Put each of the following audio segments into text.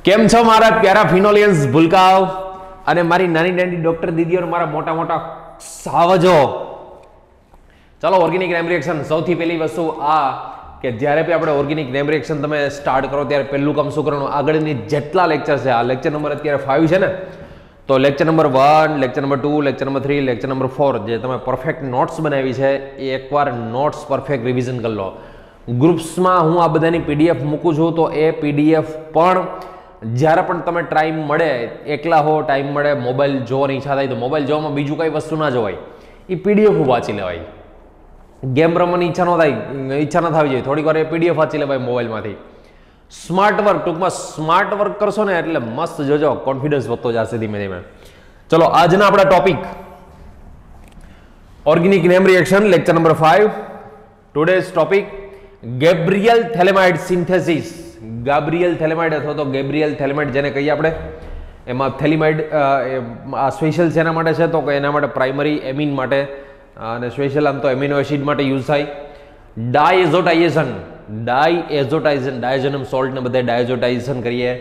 કેમ છો મારા પ્યારા ફિનોલિયન્સ ભૂલકાઓ અને મારી નાની નાની ડોક્ટર દીદીઓ અને મારા મોટા મોટા સાવજો. ચલો ઓર્ગેનિક નેમ રિએક્શન સૌથી પહેલી વસ્તુ આ કે જ્યારે બી આપણે ઓર્ગેનિક નેમ રિએક્શન તમે સ્ટાર્ટ કરો ત્યારે પહેલું કામ શું કરવાનું, આગળની જેટલા લેક્ચર છે, આ લેક્ચર નંબર અત્યારે 5 છે ને, તો lecture number 1, lecture number 2, lecture number 3, lecture number 4 જે તમે પરફેક્ટ નોટ્સ બનાવી છે એ એકવાર નોટ્સ પરફેક્ટ રિવિઝન કરી લો. ગ્રુપ્સમાં હું આ બધાની પીડીએફ મૂકું છું, તો એ પીડીએફ પણ જ્યારે પણ તમે ટાઈમ મળે, એકલા હો, ટાઈમ મળે, મોબાઈલ જોવાની ઈચ્છા થાય તો મોબાઈલ જોવામાં બીજું કઈ વસ્તુ ના જોવાય, એ પીડીએફ વાંચી લેવાય. ગેમ રમવાની ઈચ્છા ન થાય, ઈચ્છા ન થવી જોઈએ, થોડીક વાર એ પીડીએફ વાંચી લેવાય મોબાઈલમાંથી. સ્માર્ટ વર્ક, ટૂંકમાં સ્માર્ટ વર્ક કરશો ને એટલે મસ્ત જોજો, કોન્ફિડન્સ વધતો જશે ધીમે ધીમે. ચલો આજના આપણા topic organic name reaction lecture number 5. Today's topic Gabriel phthalimide synthesis. Gabriel phthalimide અથવા તો ગેબ્રિયલ થેલેમાઇડ જેને કહીએ આપણે, એમાં થેલેમાઇડ આ સ્પેશિયલ શેના માટે છે તો કે એના માટે પ્રાઇમરી એમિન માટે અને સ્પેશિયલ આમ તો એમિનો એસિડ માટે યુઝ થાય. ડાયએઝોટાઇઝેશન, ડાયઝોનમ સોલ્ટ ને બધા ડાયઝોટાઇઝેશન કરીએ.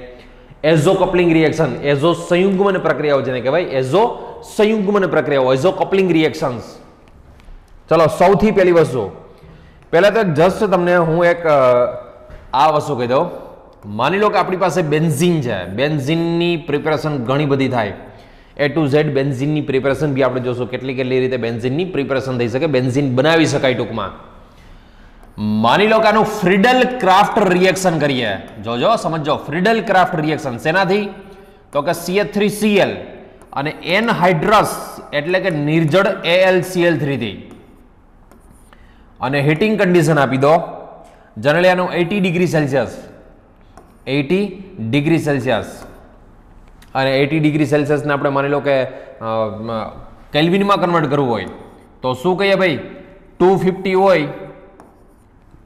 એઝો કપલિંગ રિએક્શન, એઝો સંયુગ્મન પ્રક્રિયાઓ જેને કહેવાય, એઝો સંયુગ્મન પ્રક્રિયાઓ, એઝો કપલિંગ રિએક્શન્સ. ચલો સૌથી પહેલી વસ્તુ, પહેલા તો જસ્ટ તમને હું એક આ વસ્તુ કહી દઉં. માની લો કે આપણી પાસે બેન્ઝીન છે, બેન્ઝીનની પ્રિપેરેશન ઘણી બધી થાય, A to Z બેન્ઝીનની પ્રિપેરેશન બી આપણે જોશું કેટલી રીતે બેન્ઝીનની પ્રિપેરેશન થઈ શકે, બેન્ઝીન બનાવી શકાય ટૂંકમાં. માની લો કે આનું ફ્રીડલ ક્રાફ્ટ રિએક્શન કરીએ, જોજો સમજો, ફ્રીડલ ક્રાફ્ટ રિએક્શન શેનાથી તો કે CH3Cl અને એનહાઇડ્રસ એટલે કે નિર્જળ AlCl3 થી, અને હીટિંગ કન્ડિશન આપી દો. જનરલી આનું 80 ડિગ્રી સેલ્સિયસ, 80 ડિગ્રી સેલ્સિયસ, અને 80 ડિગ્રી સેલ્સિયસને આપણે માની લો કે કેલ્વિનમાં કન્વર્ટ કરવું હોય તો શું કહીએ ભાઈ, 250 હોય,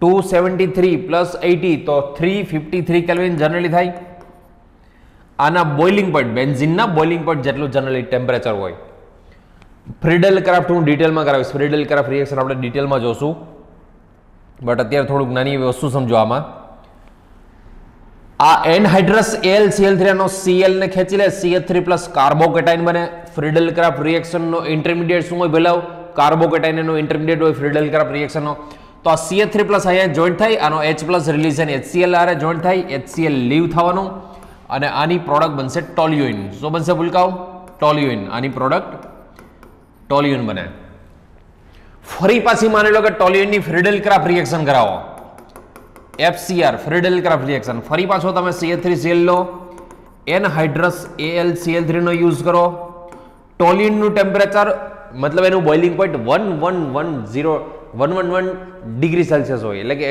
273 પ્લસ 80 તો 353 કેલ્વિન જનરલી થાય. આના બોઇલિંગ પોઈન્ટ, બેન્ઝીનના બોઇલિંગ પોઈન્ટ જેટલું જનરલી ટેમ્પરેચર હોય. ફ્રીડલ ક્રાફ્ટ હું ડિટેલમાં કરાવીશ, ફ્રીડલ ક્રાફ્ટ રિએક્શન આપણે ડિટેલમાં જોશું, બટ અત્યારે થોડુંક નાની વસ્તુ સમજો. આમાં આ એનહાઇડ્રસ AlCl3 નો Cl ને ખેંચી લે, CH3 પ્લસ કાર્બોકેટાઇન બને. ફ્રીડલ ક્રાફ્ટ રિએક્શનનો ઇન્ટરમીડિયેટ શું હોય ભલાવ, કાર્બોકેટાઇન એનો ઇન્ટરમીડિયેટ હોય ફ્રીડલ ક્રાફ્ટ રિએક્શનનો. તો આ CH3 પ્લસ અહીંયા જોઈન્ટ થાય, આનો H પ્લસ રિલીઝન HCl આરે જોઈન્ટ થાય, HCl લીવ થવાનું, અને આની પ્રોડક્ટ બનશે ટોલ્યુઇન. શું બનશે ભૂલકાઓ? ટોલ્યુઇન. આની પ્રોડક્ટ ટોલ્યુઇન બને. ફરી પાછી માની લો કે ટોલ્યુઇનની ફ્રીડલ ક્રાફ્ટ રિએક્શન કરાવો, FCR ફ્રીડલ ક્રાફ્ટ રિએક્શન. ફરી પાછો તમે CH3Cl લો, એનહાઇડ્રસ AlCl3 નો યુઝ કરો. ટોલ્યુઇનનું ટેમ્પરેચર મતલબ એનું બોઇલિંગ પોઈન્ટ 111 ડિગ્રી સેલ્સિયસ હોય, એટલે કે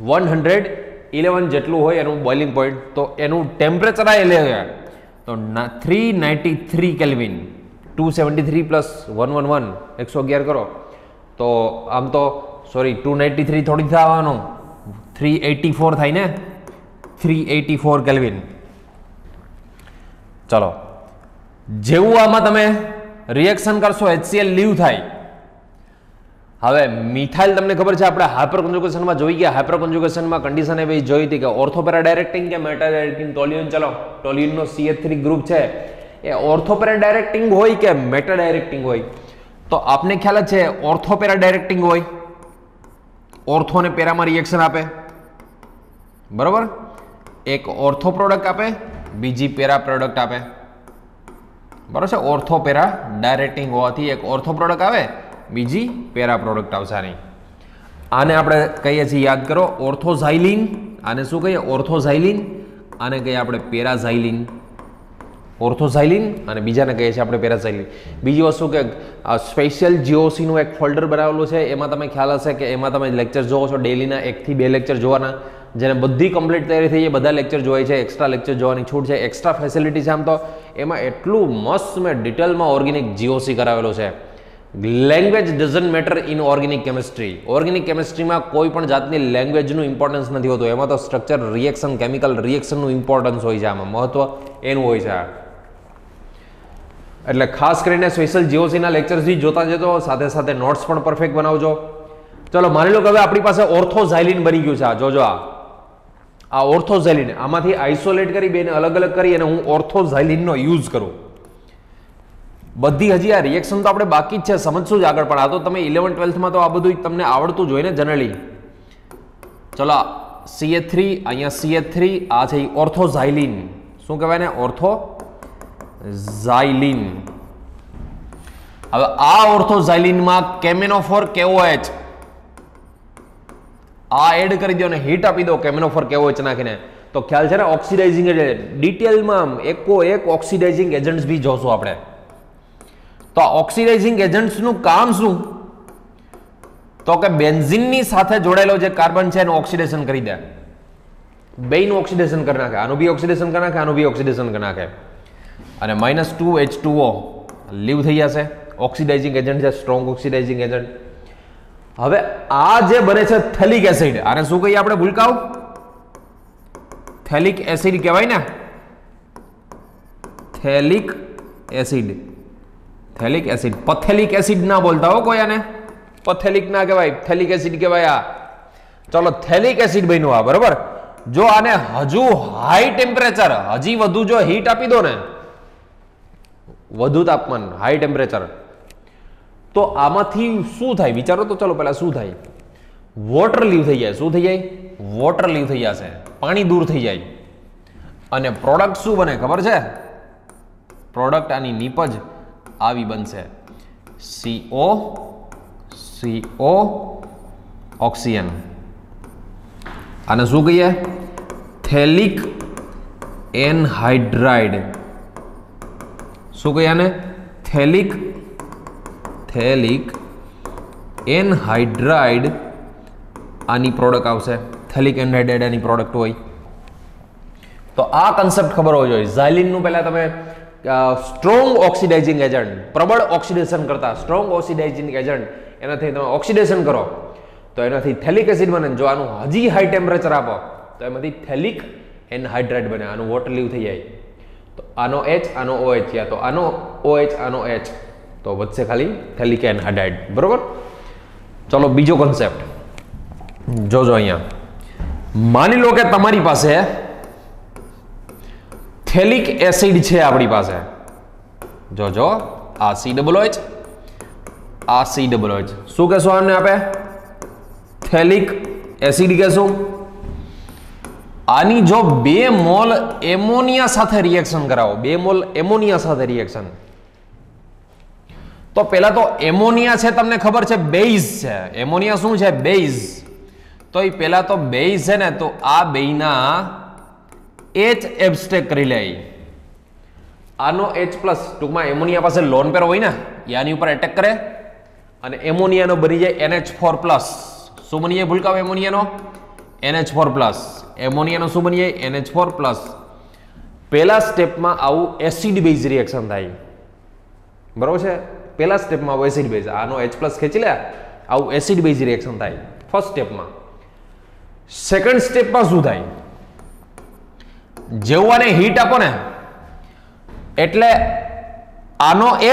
111 જેટલું હોય એનું બોઇલિંગ પોઈન્ટ. તો એનું ટેમ્પરેચર આ લે તો 393 કેલ્વિન. 273 પ્લસ 111 111 કરો તો આમ તો સોરી 293 થોડી થવાનું, 384 થાય ને, 384 કેલ્વિન. ચલો જેવું આમાં તમે રિએક્શન કરશો HCl લીવ થાય. હવે મિથાઇલ તમને ખબર છે આપણે હાઇપર કોન્જુગેશનમાં જોઈ ગયા, હાઇપર કોન્જુગેશનમાં કન્ડિશન એવી જોઈ હતી કે ઓર્થોપેરા ડાયરેક્ટિંગ કે મેટા ડાયરેક્ટિંગ ટોલ્યુઇન. ચલો ટોલ્યુઇનનો CH3 ગ્રુપ છે એ ઓર્થોપેરા ડાયરેક્ટિંગ હોય કે મેટા ડાયરેક્ટિંગ હોય, તો આપને ખ્યાલ જ છે ઓર્થોપેરા ડાયરેક્ટિંગ હોય, ઓર્થો અને પેરામાં રિએક્શન આપે, બરોબર. એક ઓર્થો પ્રોડક્ટ આપે, બીજી પેરા પ્રોડક્ટ આપે, બરોબર છે. ઓર્થો પેરા ડાયરેક્ટિંગ હોવાથી એક ઓર્થો પ્રોડક્ટ આવે, બીજી પેરા પ્રોડક્ટ આવશે. આને આપણે કહીએ છીએ, યાદ કરો, ઓર્થોઝાઇલિન. આને શું કહીએ? ઓર્થોઝાઇલિન. આને કહીએ આપણે પેરાઝાઇલિન. ઓર્થોઝાઇલિન અને બીજાને કહીએ છીએ આપણે પેરાઝાઇલિન. બીજી વસ્તુ કે સ્પેશિયલ જીઓસીનું એક ફોલ્ડર બનાવેલું છે, એમાં તમે ખ્યાલ હશે કે એમાં તમે લેક્ચર જોવો છો, ડેલીના 1 થી 2 લેક્ચર જોવાના, જેને બધી કમ્પ્લીટ તૈયારી થઈ જાય, બધા લેક્ચર જોવાય છે, એક્સ્ટ્રા લેક્ચર જોવાની છૂટ છે, એક્સ્ટ્રા ફેસિલિટી છે. આમ તો એમાં એટલું મસ્ત મેં ડિટેલમાં ઓર્ગેનિક જીઓસી કરાવેલો છે. Language doesn't matter in organic chemistry. Organic કેમિસ્ટ્રીમાં કોઈ પણ જાતની લેંગ્વેજનું ઇમ્પોર્ટન્સ નથી હોતું, એમાં તો સ્ટ્રક્ચર, રિએક્શન, કેમિકલ રિએક્શનનું ઇમ્પોર્ટન્સ હોય છે, આમાં મહત્વ એનું હોય છે. એટલે ખાસ કરીને સ્પેશિયલ જીઓસીના લેક્ચર્સ બી જોતા જતો, સાથે સાથે નોટ્સ પણ પરફેક્ટ બનાવજો. ચલો માની લો કે હવે આપણી પાસે ઓર્થોઝાઇલિન બની ગયું છે. આ જોજો, આ આ ઓર્થોઝાઇલિન, આમાંથી આઇસોલેટ કરી બેને અલગ અલગ કરી અને હું ઓર્થોઝાઇલિનનો યુઝ કરું. બધી હજી આ રિએક્શન તો આપણે બાકી જ છે, સમજશું જ આગળ, પણ આ તો તમે 11-12માં તો આ બધું તમને આવડતું જ હોય ને જનરલી. ચલો CH3, અહીંયા CH3, આ છે ઓર્થોઝાઇલિન. શું કહેવાય ને? ઓર્થોઝાઇલિન. હવે આ ઓર્થોઝાઇલિનમાં કેમેનોફોર KOH આ એડ કરી દો અને હીટ આપી દો કેમેનોફોર KOH નાખીને, તો ખ્યાલ છે ને ઓક્સિડાઇઝિંગ એજન્ટ. ડિટેલમાં એકો એક ઓક્સિડાઇઝિંગ એજન્ટ્સ બી જોશું આપણે. તો ઓક્સિડાઇઝિંગ એજન્ટ્સનું કામ શું? તો કે બેન્ઝીનની સાથે જોડાયેલો જે કાર્બન છે એનું ઓક્સિડેશન કરી દે, બેયનું ઓક્સિડેશન કરી નાખે, આનું બી ઓક્સિડેશન કરી નાખે, આનું બી ઓક્સિડેશન કરી નાખે, અને -2H2O લીવ થઈ જશે. ઓક્સિડાઇઝિંગ એજન્ટ છે, સ્ટ્રોંગ ઓક્સિડાઇઝિંગ એજન્ટ. હવે આ જે બને છે થેલિક એસિડ, આને શું કહીએ આપણે ભૂલકાઓ? થેલિક એસિડ કહેવાય ને, થેલિક એસિડ. થેલિક એસિડ, પથેલિક એસિડ ના બોલતા હો કોઈ, આને પથેલિક ના કહેવાય, થેલિક એસિડ કહેવાય. આ ચલો થેલિક એસિડ બન્યું આ, બરોબર. જો આને હજુ હાઈ ટેમ્પરેચર, હજી વધુ જો હીટ આપી દો ને, વધુ તાપમાન, હાઈ ટેમ્પરેચર, તો આમાંથી શું થાય વિચારો તો. ચલો પહેલા શું થાય? વોટર લીવ થઈ જાય. શું થઈ જાય? વોટર લીવ થઈ જશે, પાણી દૂર થઈ જાય, અને પ્રોડક્ટ શું બને ખબર છે? પ્રોડક્ટ આની નીપજ આવી બનશે, CO ઓક્સિજન. આને શું કહીએ? થેલિક એનહાઇડ્રાઇડ. શું કહીએ આને? થેલિક એનહાઇડ્રાઇડ આની પ્રોડક્ટ આવશે. થેલિક એનહાઇડ્રાઇડ આની પ્રોડક્ટ હોય. તો આ કન્સેપ્ટ ખબર હોવો જોઈએ. ઝાઇલિનનું પહેલા તમે સ્ટ્રોંગ ઓક્સિડાઇઝિંગ એજન્ટ, પ્રબળ ઓક્સિડેશન કરતા સ્ટ્રોંગ ઓક્સિડાઇઝિંગ એજન્ટ, એનાથી તમે ઓક્સિડેશન કરો તો એનાથી થેલિક એસિડ બને. જો આનું હજી હાઈ ટેમ્પરેચર આપો તો એમાંથી થેલિક એનહાઇડ્રાઇડ બને, આનું વોટર લીવ થઈ જાય. તો આનો H, આનો OH, યા તો આનો OH, આનો H, તો વધશે ખાલી થેલિક એનહાઇડ્રાઇડ, બરોબર. ચલો બીજો કોન્સેપ્ટ જોજો. અહીંયા માની લો કે તમારી પાસે થેલિક એસિડ છે આપણી પાસે. જોજો આ COOH, આ COOH. શું કહેશો આને? આપે થેલિક એસિડ કહેશું. આની જો 2 મોલ એમોનિયા સાથે રિએક્શન કરાવો, 2 મોલ એમોનિયા સાથે રિએક્શન, તો પહેલા તો એમોનિયા છે તમને ખબર છે બેઝ છે. એમોનિયા શું છે? બેઝ. તો એ પહેલા તો બેઝ છે ને, તો આ બેયના H એબ્સ્ટ્રેક્ટ કરી લે. આનો H+, ટૂંકમાં એમોનિયા પાસે લોન પેર હોય ને, આની ઉપર એટેક કરે અને એમોનિયાનો બની જાય NH4+. શું બની જાય ભૂલકાઓ? એમોનિયાનો NH4+. એમોનિયાનો શું બની જાય? NH4+. પહેલા સ્ટેપમાં આવું એસિડ બેઝ રિએક્શન થાય, બરોબર છે. પહેલા સ્ટેપમાં આવું એસિડ બેઝ, આનો H+ ખેંચી લે, આવું એસિડ બેઝ રિએક્શન થાય ફર્સ્ટ સ્ટેપમાં. સેકન્ડ સ્ટેપમાં શું થાય? જેવું આને હીટ આપો ને એટલે આનો H,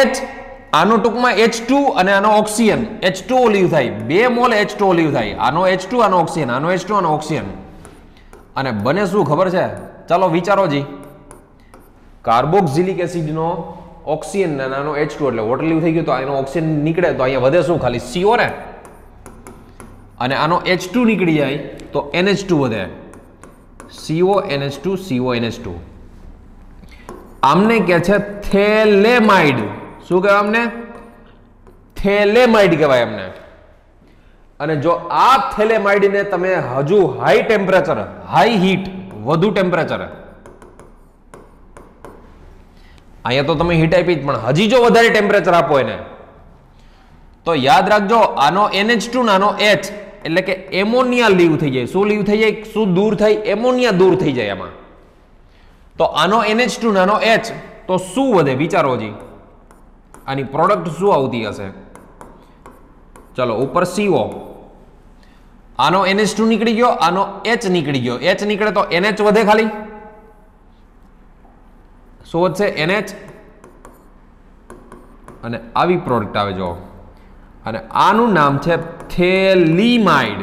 આનો ટૂંકમાં H2 અને આનો ઓક્સિજન H2O લીવ થાય, 2 મોલ H2O લીવ થાય. આનો H2, આનો ઓક્સિજન, આનો H2, આનો ઓક્સિજન, અને બને શું ખબર છે? ચાલો વિચારો જી. કાર્બોક્સિલિક એસિડનો ઓક્સિજન અને આનો H2 એટલે વોટર લીવ થઈ ગયું, તો આનો ઓક્સિજન નીકળે તો અહીંયા વધે શું? ખાલી CO ને, અને આનો H2 નીકળી જાય તો NH2 વધે, CO NH2, CO NH2. આમને કહે છે થેલેમાઇડ. શું કહેવાય આમને? થેલેમાઇડ કહેવાય અમને. અને જો આ થેલેમાઇડને તમે હજુ હાઈ ટેમ્પરેચર, હાઈ હીટ, વધુ ટેમ્પરેચર, અહીંયા તો તમે હીટ આપી પણ હજી જો વધારે ટેમ્પરેચર આપો એને, તો યાદ રાખજો આનો NH2 નાનો H એટલે કે એમોનિયા લીવ થઈ જાય. શું લીવ થઈ જાય? શું દૂર થાય? એમોનિયા દૂર થઈ જાય આમાં. તો આનો NH2 નાનો H, તો શું વધે વિચારો જી? આની પ્રોડક્ટ શું આવતી હશે? ચલો ઉપર CO, આનો NH2 નીકળી ગયો, આનો H નીકળી ગયો. H નીકળે તો NH વધે ખાલી. શું વધશે? NH. અને આવી પ્રોડક્ટ આવે જો, અને આનું નામ છે થેલિમાઇડ.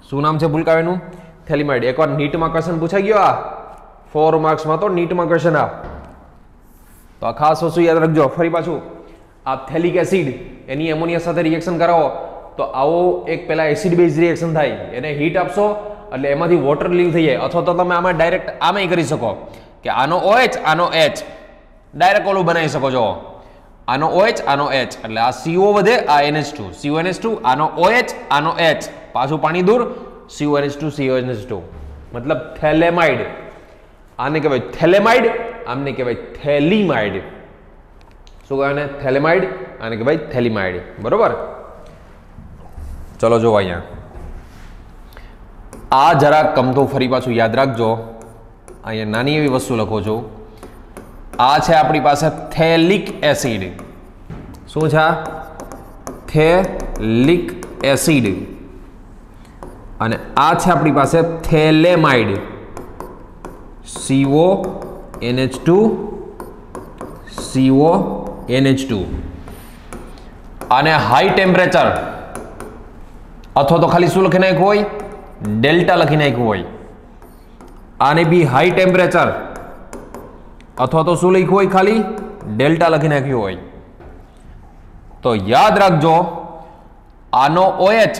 શું નામ છે ભૂલકાવેનું? થેલિમાઇડ. એકવાર નીટમાં ક્વેશ્ચન પૂછાઈ ગયો, આ 4 માર્ક્સમાં તો નીટમાં ક્વેશ્ચન આ. તો આ ખાસ વસ્તુ યાદ રાખજો. ફરી પાછું આ થેલિક એસિડ એની એમોનિયા સાથે રિએક્શન કરાવો તો આવો એક પેલા એસિડ બેઝ રિએક્શન થાય, એને હીટ આપશો એટલે એમાંથી વોટર લીવ થઈ જાય. અથવા તો તમે આમાં ડાયરેક્ટ આમાં કરી શકો કે આનો OH આનો H ડાયરેક્ટ ઓલું બનાવી શકો છો. આનો OH આનો H એટલે આ CO વધે, આ NH2, CONH2, આનો OH આનો H, પાછું પાણી દૂર, CONH2 CONH2, મતલબ થેલેમાઇડ. આને કહેવાય થેલેમાઇડ, આમને કહેવાય થેલિમાઇડ. શું કહેવાય? થેલેમાઇડ, આને કહેવાય થેલિમાઇડ. બરોબર? ચલો જો અહીંયા આ જરા કમતો ફરી પાછું યાદ રાખજો. અહીંયા નાની એવી વસ્તુ લખો છો. આ છે આપણી પાસે થેલિક એસિડ. શું છે? થેલિક એસિડ. અને આ છે આપણી પાસે થેલેમાઇડ. CONH2 CONH2. આને હાઈ ટેમ્પરેચર અથવા તો ખાલી શું લખી નાખ્યું હોય? ડેલ્ટા લખી નાખ્યું હોય. આને બી હાઈ ટેમ્પરેચર અથવા તો શું લખ્યું હોય? ખાલી ડેલ્ટા લખી નાખ્યું હોય. તો યાદ રાખજો, આનો OH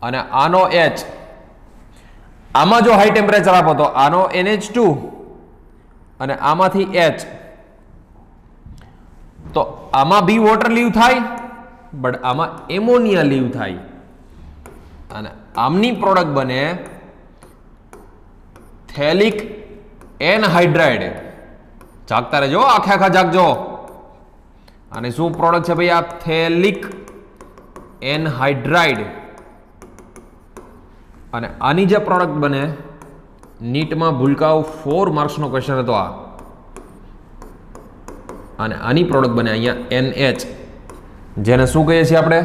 અને આનો H, આમાં જો હાઈ ટેમ્પરેચર આપો તો આનો NH2 અને આમાંથી H, તો આમાં બી વોટર લીવ થાય, બટ આમાં એમોનિયા લીવ થાય અને આમની પ્રોડક્ટ બને થેલિક એનહાઇડ્રાઇડ. જાગતા રહેજો, આખે આખા જાગજો. અને શું પ્રોડક્ટ છે ભાઈ? આ થેલિક એનહાઇડ્રાઇડ. અને આની જે પ્રોડક્ટ બને, નીટમાં ભૂલકાઓ 4 માર્ક્સનો ક્વેશ્ચન હતો આ. અને આની પ્રોડક્ટ બને અહીંયા NH, જેને શું કહીએ છીએ આપણે?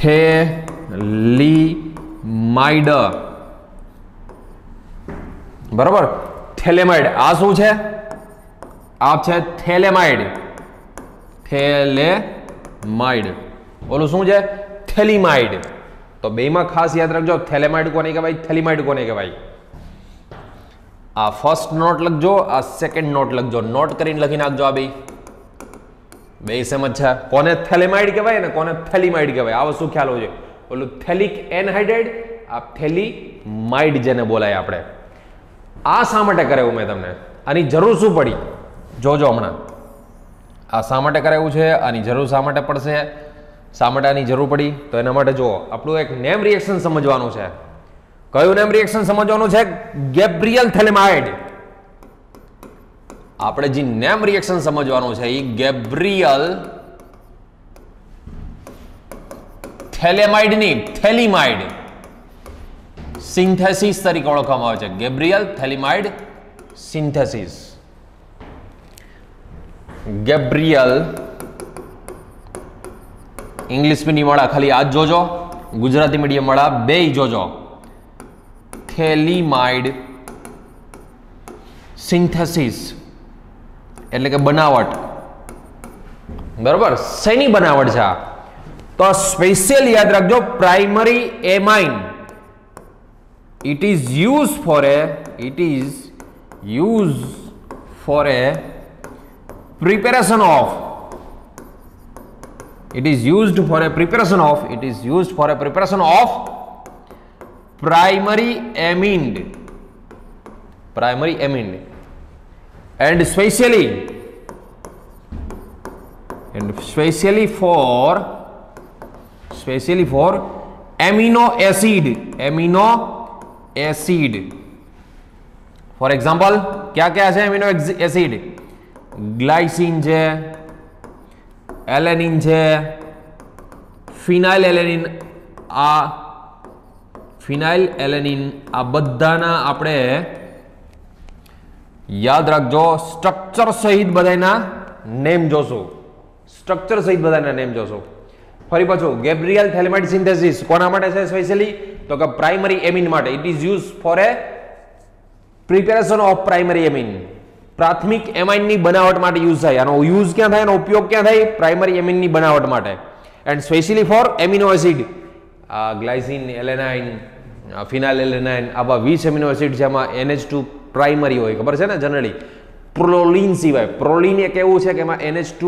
થેલિમાઇડ. બરોબર? થેલેમાઇડ. આ શું છે? આ છે થેલેમાઇડ. થેલેમાઇડ. ઓલું શું છે? થેલિમાઇડ. તો બેમાં ખાસ યાદ રાખજો, થેલેમાઇડ કોને કહેવાય, થેલિમાઇડ કોને કહેવાય. આ ફર્સ્ટ નોટ લખજો, આ સેકન્ડ નોટ લખજો. નોટ કરીને લખી નાખજો. આ બે સમજ છે. કોને થેલેમાઇડ કહેવાય ને કોને થેલિમાઇડ કહેવાય, આ વસ્તુ ખ્યાલ હોવો જોઈએ. ઓલું થેલિક એનહાઇડ્રાઇડ, આ થેલિમાઇડ જેને બોલાય આપણે. આ શા માટે કરાવ્યું મેં તમને? આની જરૂર શું પડી? જોજો હમણાં. આ શા માટે કરાવ્યું છે? આની જરૂર શા માટે પડશે? શા માટે આની જરૂર પડી? તો એના માટે જુઓ, આપણું એક નેમ રિએક્શન સમજવાનું છે. કયું નેમ રિએક્શન સમજવાનું છે? ગેબ્રિયલ થેલેમાઇડ. આપણે જે નેમ રિએક્શન સમજવાનું છે એ ગેબ્રિયલ થેલેમાઇડની થેલિમાઇડ સિન્થેસિસ તરીકે ઓળખવામાં આવે છે. Gabriel phthalimide synthesis. Gabriel English medium વાળા ખાલી આ જ જોજો, ગુજરાતી મીડિયમ વાળા બેય જોજો. થેલિમાઇડ સિન્થેસિસ એટલે કે બનાવટ. બરોબર? શેની બનાવટ છે? તો સ્પેશિયલ યાદ રાખજો, primary amine. it is used for a preparation of primary amine and specially for amino acid. For example, क्या क्या है amino acid? ગ્લાયસિન છે, એલેનિન છે, ફિનાઇલ એલેનિન. આ ફિનાઇલ એલેનિન આ બધાના આપણે યાદ રાખજો, સ્ટ્રક્ચર સહિત બધાના નેમ જોશું. સ્ટ્રક્ચર સહિત બધાના નેમ જોશું. ફરી પાછું, ગેબ્રિયલ થેલેમાઇડ સિન્થેસિસ કોના માટે છે સ્પેશિયલી? તો કે પ્રાઇમરી એમિન માટે. It is use for a preparation of primary amine. પ્રાથમિક એમાઇનની બનાવટ માટે યુઝ થાય. આનો યુઝ ક્યાં થાય? એનો ઉપયોગ ક્યાં થાય? પ્રાઇમરી એમિનની બનાવટ માટે. And specially four amino acid. Glycine, alanine, phenyl alanine, આવા 20 એમિનો એસિડ છે એમાં NH2 પ્રાઇમરી હોય, ખબર છે ને જનરલી. પ્રોલિન સિવાય, પ્રોલિન એક એવું છે કે એમાં NH2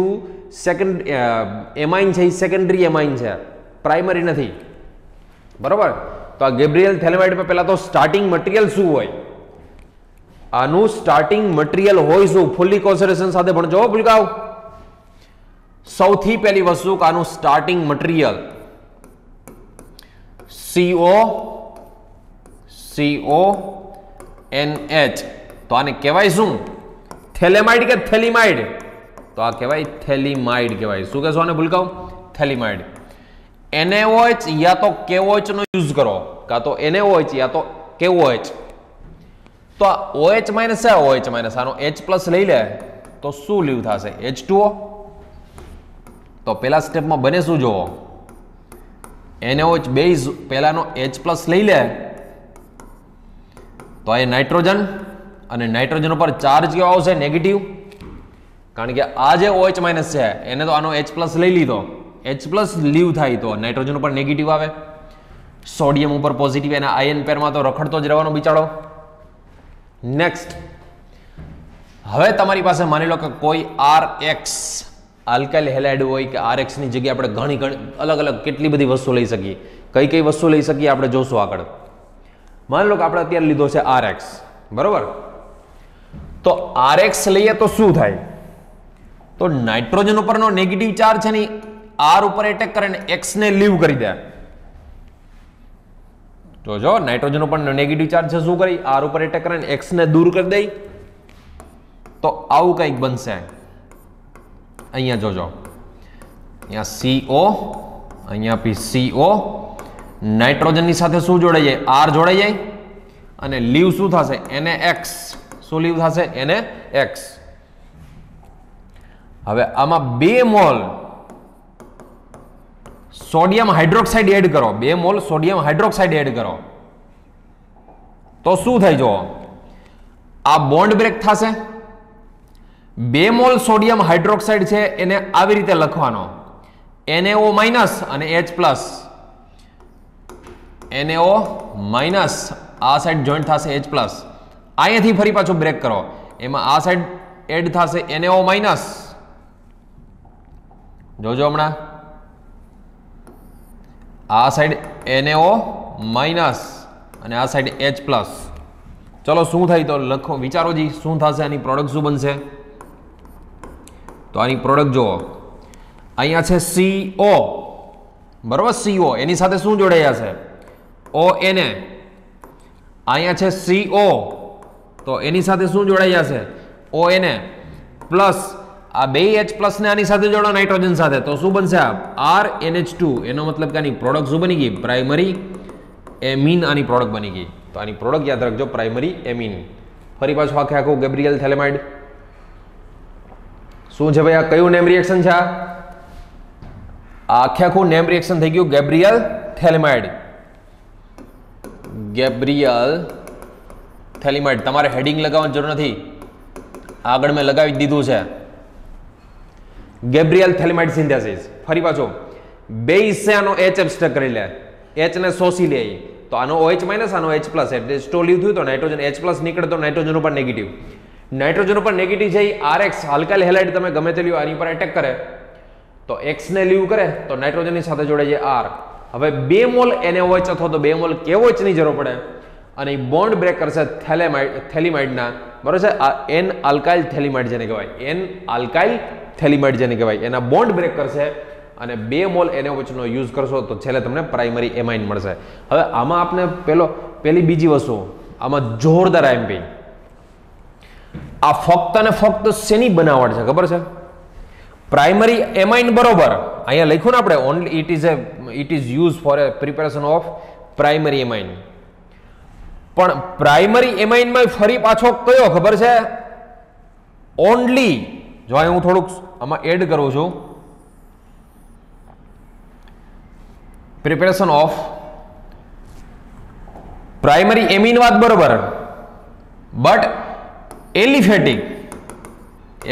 સેકન્ડ એમાઇન છે, એ સેકન્ડરી એમાઇન છે, પ્રાઇમરી નથી. બરોબર. તો આ ગેબ્રિયલ થેલેમાઇડમાં પહેલા તો સ્ટાર્ટિંગ મટીરિયલ શું હોય? આનું સ્ટાર્ટિંગ મટીરિયલ હોય શું? ફુલ્લી કોન્સન્ટ્રેશન સાથે ભણજો ભૂલકાવ. સૌથી પહેલી વસ્તુ કે આનું સ્ટાર્ટિંગ મટીરિયલ CONH. તો આને કહેવાય શું? થેલેમાઇડ કે થેલિમાઇડ? તો આ કહેવાય થેલિમાઇડ કહેવાય. શું કહેશો આને ભૂલકાવ? થેલિમાઇડ. NaOH યા તો KOH નો યુઝ કરો, કાં તો NaOH યા તો KOH. તો આ OH માઇનસ છે, OH માઇનસ આનો H પ્લસ લઈ લે તો શું લીવ થશે? H2O. તો પહેલા સ્ટેપમાં બને શું જોવો? NaOH બેઝ પહેલાનો H પ્લસ લઈ લે તો આ નાઇટ્રોજન, અને નાઇટ્રોજન ઉપર ચાર્જ કેવો આવશે? નેગેટિવ. કારણ કે આ જે OH માઇનસ છે એને તો આનો H પ્લસ લઈ લીધો, H પ્લસ લીવ થાય તો નાઇટ્રોજન ઉપર નેગેટિવ આવે. સોડિયમ ઉપર પોઝિટિવ, એના આયન પેરમાં તો રખડતો જ રહેવાનો બિચારો. નેક્સ્ટ, હવે તમારી પાસે માની લો કે કોઈ RX આલ્કાઇલ હેલાઇડ હોય કે RX ની જગ્યાએ આપણે ઘણી અલગ અલગ કેટલી બધી વસ્તુ લઈ શકીએ. કઈ કઈ વસ્તુ લઈ શકીએ આપણે જોશું આગળ. માની લો કે આપણે અત્યારે લીધો છે RX, બરોબર. તો RX લઈએ તો શું થાય? તો નાઇટ્રોજન ઉપરનો નેગેટિવ ચાર્જ છે ને R ઉપર એટેક કરે ને X ને લીવ કરી દે. તો જો નાઇટ્રોજન ઉપર નેગેટિવ ચાર્જ છે, શું કરી? R ઉપર એટેક કરે ને X ને દૂર કરી દે. તો આવું કંઈક બનશે. અહીંયા જોજો, અહીંયા CO, અહીંયા પી CO, નાઇટ્રોજનની સાથે શું જોડાઈ જાય? R જોડાઈ જાય, અને લીવ શું થશે? NaX. શું લીવ થશે? NaX. હવે આમાં 2 મોલ સોડિયમ હાઇડ્રોક્સાઇડ એડ કરો, 2 મોલ સોડિયમ હાઇડ્રોક્સાઇડ એડ કરો તો શું થાય? જો આ બોન્ડ બ્રેક થશે. 2 મોલ સોડિયમ હાઇડ્રોક્સાઇડ છે એને આવી રીતે લખવાનો, NaO માઇનસ અને H પ્લસ. NaO માઇનસ આ સાઈડ જોઈન્ટ થશે H પ્લસ. અહીંયાથી ફરી પાછું બ્રેક કરો, એમાં આ સાઈડ એડ થશે NaO માઇનસ. જોજો હમણાં આ સાઈડ NaO માઇનસ અને આ સાઈડ H પ્લસ. ચલો શું થાય તો લખો, વિચારો જી શું થશે? આની પ્રોડક્ટ શું બનશે? તો આની પ્રોડક્ટ જુઓ, અહીંયા છે CO, બરોબર. CO એની સાથે શું જોડાયા છે? ONA. અહીંયા છે CO તો એની સાથે શું જોડાયા છે? ONA પ્લસ આ 2 H પ્લસ ને આની સાથે જોડો નાઇટ્રોજન સાથે તો શું બનશે? RNH2. એનો મતલબ કે આની પ્રોડક્ટ શું બની ગઈ? પ્રાઇમરી એમીન આની પ્રોડક્ટ બની ગઈ. તો આની પ્રોડક્ટ યાદ રાખજો, પ્રાઇમરી એમીન. ફરી પાછું આખું ગેબ્રિયલ થેલેમાઇડ શું છે ભાઈ? આ કયું નેમ રિએક્શન છે? આ આખું નેમ રિએક્શન થઈ ગયું ગેબ્રિયલ થેલેમાઇડ. ગેબ્રિયલ થેલેમાઇડ. તમારે હેડિંગ લગાવવાની જરૂર નથી, આગળ મેં લગાવી દીધું છે. Gabriel phthalimide synthesis. ફરી પાછો બેઝ છે, આનો H એબ્સ્ટ્રેક્ટ કરી લે, H ને શોષી લે. તો આનો OH માઇનસ, આનો H પ્લસ, એટલે સ્ટો લીવ થયું તો નાઇટ્રોજન H પ્લસ નીકળે તો નાઇટ્રોજન ઉપર નેગેટિવ. નાઇટ્રોજન ઉપર નેગેટિવ છે RX આલ્કાઇલ હેલાઇડ તમે ગમે તે લ્યો આની પર એટેક કરે તો X ને લીવ કરે તો નાઇટ્રોજનની સાથે જોડાઈ જાય R. હવે 2 મોલ NaOH અથવા તો 2 મોલ KOH ની જરૂર પડે અને બોન્ડ બ્રેક કરશે થેલિમાઇડના, બરોબર છે? આ N આલ્કાઇલ થેલિમાઇડ જેને કહેવાય, N આલ્કાઇલ થેલિમાઇડ જેને કહેવાય, એના બોન્ડ બ્રેક કરશે અને 2 મોલ NaOH નો યુઝ કરશો તો છેલ્લે તમને પ્રાઇમરી એમાઇન મળશે. હવે આમાં આપણે પેલી બીજી વસ્તુ, આમાં જોરદાર MP. આ ફક્ત અને ફક્ત શેની બનાવટ છે ખબર છે? પ્રાઇમરી એમાઇન, બરોબર. અહીંયા લખ્યું ને આપણે only it is use for a preparation of primary amine. પણ પ્રાઇમરી એમાઇનમાં ફરી પાછો કયો ખબર છે? ઓનલી. જો અહીં હું થોડુંક આમાં એડ કરું છું, પ્રિપેરેશન ઓફ પ્રાઇમરી એમિન વાત બરોબર, but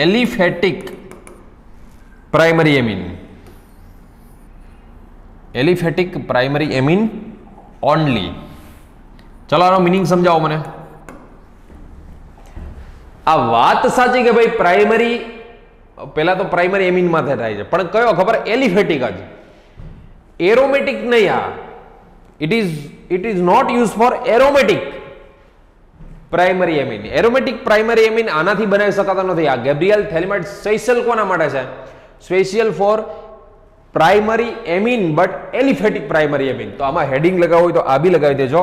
aliphatic primary amine. Aliphatic primary amine only. ચલો આનો મિનિંગ સમજાવો મને. આ વાત સાચી કે ભાઈ પ્રાઇમરી, પહેલા તો પ્રાઇમરી એમિન માં થાય છે, પણ કયો ખબર? એલિફેટિક જ, એરોમેટિક નહીં. આ it is not use for aromatic primary amine. Aromatic primary amine આનાથી બનાવી શકાતો નથી. આ ગેબ્રિયલ થેલિમાઇડ સ્પેશિયલ કોના માટે છે? Special for primary amine, but aliphatic primary amine. તો આમાં હેડિંગ લગાવવું હોય તો આ બી લગાવી દેજો,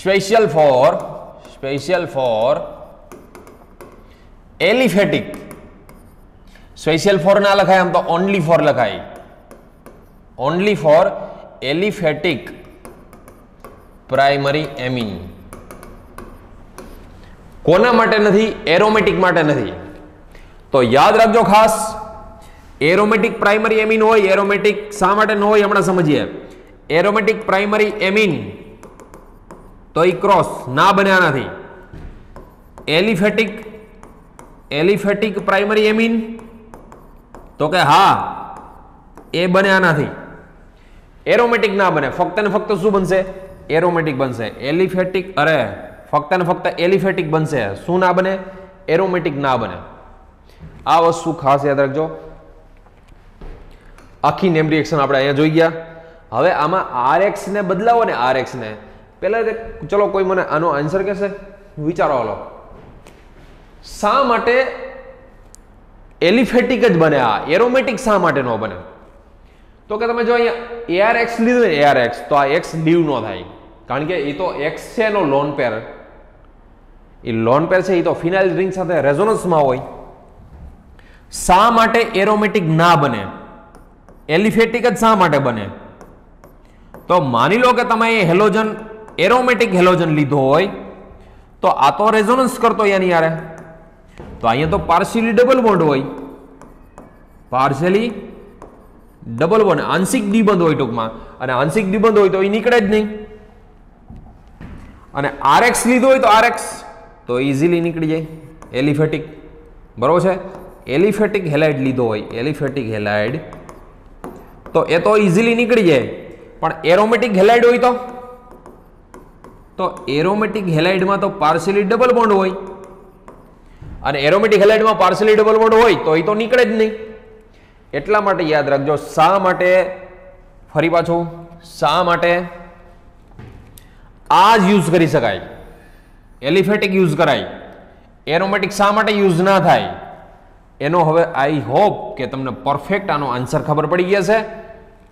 special for aliphatic. Special for ના લખાય, આમ તો ઓનલી ફોર લખાય. Only for aliphatic primary amine. કોના માટે નથી? એરોમેટિક માટે નથી. તો યાદ રાખજો ખાસ, એરોમેટિક પ્રાઇમરી એમિન હોય. એરોમેટિક શા માટે ન હોય હમણાં સમજીએ. એરોમેટિક પ્રાઇમરી એમિન તો એ ક્રોસ ના બન્યા નથી. એલિફેટિક પ્રાઇમરી એમિન તો કે હા, એ બન્યા નથી. એરોમેટિક ના બને, ફક્ત ને ફક્ત શું બનશે? એરોમેટિક બનશે. એલિફેટિક, અરે ફક્ત ને ફક્ત એલિફેટિક બનશે. શું ના બને? એરોમેટિક ના બને. આ વસ્તુ ખાસ યાદ રાખજો. આખી નેમ રિએક્શન આપણે અહીંયા જોઈ ગયા. હવે આમાં RX ને બદલાવો ને, RX ને પહેલા ચલો કોઈ મને આનો આન્સર કહેશે? વિચારો હાલો. શા માટે એલિફેટિક જ બને? આ એરોમેટિક શા માટે ન બને? તો કે તમે જો અહીંયા ARX લીધું ને, ARX, તો આ X લીવ ન થાય, કારણ કે એ તો X છે એનો લોન પેર. એ લોન પેર છે, એ તો ફિનાઇલ રિંગ સાથે રેઝોનન્સમાં હોય. શા માટે એરોમેટિક ના બને? એલિફેટિક જ શા માટે બને? તો માની લો કે તમે હેલોજન, એરોમેટિક હેલોજન લીધો હોય, તો આ તો રેઝોનન્સ કરતો એની યારે, તો અહીંયા તો પાર્શિયલી ડબલ બોન્ડ હોય. પાર્શિયલી ડબલ બોન્ડ, આંશિક દ્વિબંધ હોય ટૂંકમાં. અને આંશિક દ્વિબંધ હોય તો એ નીકળે જ નહીં. અને RX લીધો હોય તો RX તો ઇઝીલી નીકળી જાય. એલિફેટિક, બરોબર છે. એલિફેટિક હેલાઇડ લીધો હોય, એલિફેટિક હેલાઇડ, તો એ તો ઇઝીલી નીકળી જાય. પણ એરોમેટિક હેલાઇડ હોય તો એરોમેટિક હેલાઇડમાં તો પાર્શિયલી ડબલ બોન્ડ હોય. અને એરોમેટિક હેલાઇડમાં પાર્શિયલી ડબલ બોન્ડ હોય તો એ તો નીકળે જ નહીં. એટલા માટે યાદ રાખજો, શા માટે, ફરી પાછું, શા માટે આ જ યુઝ કરી શકાય, એલિફેટિક યુઝ કરાય, એરોમેટિક શા માટે યુઝ ના થાય, એનો હવે આઈ હોપ કે તમને પરફેક્ટ આનો આન્સર ખબર પડી ગયા છે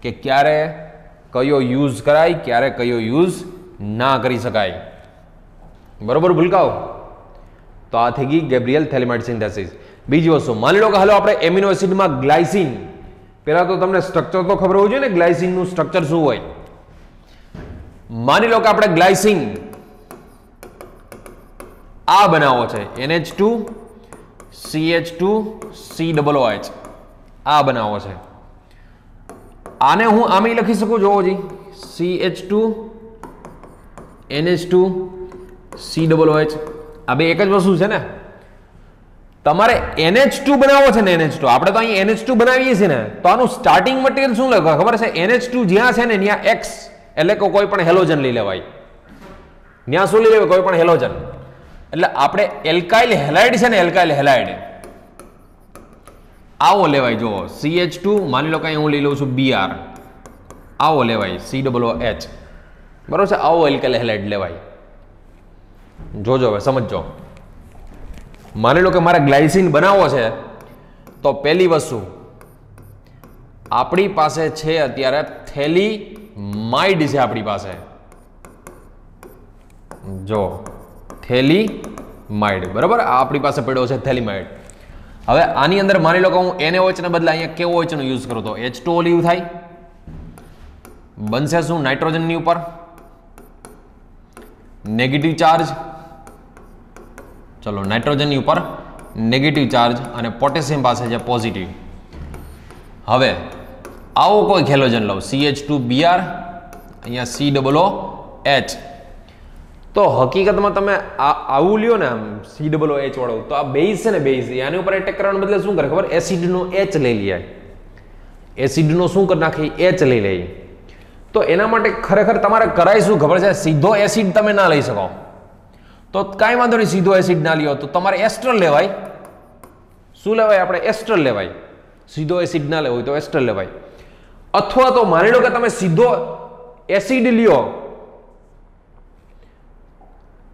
કે ક્યારે કયો યુઝ કરાય, ક્યારે કયો યુઝ ના કરી શકાય. બરોબર ભૂલકાઓ? તો આ થઈ ગઈ ગેબ્રિયલ થેલિમાઇડ સિન્થેસિસ. બીજી વસ્તુ, માની લો કે હાલો આપણે એમિનો એસિડમાં ગ્લાયસિન, પહેલા તો તમને સ્ટ્રક્ચર તો ખબર હોવું જોઈએ ને, ગ્લાયસિનનું સ્ટ્રક્ચર શું હોય. માની લો કે આપણે ગ્લાયસિન આ બનાવો છે, NH2 CH2 COOH, આ બનાવો છે. આને હું આમે લખી શકું, જોવો જી, CH2 NH2 COOH, આ બે એક જ વસ્તુ છે ને. તમારે NH2 બનાવવો છે ને, NH2 આપણે તો અહીં NH2 બનાવીએ છીએ ને, તો આનું સ્ટાર્ટિંગ મટીરિયલ શું લખવા ખબર છે? NH2 જ્યાં છે ને ત્યાં X, એટલે કે કોઈ પણ હેલોજન લઈ લેવાય. ત્યાં શું લઈ લેવાય? કોઈ પણ હેલોજન. એટલે આપણે એલ્કાઇલ હેલાઇડ છે ને, એલ્કાઇલ હેલાઇડ આવો લેવાય. જો CH2, માની લો કે હું લઈ લઉં છું Br, આવો લેવાય COOH, બરોબર છે. આવો એલ્કાઇલ હેલાઇડ લેવાય. જોજો હવે સમજો. માની લો કે મારે ગ્લાયસિન બનાવવો છે, તો પહેલી વસ્તુ આપણી પાસે છે અત્યારે થેલિમાઇડ છે. આપણી પાસે જો થેલિમાઇડ, બરાબર, આ આપણી પાસે પડ્યો છે થેલિમાઇડ. હવે આની અંદર માની લો કે હું NaOH ને બદલે અહીંયા KOH નો યુઝ કરું તો H2O લીવ થાય. બનશે શું? નાઇટ્રોજનની ઉપર નેગેટિવ ચાર્જ, ચલો નાઇટ્રોજનની ઉપર નેગેટિવ ચાર્જ અને પોટેશિયમ પાસે છે પોઝિટિવ. હવે આવો કોઈ હેલોજન લો, CH2Br, અહીંયા COOH, તો હકીકતમાં તમે આવું લ્યો ને, આમ COOH વાળો, તો આ બેઝ છે ને, બેઝ આની ઉપર એટેક કરવાને બદલે શું કરે ખબર? એસિડનો H લઈ લે. એસિડનો શું કરી નાખે? H લઈ લે. તો એના માટે ખરેખર તમારે કરાય શું ખબર છે, સીધો એસિડ તમે ના લઈ શકો તો કાંઈ વાંધો નહીં, સીધો એસિડ ના લ્યો તો તમારે એસ્ટર લેવાય. શું લેવાય? આપણે એસ્ટર લેવાય. સીધો એસિડ ના લેવો હોય તો એસ્ટર લેવાય. અથવા તો માની લો કે તમે સીધો એસિડ લ્યો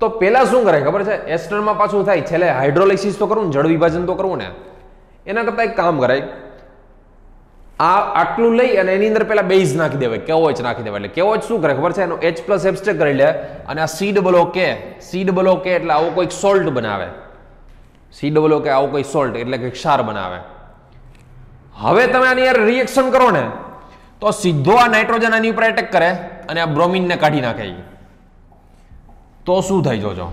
તો પેલા શું કરે ખબર છે, એસ્ટરમાં પાછું થાય છેલ્લે હાઇડ્રોલાઇસિસ તો કરવું ને, જળ વિભાજન તો કરવું ને. એના કરતા એક કામ કરાય, આટલું લઈ અને એની અંદર પેલા બેઝ નાખી દેવાય, KOH નાખી દેવાય. એટલે KOH શું કરે ખબર છે, એનો H+ એબ્સ્ટ્રેક્ટ કરી લે અને આ COO એટલે આવો કોઈક સોલ્ટ બનાવે. COO કે આવો કોઈ સોલ્ટ એટલે કે ક્ષાર બનાવે. હવે તમે આની યાર રિએક્શન કરો ને તો સીધો આ નાઇટ્રોજન આની ઉપર એટેક કરે અને આ બ્રોમિનને કાઢી નાખે. તો શું થાય જોજો.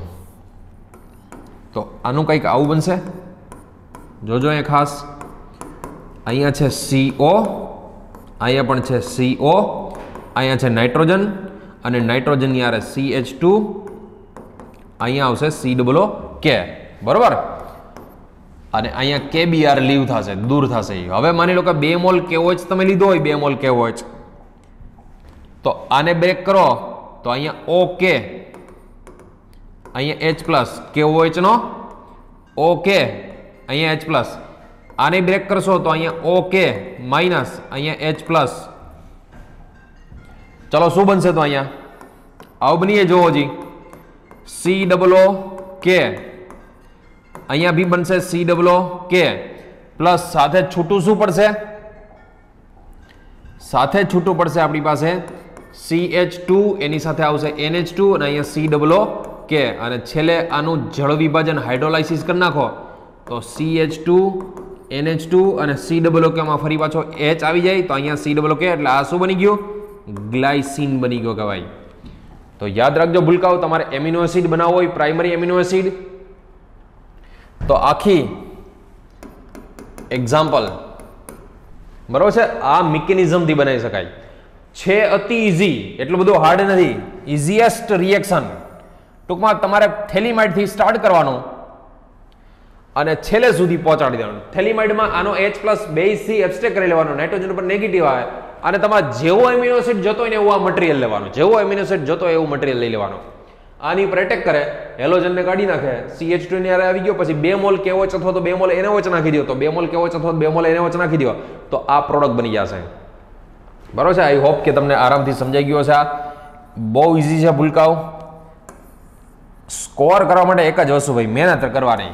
તો આનું કંઈક આવું બનશે, જોજો એ ખાસ. અહીંયા છે CO, અહીંયા પણ છે CO, અહીંયા છે નાઇટ્રોજન અને નાઇટ્રોજન યારે CH2, અહીંયા આવશે COOK, બરોબર. અને અહીંયા KBr લીવ થશે, દૂર થશે. હવે માની લો કે 2 મોલ KOH તમે લીધો હોય, 2 મોલ KOH, તો આને બ્રેક કરો તો અહીંયા OK, અહીંયા H+, KOH નો OK, અહીંયા H+. આને બ્રેક કરશો તો અહીંયા OK માઇનસ, અહીંયા H+. ચલો શું બનશે? તો અહીંયા આવું બનીએ, જોવો જી, COOK, અહીંયા બી બનશે COOK પ્લસ સાથે છૂટું શું પડશે? સાથે છૂટું પડશે આપણી પાસે CH2, એની સાથે આવશે NH2 અને અહીંયા COOK અને છેલ્લે આનું જળ વિભાજન હાઇડ્રોલાઇસિસ કરી નાખો તો CH2, NH2 અને COOK માં ફરી પાછો H આવી જાય તો અહીંયા COOK એટલે આ શું બની ગયું? ગ્લાયસીન બની ગયો કહેવાય. તો યાદ રાખજો ભૂલકાઓ, તમારે એમિનો એસિડ બનાવવો હોય, પ્રાઇમરી એમિનો એસિડ, તો આખી એક્ઝામ્પલ બરોબર છે, આ મિકેનિઝમથી બનાવી શકાય છે. અતિ ઇઝી, એટલું બધું હાર્ડ નથી, ઇઝીએસ્ટ રિએક્શન. ટૂંકમાં તમારે થેલિમાઇડથી સ્ટાર્ટ કરવાનું અને છેલ્લે સુધી પહોંચાડી દેવાનું. થેલિમાઇડમાં આનો H+ બેઝથી એબ્સ્ટ્રેક્ટ કરી લેવાનો, નાઇટ્રોજન ઉપર નેગેટિવ આવે અને તમારે જેવો એમિનો એસિડ જોતો હોય ને એવું આ મટીરિયલ લેવાનું, જેવો એમિનો એસિડ જોતો હોય એવું મટીરિયલ લઈ લેવાનું. આની ઉપર એટેક કરે, હેલોજનને કાઢી નાખે, CH2 ની આવી ગયો, પછી 2 મોલ KOH અથવા તો 2 મોલ NaOH નાખી દો, તો 2 મોલ KOH અથવા 2 મોલ NaOH નાખી દો તો આ પ્રોડક્ટ બની જશે. બરોબર છે? આઈ હોપ કે તમને આરામથી સમજાઈ ગયો છે. આ બહુ ઇઝી છે ભૂલકાઓ. સ્કોર કરવા માટે એક જ વસ્તુ ભાઈ, મહેનત કરવાની.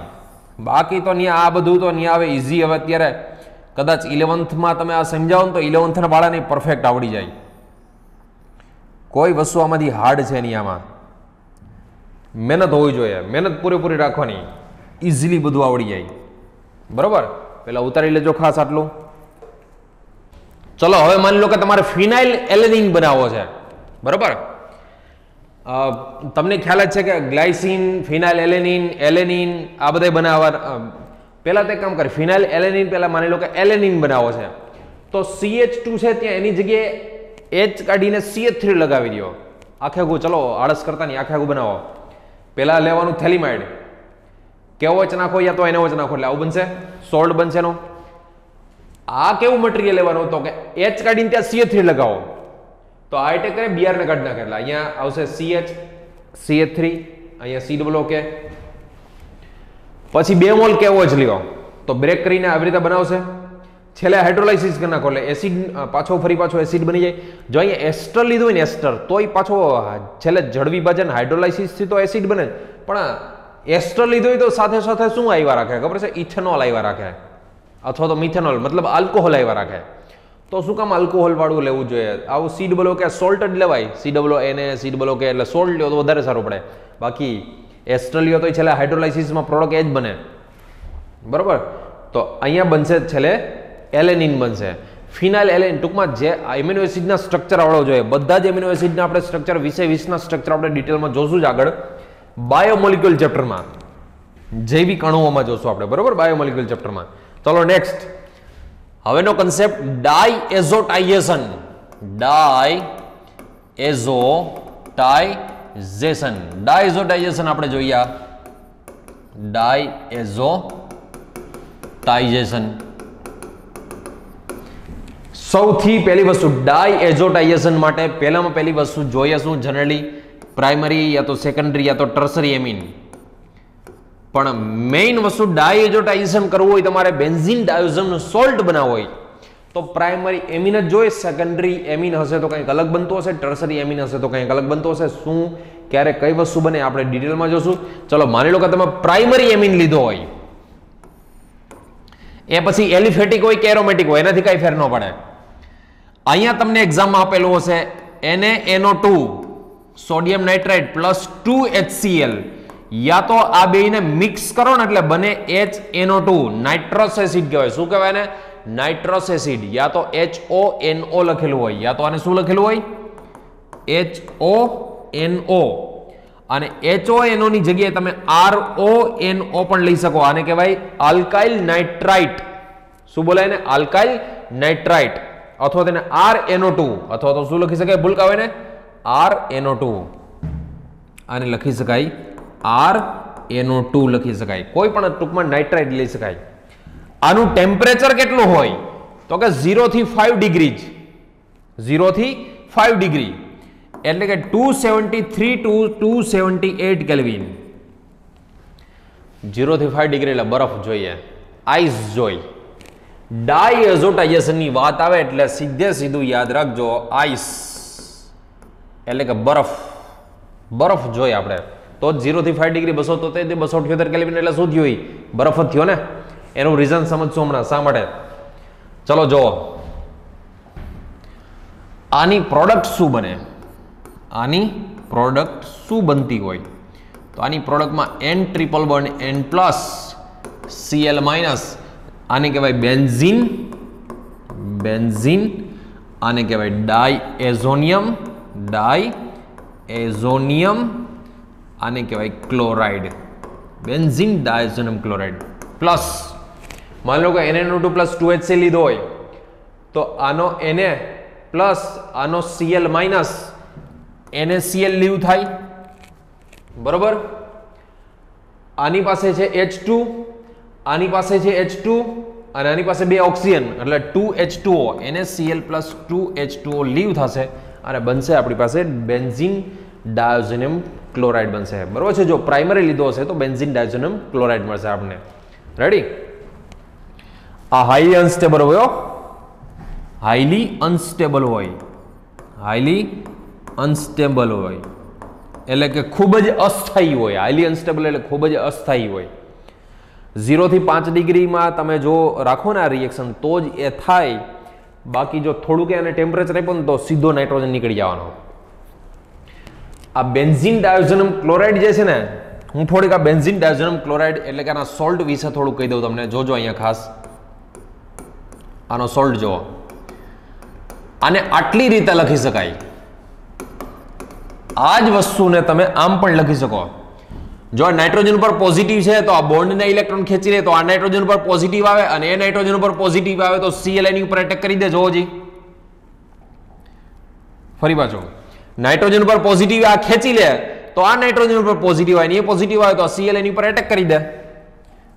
બાકી તો ન્યા આ બધું તો ન્યા આવે ઇઝી. હવે અત્યારે કદાચ 11th તમે આ સમજાવો ને તો 11th ના બાળાને પરફેક્ટ આવડી જાય. કોઈ વસ્તુ આમાંથી હાર્ડ છે નહીં. આમાં મહેનત હોવી જોઈએ, મહેનત પૂરેપૂરી રાખવાની, ઇઝીલી બધું આવડી જાય. બરોબર? પેલા ઉતારી લેજો ખાસ આટલું. ચલો હવે માની લો કે તમારે ફિનાઇલ એલેનિન બનાવવો છે. બરોબર? તમને ખ્યાલ જ છે કે ગ્લાયસીન, ફિનાઇલ એલેનિન, એલેનિન આ બધા બનાવવા. પહેલા તો એક કામ કરે, ફિનાઇલ એલેનિન પહેલા માની લો કે એલેનિન બનાવવો છે તો CH2 છે ત્યાં એની જગ્યાએ H કાઢીને CH3 લગાવી દો. આખે આખું, ચલો આળસ કરતા નહીં, આખે આખું બનાવો. પહેલા લેવાનું થેલિમાઇડ, KOH નાખો યા તો NaOH નાખો એટલે આવું બનશે, સોલ્ટ બનશે એનો. આ કેવું મટીરિયલ લેવાનું તો કે H કાઢીને ત્યાં CH3 લગાવો તો આ એટેક કરે, Br ને કાઢી નાખે એટલે અહીંયા આવશે CH, CH3, અહીંયા COOK. પછી 2 મોલ KOH લ્યો તો બ્રેક કરીને આવી રીતે બનાવશે. છેલ્લે હાઇડ્રોલાઇસિસ કરી નાખો એટલે એસિડ પાછો એસિડ બની જાય. જો અહીંયા એસ્ટર લીધું હોય ને એસ્ટર, તોય પાછો છેલ્લે જળ વિભાજન હાઇડ્રોલાઇસિસથી તો એસિડ બને, પણ એસ્ટર લીધું હોય તો સાથે સાથે શું આવ્યા રાખે ખબર છે? ઇથેનોલ આવ્યા રાખે અથવા તો મિથેનોલ, મતલબ આલ્કોહોલ આવ્યા રાખે. તો શું કામ આલ્કોહોલ વાળું લેવું જોઈએ? આવું COOK સોલ્ટ જ લેવાય, COOK એટલે સોલ્ટ લ્યો તો વધારે સારું પડે. બાકી એસ્ટર લ્યો તો છેલ્લે હાઇડ્રોલાઇસિસમાં પ્રોડક્ટ એ જ બને. બરોબર? તો અહીંયા બનશે છેલ્લે એલેનિન બનશે. ફિનાઇલ એલેનિન, ટૂંકમાં જે એમિનો એસિડના સ્ટ્રક્ચર આવડવો જોઈએ. બધા જ એમિનો એસિડના આપણે સ્ટ્રક્ચર 20-20ના સ્ટ્રક્ચર આપણે ડિટેલમાં જોશું જ આગળ બાયોમોલિક્યુલ ચેપ્ટરમાં, જૈવિક અણુઓમાં જોશું આપણે. બરોબર? બાયોમોલિક્યુલ ચેપ્ટરમાં. ચલો નેક્સ્ટ, હવેનો કન્સેપ્ટ ડાયએઝોટાઇઝેશન. ડાયએઝોટાઇઝેશન આપણે જોઈએ. ડાયએઝોટાઇઝેશન સૌથી પહેલી વસ્તુ ડાયએઝોટાઇઝેશન માટે પહેલામાં પહેલી વસ્તુ જોઈએ શું જનરલી પ્રાઇમરી યા તો સેકન્ડરી યા તો ટર્સરી એમીન. પણ મેઇન વસ્તુ ડાયએઝોટાઇઝેશન કરવું હોય તમારે બેન્ઝીન ડાયોઝનનું સોલ્ટ બનાવવું હોય તો પ્રાઇમરી એમીન જ જોઈએ. સેકન્ડરી એમીન હશે તો કંઈક અલગ બનતું હશે, ટર્સરી એમીન હશે તો કંઈક અલગ બનતું હશે. શું ક્યારે કઈ વસ્તુ બને આપણે ડિટેલમાં જોશું. ચલો માની લો કે તમે પ્રાઇમરી એમીન લીધો હોય, એ પછી એલિફેટિક હોય કે એરોમેટિક હોય એનાથી કઈ ફેર ન પડે. અહીંયા તમને એક્ઝામમાં આપેલું હશે NaNO2 sodium nitrite plus 2HCl, યા તો આ બેને મિક્સ કરો ને એટલે બને HNO2 નાઇટ્રસ એસિડ કહેવાય. શું કહેવાય ને? Nitrous acid. યા તો HONO લખેલું હોય, યા તો આને શું લખેલું હોય? HONO. અને HONO ની જગ્યાએ તમે RONO પણ લઈ શકો. આને કહેવાય આલ્કાઇલ નાઇટ્રાઇટ. શું બોલાય ને? Alkyl nitrite. અથવા તેને RNO2 અથવા તો શું લખી શકાય ભૂલકા હોય ને? RNO2. આને લખી શકાય RNO2 લખી શકાય. કોઈ પણ ટૂંકમાં નાઇટ્રાઇટ લઈ શકાય. આનું ટેમ્પરેચર કેટલું હોય તો કે 0 થી 5 ડિગ્રી. 0 થી 5 ડિગ્રી એટલે કે 273 to 278 કેલ્વિન. 0 થી 5 ડિગ્રી એટલે બરફ જોઈએ, આઈસ જોઈ. ડાયએઝોટાઇઝેશનની વાત આવે એટલે સીધે સીધું યાદ રાખજો આઈસ એટલે કે બરફ. બરફ જોઈએ આપણે તો 0 થી 5 ડિગ્રી 273 278 કેલ્વિન એટલે શું થયું? બરફ જ થયો ને. એનું રીઝન સમજશું હમણાં શા માટે. ચલો જો આની પ્રોડક્ટ શું બને, આની પ્રોડક્ટ શું બનતી હોય તો આની પ્રોડક્ટમાં N triple bond N plus Cl minus, આને કહેવાય બેન્ઝીન. બેન્ઝીન આને કહેવાય ડાયએઝોનિયમ. ડાયએઝોનિયમ આને કહેવાય chloride. Benzene diazonium chloride plus માની લો કે NaNO2 પ્લસ 2HCl લીધો હોય તો આનો Na પ્લસ આનો Cl માઇનસ NaCl લીવ થાય. બરોબર. આની પાસે છે H2, આની પાસે છે H2 અને આની પાસે બે ઓક્સિજન એટલે 2H2O. NaCl plus 2H2O leave થશે અને બનશે આપણી પાસે બેન્ઝીન ડાયોઝોનિયમ ક્લોરાઇડ બનશે. બરોબર છે. જો પ્રાઇમરી લીધો હશે તો બેન્ઝીન ડાયોઝોનિયમ ક્લોરાઇડ મળશે આપણને. રેડી. આ હાઈલી અનસ્ટેબલ હોય, હાઈલી અનસ્ટેબલ હોય, હાઈલી અનસ્ટેબલ હોય એટલે કે ખૂબ જ અસ્થાયી હોય. હાઈલી અનસ્ટેબલ એટલે ખૂબ જ અસ્થાયી હોય. 0 થી 5 ડિગ્રીમાં તમે જો રાખો ને આ રિએક્શન તો જ એ થાય. બાકી જો થોડુંક એને ટેમ્પરેચર આપ્યું ને તો સીધો નાઇટ્રોજન નીકળી જવાનો. આ બેન્ઝીન ડાયોઝોનિયમ ક્લોરાઇડ જે છે ને, હું થોડીક આ બેન્ઝીન ડાયોઝોનિયમ ક્લોરાઇડ એટલે કે આના સોલ્ટ વિશે થોડુંક કહી દઉં તમને. જોજો અહીંયા ખાસ આનો સોલ્ટ જુઓ. આને આટલી રીતે લખી શકાય. આ જ વસ્તુને તમે આમ પણ લખી શકો. જો આ નાઇટ્રોજન ઉપર પોઝિટિવ છે તો આ બોન્ડના ઇલેક્ટ્રોન ખેંચી લે તો આ નાઇટ્રોજન ઉપર પોઝિટિવ આવે અને એ નાઇટ્રોજન ઉપર પોઝિટિવ આવે તો Cl એની ઉપર એટેક કરી દે. જોવો જી ફરી પાછો નાઇટ્રોજન ઉપર પોઝિટિવ આ ખેંચી લે તો આ નાઇટ્રોજન ઉપર પોઝિટિવ આવે ને એ પોઝિટિવ આવે તો Cl એની ઉપર એટેક કરી દે.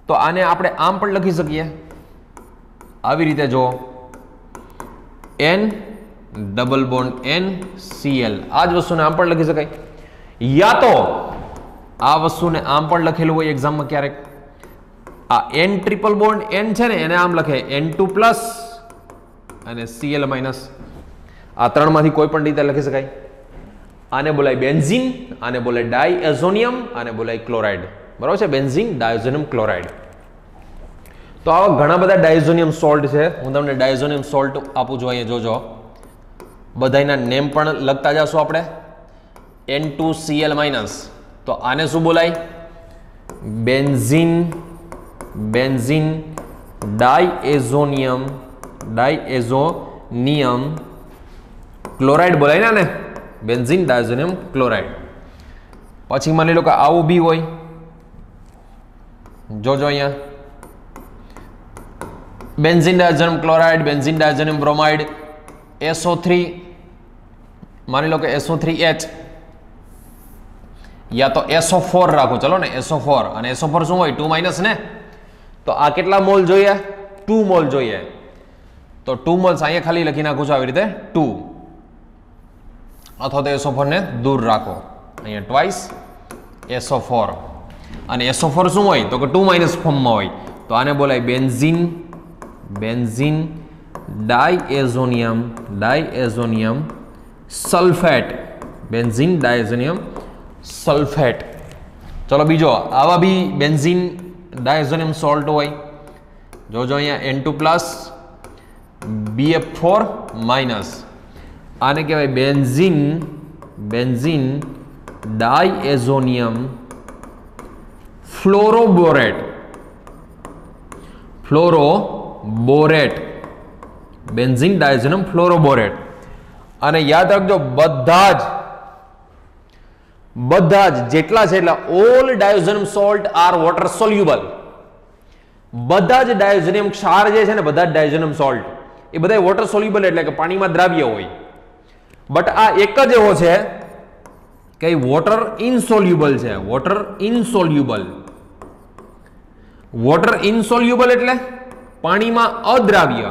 તો આને આપણે આમ પણ લખી શકીએ આવી રીતે. જો N double bond N Cl આ જ વસ્તુને આમ પણ લખી શકાય. યા તો આ વસ્તુને આમ પણ લખેલું હોય એક્ઝામમાં ક્યારેક. આ N ટ્રિપલ બોન્ડ N છે ને એને આમ લખે N2 પ્લસ અને Cl માઇનસ. આ ત્રણમાંથી કોઈ પણ રીતે લખી શકાય. આને બોલાય બેન્ઝીન, આને બોલાય ડાયએઝોનિયમ, આને બોલાય ક્લોરાઇડ. બરાબર છે. Benzene diazonium chloride. તો આવા ઘણા બધા ડાયોઝોનિયમ સોલ્ટ છે. હું તમને ડાયોઝોનિયમ સોલ્ટ આપું છું. અહીંયા જોજો બધાના નેમ પણ લખતા જશું આપણે. N2Cl માઇનસ તો આને શું બોલાય? Benzene. Benzene diazonium. Diazonium chloride બોલાય ને આને. Benzene diazonium chloride. પછી માની લો કે આવું બી હોય. જોજો અહીંયા benzene diazonium chloride, benzene diazonium bromide, SO3 માની લો કે SO3H યા તો SO4 રાખો. ચલો ને SO4 અને SO4 શું હોય? 2 માઇનસ ને. તો આ કેટલા મોલ જોઈએ? 2 મોલ જોઈએ. તો 2 મોલ્સ અહીંયા ખાલી લખી નાખું છું આવી રીતે 2, અથવા તો SO4 ને દૂર રાખો, અહીંયા ટ્વાઇસ SO4, અને SO4 શું હોય તો કે 2- ફોર્મમાં હોય, તો આને બોલાય benzene, benzene diazonium sulphate, benzene diazonium sulphate. ચલો બીજો, આવા બી બેન્ઝીન ડાયએઝોનિયમ સોલ્ટ હોય, જોજો અહીંયા N2+, BF4-, આને કહેવાય benzene diazonium fluoroborate, benzene diazonium fluoroborate. અને યાદ રાખજો બધા જ જેટલા છે એટલા all diazonium salt are water soluble. બધા જ ડાયઝોનિયમ ક્ષાર જે છે ને, બધા જ ડાયઝોનિયમ સોલ્ટ એ બધા વોટર સોલ્યુબલ એટલે કે પાણીમાં દ્રાવ્ય હોય. બટ આ એક જ એવો છે કે વોટર ઇનસોલ્યુબલ છે, વોટર ઇનસોલ્યુબલ એટલે પાણીમાં અદ્રાવ્ય.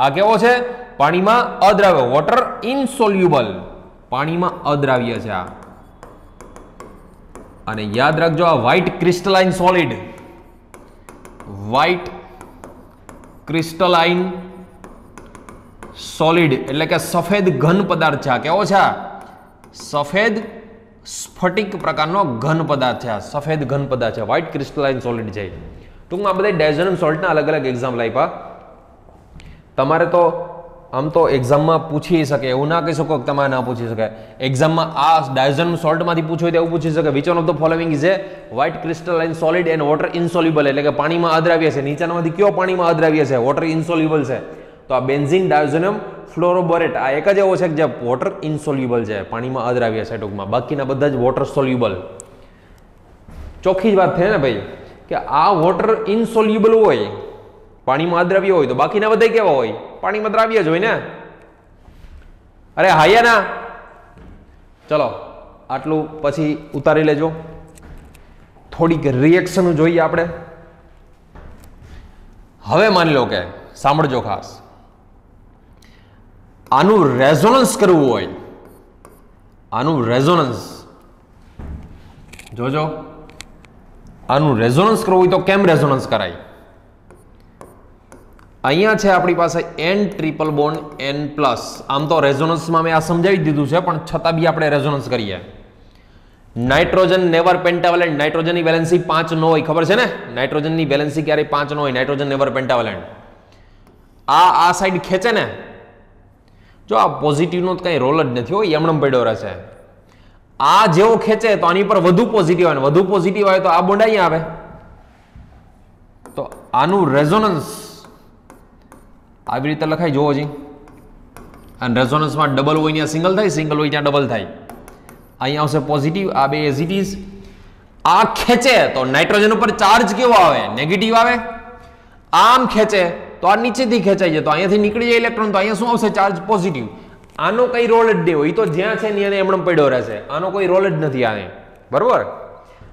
આ કેવો છે? પાણીમાં અદ્રાવ્ય, વોટર ઇનસોલ્યુબલ, પાણીમાં અદ્રાવ્ય છે આ. અને યાદ રાખજો આ વ્હાઇટ ક્રિસ્ટલાઇન સોલિડ એટલે કે સફેદ ઘન પદાર્થ છે. કેવો છે? સફેદ સ્ફટિક પ્રકારનો ઘન પદાર્થ છે. સફેદ ઘન પદાર્થ છે, વ્હાઇટ ક્રિસ્ટલાઇન સોલિડ છે. ટૂંકમાં બધા ડાયઝોનિયમ સોલ્ટના અલગ અલગ એક્ઝામ્પલ આપ્યા. તમારે તો આમ તો એક્ઝામમાં પૂછી શકે, એવું ના કહી શકો કે તમારે ના પૂછી શકે. એક્ઝામમાં આ ડાયઝોનિયમ સોલ્ટમાંથી પૂછવું હોય તો એવું પૂછી શકે, which one of the following is a white crystalline solid and water insoluble, એટલે કે પાણીમાં અદ્રાવ્ય છે. નીચેનામાંથી કયો પાણીમાં અદ્રાવ્ય છે? વોટર ઇનસોલ્યુબલ છે. તો આ બેન્ઝીન ડાયઝોનિયમ ફ્લોરોબોરેટ આ એક જ એવો છે કે જે વોટર ઇનસોલ્યુબલ છે, પાણીમાં અદ્રાવ્ય છે ટૂંકમાં. બાકીના બધા જ વોટર સોલ્યુબલ. ચોખ્ખી જ વાત થઈ ને ભાઈ કે આ વોટર ઇનસોલ્યુબલ હોય, પાણીમાં અદ્રાવ્ય હોય, તો બાકીના બધા કેવા હોય? પાણીમાં દ્રાવ્ય જ હોય ને. અરે હાયા ના. ચલો આટલું પછી ઉતારી લેજો. થોડીક રિએક્શન જોઈએ આપણે. હવે માની લો કે સાંભળજો ખાસ, આનું રેઝોનન્સ કરવું હોય, આનું રેઝોનન્સ જોજો, આનું રેઝોનન્સ કરવું હોય તો કેમ રેઝોનન્સ કરાય? અહીંયા છે આપણી પાસે N ટ્રિપલ બોન્ડ N+. આમ તો રેઝોનન્સમાં મેં આ સમજાવી દીધું છે, પણ છતાં બી આપણે રેઝોનન્સ કરીએ. નાઇટ્રોજન નેવર પેન્ટાવેલેન્ટ, નાઇટ્રોજનની વેલેન્સી 5 ન હોય, ખબર છે ને? નાઇટ્રોજનની વેલેન્સી ક્યારેય 5 ન હોય, નાઇટ્રોજન નેવર પેન્ટાવેલેન્ટ. આ સાઈડ ખેંચે ને, જો આ પોઝિટિવનો તો કંઈ રોલ જ નથી હોય, એમણમ પડ્યો રહેશે. આ જેવો ખેંચે તો આની પર વધુ પોઝિટિવ આવે, વધુ પોઝિટિવ આવે તો આ બોન્ડ અહીંયા આવે. તો આનું રેઝોનન્સ આવી રીતે લખાય, જોવો જી. અને રેઝોનન્સમાં ડબલ હોય ત્યાં સિંગલ થાય, સિંગલ હોય ત્યાં ડબલ થાય. અહીંયા આવશે પોઝિટિવ, આ બે એઝ ઇટ ઇઝ. આ ખેંચે તો નાઇટ્રોજન ઉપર ચાર્જ કેવો આવે? નેગેટિવ આવે. આમ ખેંચે તો આ નીચેથી ખેંચાઈ જાય, તો અહીંયાથી નીકળી જાય ઇલેક્ટ્રોન, તો અહીંયા શું આવશે? Charge positive. આનો કઈ રોલ જ નહીં હોય, તો જ્યાં છે ને એને એમણે પડ્યો રહેશે. આનો કોઈ રોલ જ નથી આને, બરોબર?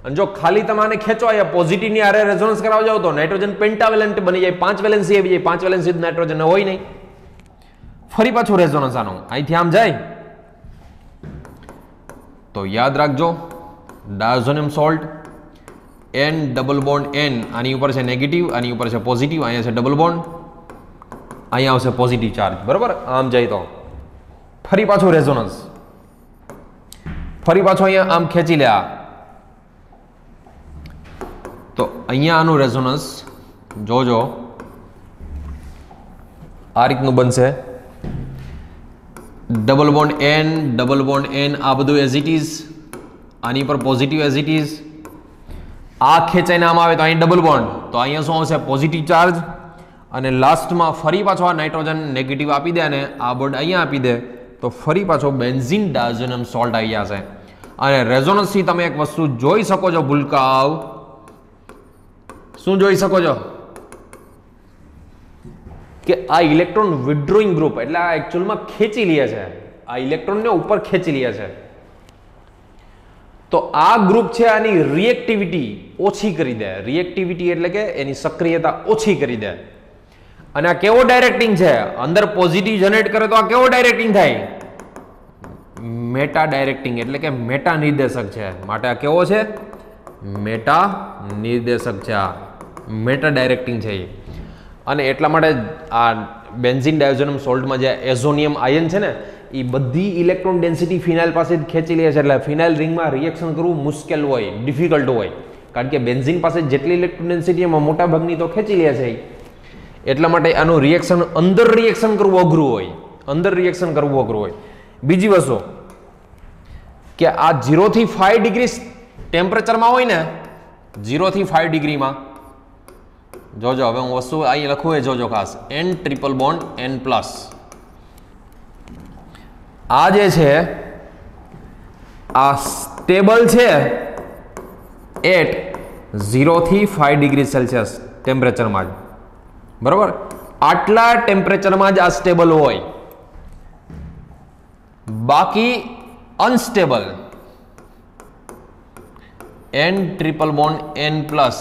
અને જો ખાલી તમારે ખેંચો અહીંયા પોઝિટિવની આરે રેઝોનન્સ કરાવવા જાવ તો નાઇટ્રોજન પેન્ટાવેલેન્ટ બની જાય, 5 વેલેન્સી આવી જાય. 5 વેલેન્સી નાઇટ્રોજન હોય નહીં. ફરી પાછું રેઝોનન્સ આનું અહીંથી આમ જાય. તો યાદ રાખજો, diazonium salt N double bond N, આની ઉપર છે નેગેટિવ, આની ઉપર છે પોઝિટિવ, અહીંયા છે ડબલ બોન્ડ, અહીંયા આવશે પોઝિટિવ ચાર્જ, બરોબર? આમ જાય તો ફરી પાછું રેઝોનન્સ, ફરી પાછું અહીંયા આમ ખેંચી લે આ, તો અહીંયા આનું રેઝોનન્સ જોજો આ રીતનું બનશે. ડબલ બોન્ડ N, આ બધું એઝ ઇટ ઇઝ, આની પર પોઝિટિવ એઝ ઇટ ઇઝ. આ ખેંચાઈને આમ આવે તો અહીં ડબલ બોન્ડ, તો અહીંયા શું આવશે? Positive charge. અને લાસ્ટમાં ફરી પાછો આ નાઇટ્રોજન નેગેટિવ આપી દે અને આ બોન્ડ અહીંયા આપી દે, તો ફરી પાછો બેન્ઝીન ડાયઝોનિયમ સોલ્ટ આવી જશે. અને રેઝોનન્સથી તમે એક વસ્તુ જોઈ શકો છો ભૂલકાઓ, શું જોઈ શકો છો? કે આ ઇલેક્ટ્રોન વિથડ્રોઈંગ ગ્રુપ, એટલે આ એકચ્યુઅલમાં ખેંચી લે છે, આ ઇલેક્ટ્રોનને ઉપર ખેંચી લે છે. તો આ ગ્રુપ છે આની રિએક્ટિવિટી ઓછી કરી દે. રિએક્ટિવિટી એટલે કે એની સક્રિયતા ઓછી કરી દે. અને આ કેવો ડાયરેક્ટિંગ છે? અંદર પોઝિટિવ જનરેટ કરે તો આ કેવો ડાયરેક્ટિંગ થાય? મેટા ડાયરેક્ટિંગ, એટલે કે મેટા નિર્દેશક છે. માટે આ કેવો છે? મેટા નિર્દેશક છે. આ મેટા ડાયરેક્ટિંગ છે. અને એટલા માટે આ બેન્ઝીન ડાયોઝેનમ સોલ્ટમાં જે એઝોનિયમ આયન છે ને, એ બધી ઇલેક્ટ્રોન ડેન્સિટી ફિનાઇલ પાસે જ ખેંચી લે છે. એટલે ફિનાઇલ રિંગમાં રિએક્શન કરવું મુશ્કેલ હોય, ડિફિકલ્ટ હોય, કારણ કે બેન્ઝીન પાસે જેટલી ઇલેક્ટ્રોન ડેન્સિટી એમાં મોટા ભાગની તો ખેંચી લે છે. એટલા માટે આનું રિએક્શન અંદર રિએક્શન કરવું અઘરું હોય, અંદર રિએક્શન કરવું અઘરું હોય. બીજી વસ્તુ કે આ 0 થી 5 ડિગ્રી ટેમ્પરેચરમાં હોય ને, 0 થી 5 ડિગ્રીમાં, જોજો હવે હું વસ્તુ અહીં લખું એ જોજો ખાસ, N triple bond N plus. આ જે છે આ સ્ટેબલ છે એટ 0 થી 5 ડિગ્રી સેલ્સિયસ ટેમ્પરેચરમાં જ, બરોબર? આટલા ટેમ્પરેચરમાં જ આ સ્ટેબલ હોય. બાકી unstable N triple bond N plus,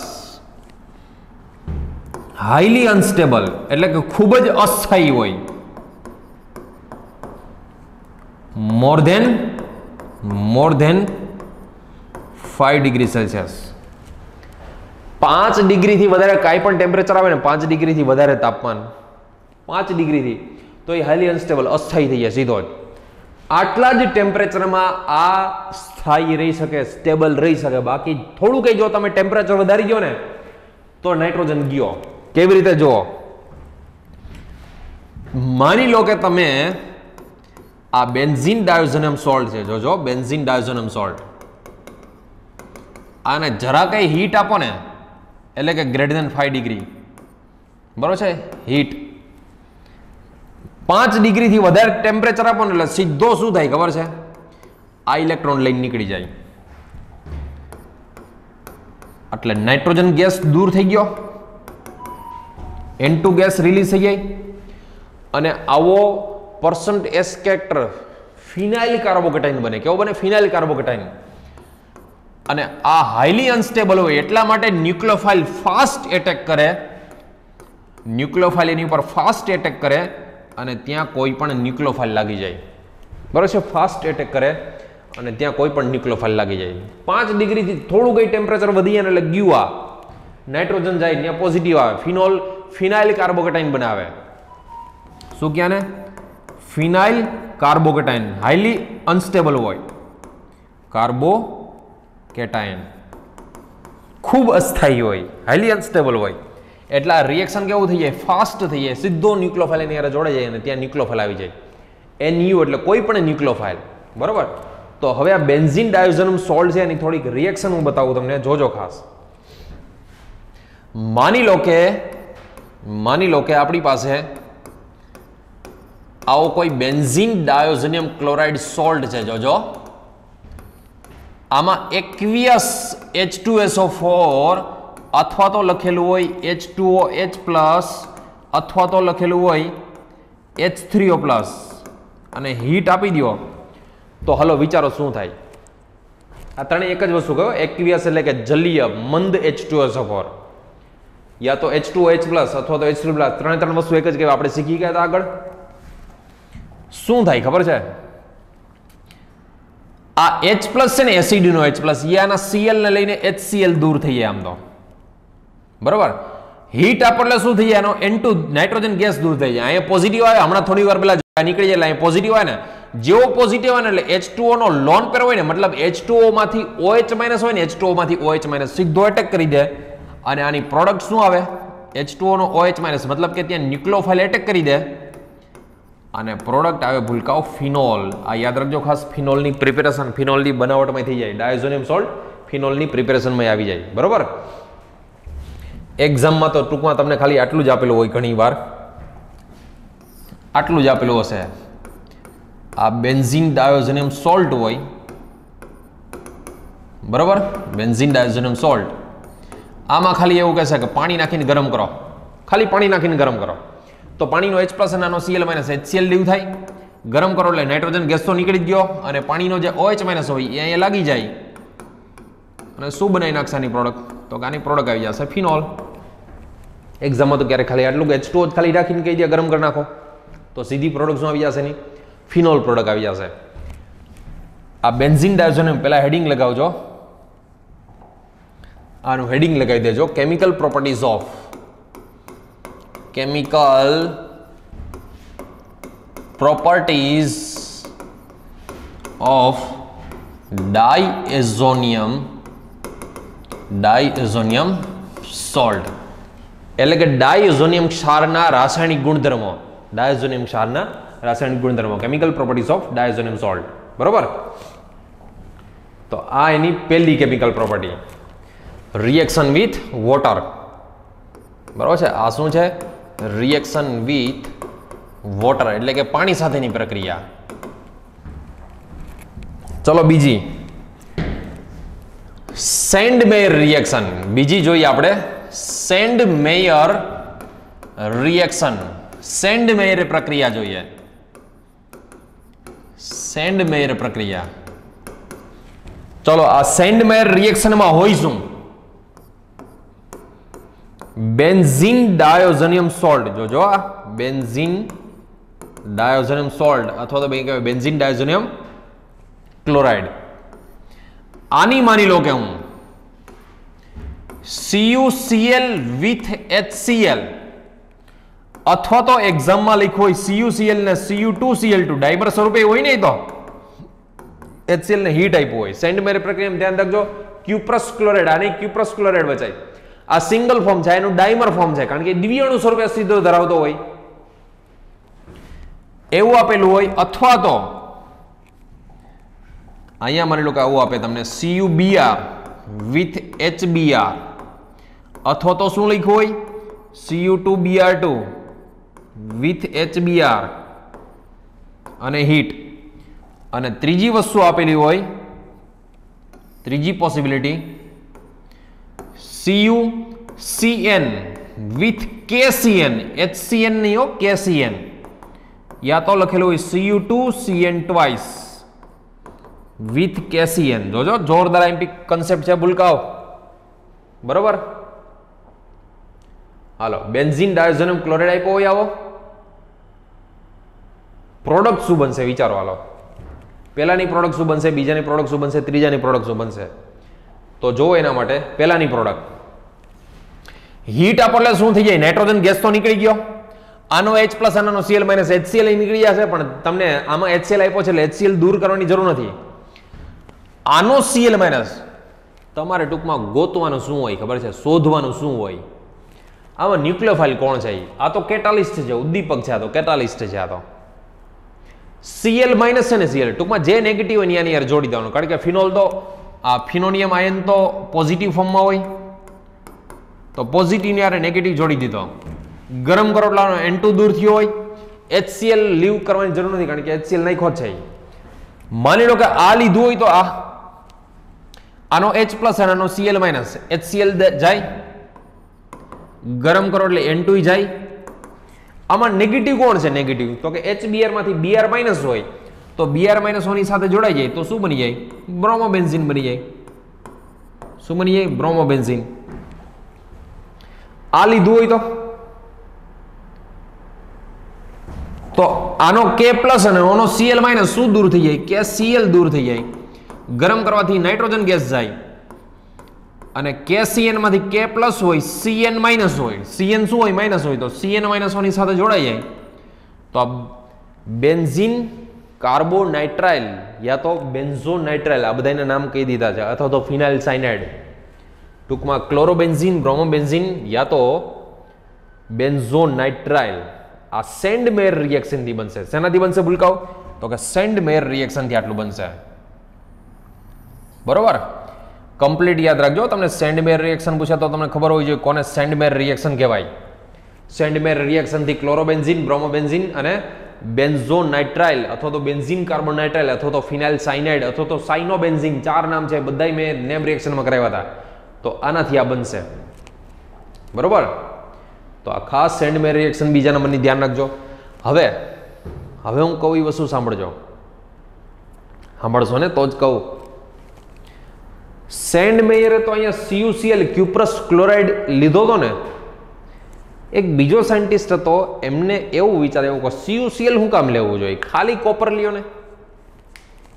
highly unstable એટલે કે ખૂબ જ અસ્થાયી હોય, મોર ધેન 5 ડિગ્રી સેલ્સિયસ. 5 ડિગ્રીથી વધારે કાંઈ પણ ટેમ્પરેચર આવે ને, 5 ડિગ્રીથી વધારે તાપમાન, 5 ડિગ્રીથી, તો એ હાઈલી અનસ્ટેબલ, અસ્થાયી થઈ જાય સીધો જ. આટલા જ ટેમ્પરેચરમાં આ સ્થાયી રહી શકે, સ્ટેબલ રહી શકે. બાકી થોડું કંઈ જો તમે ટેમ્પરેચર વધારી ગયો ને તો નાઇટ્રોજન ગયો. કેવી રીતે? જુઓ, માની લો કે તમે આ બેન્ઝીન ડાયોઝેનમ સોલ્ટ છે, જોજો બેન્ઝીન ડાયોઝેનમ સોલ્ટ, આને જરા કઈ હીટ આપો ને, એટલે કે > 5 ડિગ્રી, બરોબર છે, હીટ 5 ડિગ્રીથી વધારે ટેમ્પરેચર આપો ને, એટલે સીધો શું થાય ખબર છે? આ ઇલેક્ટ્રોન લઈને નીકળી જાય. એટલે નાઇટ્રોજન ગેસ દૂર થઈ ગયો, N2 ગેસ રિલીઝ થઈ જાય, અને આવો %S કેરેક્ટર ફિનાઇલ કાર્બોકેટાઇન બને. કેવો બને? ફિનાઇલ કાર્બોકેટાઇન. અને આ હાઈલી અનસ્ટેબલ હોય એટલા માટે ન્યુક્લિયોફાઇલ ફાસ્ટ એટેક કરે, ન્યુક્લિયોફાઇલ એની ઉપર ફાસ્ટ એટેક કરે, અને ત્યાં કોઈ પણ ન્યુક્લિયોફાઇલ લાગી જાય, બરાબર છે? ફાસ્ટ એટેક કરે અને ત્યાં કોઈ પણ ન્યુક્લિયોફાઇલ લાગી જાય. 5 ડિગ્રીથી થોડું કંઈ ટેમ્પરેચર વધી જાય એટલે ગયું, આ નાઇટ્રોજન જાય, ત્યાં પોઝિટિવ આવે, ફિનાઇલ કાર્બોકેટાઇન બનાવે. શું ક્યાં ને? ફિનાઇલ કાર્બોકેટાઇન, હાઈલી અનસ્ટેબલ હોય, કાર્બોકેટાઇન ખૂબ અસ્થાયી હોય, હાઈલી અનસ્ટેબલ હોય. એટલે આ રિએક્શન કેવું થઈ જાય? ફાસ્ટ થઈ જાય, સીધો ન્યુક્લિયોફાઇલ એની હારે જોડાઈ જાય અને ત્યાં ન્યુક્લિયોફાઇલ આવી જાય. NU એટલે કોઈ પણ ન્યુક્લિયોફાઇલ, બરોબર? તો હવે આ બેન્ઝીન ડાયોઝેનમ સોલ્ટ છે એની થોડીક રિએક્શન હું બતાવું તમને, જોજો ખાસ. માની લો કે આપણી પાસે આવો કોઈ બેન્ઝીન ડાયોઝેનિયમ ક્લોરાઇડ સોલ્ટ છે, જોજો આમાં aqueous H2SO4 અથવા તો લખેલું હોય H2OH+, અથવા તો લખેલું હોય H3O+, અને હીટ આપી દો તો હલો વિચારો શું થાય? આ ત્રણે એક જ વસ્તુ કહ્યો, aqueous એટલે કે જલીય મંદ H2SO4, યા તો H2OH+ અથવા તો H3O+, ત્રણ વસ્તુ એક જ કહેવાય. આપણે શીખી ગયા હતા આગળ. શું થાય ખબર છે? આ H+ છે ને, એસિડનો H+, આના Cl ને લઈને HCl દૂર થઈ જાય આમ તો, બરોબર? હીટ આપો એટલે શું થઈ જાય? એનો N2 નાઇટ્રોજન ગેસ દૂર થઈ જાય. અહીંયા પોઝિટિવ આવે, હમણાં થોડી વાર પહેલા નીકળી જાય, એટલે અહીંયા પોઝિટિવ આવે ને, જેવો પોઝિટિવ આવે ને એટલે H2O નો લોન પેર હોય ને, મતલબ H2O માંથી OH- હોય ને, H2O માંથી OH- સીધો એટેક કરી દે, અને આની પ્રોડક્ટ શું આવે? H2O નો OH-, મતલબ કે ત્યાં ન્યુક્લિયોફાઇલ એટેક કરી દે, અને પ્રોડક્ટ આવે ભૂલકાઓ ફિનોલ. આ યાદ રાખજો ખાસ, ફિનોલની પ્રિપેરેશન, ફિનોલની બનાવટમાં થઈ જાય. ડાયોઝેનિયમ સોલ્ટ ફિનોલની પ્રિપેરેશનમાં આવી જાય, બરોબર? એક્ઝામમાં તો ટૂંકમાં તમને ખાલી આટલું જ આપેલું હોય, ઘણી વાર આટલું જ આપેલું હશે. આ બેન્ઝીન ડાયોઝેનિયમ સોલ્ટ હોય, બરોબર? બેન્ઝીન ડાયોઝેનિયમ સોલ્ટ, આમાં ખાલી એવું કહેશે કે પાણી નાખીને ગરમ કરો, ખાલી પાણી નાખીને ગરમ કરો, તો પાણીનો H+ અને આનો Cl- HCl લીવ થાય. ગરમ કરો એટલે નાઇટ્રોજન ગેસ તો નીકળી જ ગયો, અને પાણીનો જે OH- હોય એ અહીંયા લાગી જાય, અને શું બનાવી નાખશે આની પ્રોડક્ટ? તો આની પ્રોડક્ટ આવી જશે ફિનોલ. એક્ઝામમાં તો ક્યારે ખાલી આટલું H2O જ ખાલી રાખીને કહી દે ગરમ કરી નાખો, તો સીધી પ્રોડક્ટ શું આવી જશે એની? ફિનોલ પ્રોડક્ટ આવી જશે. આ બેન્ઝીન ડાયોઝોનિયમ પહેલા હેડિંગ લગાવજો, આનું હેડિંગ લગાવી દેજો, chemical properties of diazonium salt, એટલે કે ડાયએઝોનિયમ ક્ષારના રાસાયણિક ગુણધર્મો, ડાયએઝોનિયમ ક્ષારના રાસાયણિક ગુણધર્મો, chemical properties of diazonium salt. બરોબર, તો આ એની પહેલી chemical property. Reaction with water. બરોબર છે, આ શું છે? રિએક્શન વિથ વોટર એટલે કે પાણી સાથેની પ્રક્રિયા. ચલો બીજી, સેન્ડ-મેયર રિએક્શન. બીજી જોઈએ આપણે, સેન્ડ-મેયર રિએક્શન. સેન્ડ-મેયર પ્રક્રિયા જોઈએ, સેન્ડ-મેયર પ્રક્રિયા. ચલો, આ સેન્ડ-મેયર રિએક્શનમાં હોય શું? Benzene diazonium salt. જોજો, આ બેન્ઝીન ડાયોઝોનિયમ સોલ્ટ અથવા તો બેન્ઝીન ડાયોઝોનિયમ ક્લોરાઇડ. આની માની લો કે હું CuCl વિથ HCl, અથવા તો એક્ઝામમાં લખ્યું હોય CuCl ને Cu2Cl2 ડાયમર સ્વરૂપે હોય નહીં, તો HCl ને હીટ આપ્યું હોય. સેન્ડ-મેયર પ્રક્રિયામાં ધ્યાન રાખજો, ક્યુપ્રસ ક્લોરાઇડ, આને ક્યુપ્રસ ક્લોરાઇડ બચાય. આ સિંગલ ફોર્મ છે, એનું ડાયમર ફોર્મ છે, કારણ કે દ્વિઅણુ સ્વરૂપે અસ્તિત્વ ધરાવતો હોય એવું આપેલું હોય. અથવા તો અહીંયા માની લો કે આવું આપે તમને CuBr વિથ HBr, અથવા તો શું લખ્યું હોય Cu2Br2 વિથ HBr અને હીટ. અને ત્રીજી વસ્તુ આપેલી હોય, ત્રીજી possibility CuCN with KCN, HCN નહીં હો, KCN. યા તો લખેલું હોય Cu2CN ટ્વાઇસ વિથ KCN. જોજો, જોરદાર એમ્પિક કન્સેપ્ટ છે, ભૂલકાઓ. બરોબર, હાલો, બેન્ઝીન ડાયોઝોનિયમ ક્લોરાઇડ આપ્યો હોય, આવો પ્રોડક્ટ શું બનશે વિચારો. હાલો, પહેલાની પ્રોડક્ટ શું બનશે, બીજાની પ્રોડક્ટ શું બનશે, ત્રીજાની પ્રોડક્ટ શું બનશે? તો જો એના માટે પહેલાની પ્રોડક્ટ, હીટ આપો એટલે શું થઈ જાય? નાઇટ્રોજન ગેસ તો નીકળી ગયો, આનો H પ્લસ આનો Cl માઇનસ HCl નીકળી જશે. પણ તમને આમાં HCl આપ્યો છે એટલે HCl દૂર કરવાની જરૂર નથી. આનો Cl માઇનસ તમારે ટૂંકમાં ગોતવાનું શું હોય ખબર છે? શોધવાનું શું હોય? આમાં ન્યુક્લિયોફાઇલ કોણ છે? આ તો કેટાલિસ્ટ છે, ઉદ્દીપક છે, આ તો કેટાલિસ્ટ છે. આ તો Cl માઇનસ છે ને, Cl ટૂંકમાં જે નેગેટિવ હોય એની યાર જોડી દેવાનું, કારણ કે ફિનોલ તો આ ફિનોનિયમ આયન તો પોઝિટિવ ફોર્મમાં હોય, તો પોઝિટિવ ની યાર નેગેટિવ જોડી દીધો. ગરમ કરો એટલે N2 દૂર થયો હોય, HCl લીવ કરવાની જરૂર નથી, કારણ કે HCl નાખ્યો છે. માની લો કે આ લીધું હોય તો આનો H પ્લસ અને આનો Cl માઇનસ, HCl જાય, ગરમ કરો એટલે N2 જાય. આમાં નેગેટિવ કોણ છે? નેગેટિવ તો કે HBr માંથી Br માઇનસ હોય, તો Br માઇનસ ની સાથે જોડાઈ જાય તો શું બની જાય? બ્રોમોબેન્ઝીન બની જાય. શું બની જાય? બ્રોમોબેન્ઝીન. આ લીધું હોય તો આનો K પ્લસ અને આનો Cl માઇનસ શું દૂર થઈ જાય? KCl દૂર થઈ જાય. ગરમ કરવાથી નાઇટ્રોજન ગેસ જાય, અને KCN માંથી K પ્લસ હોય, Cn માઇનસ હોય. Cn શું હોય? માઇનસ હોય, તો Cn માઇનસ ની સાથે જોડાઈ જાય તો બેન્ઝીન કાર્બોનાઇટ્રાઇલ યા તો બેન્ઝોનાઇટ્રાઇલ, આ બધાના નામ કહી દીધા છે, અથવા તો ફિનાઇલ સાયનાઇડ. ટૂંકમાં ક્લોરોબેન્ઝીન, બ્રોમોબેન્ઝીન યા તો બેન્ઝોનાઇટ્રાઇલ. આ સેન્ડ-મેયર રિએક્શન થી બનશે. શેનાથી બનશે ભૂલકાઓ? તો કે સેન્ડ-મેયર રિએક્શન થી આટલું બનશે. બરોબર, કમ્પ્લીટ યાદ રાખજો. તમને સેન્ડ-મેયર રિએક્શન પૂછે તો તમને ખબર હોવી જોઈએ કોને સેન્ડ-મેયર રિએક્શન કહેવાય. સેન્ડ-મેયર રિએક્શન થી ક્લોરોબેન્ઝીન, બ્રોમોબેન્ઝીન અને બેન્ઝોનાઇટ્રાઇલ અથવા તો બેન્ઝીન કાર્બોનાઇટ્રાઇલ અથવા તો ફિનાઇલ સાયનાઇડ અથવા તો સાઇનોબેન્ઝીન, 4 નામ છે, બધાય મેં નેમ રિએક્શનમાં કરાવ્યા હતા. તો આનાથી આ બનશે. બરોબર, તો આ ખાસ સેન્ડ-મેયર રિએક્શન બીજા નંબરની ધ્યાન રાખજો. હવે હું કહું એ વસ્તુ સાંભળજો, સાંભળશો ને તો જ કહું. સેન્ડ-મેયરે તો અહીંયા CuCl ક્યુપ્રસ ક્લોરાઇડ લીધો હતો ને, એક બીજો સાયન્ટિસ્ટ હતો, એમને એવું વિચાર્યું કે CuCl શું કામ લેવું જોઈએ, ખાલી કોપર લ્યો ને.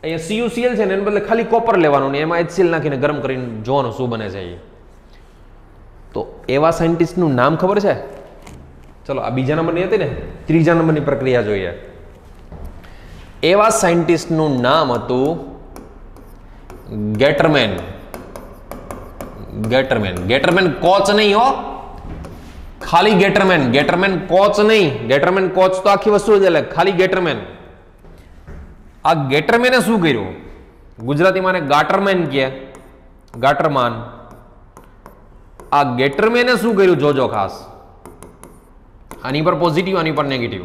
અહીંયા CuCl છે ને એને બદલે ખાલી કોપર લેવાનું ને એમાં HCl નાખીને ગરમ કરીને જોવાનું શું બને છે. તો એવા સાયન્ટિસ્ટનું નામ ખબર છે? ચલો આ બીજા નંબરની હતી ને, ત્રીજા નંબરની પ્રક્રિયા જોઈએ. એવા સાયન્ટિસ્ટનું નામ હતું ગેટરમેન. ગેટરમેન, ગેટરમેન કોચ નહીં હો, ખાલી ગેટરમેન. ગેટરમેન કોચ નહીં, ગેટરમેન કોચ તો આખી વસ્તુ જ અલગ, ખાલી ગેટરમેન. આ ગેટરમેને શું કર્યું? ગુજરાતીમાં ને ગાટરમેન કહે, ગાટરમાન. આ ગેટરમેને શું કર્યું જોજો ખાસ. આની પર પોઝિટિવ, આની પર નેગેટિવ,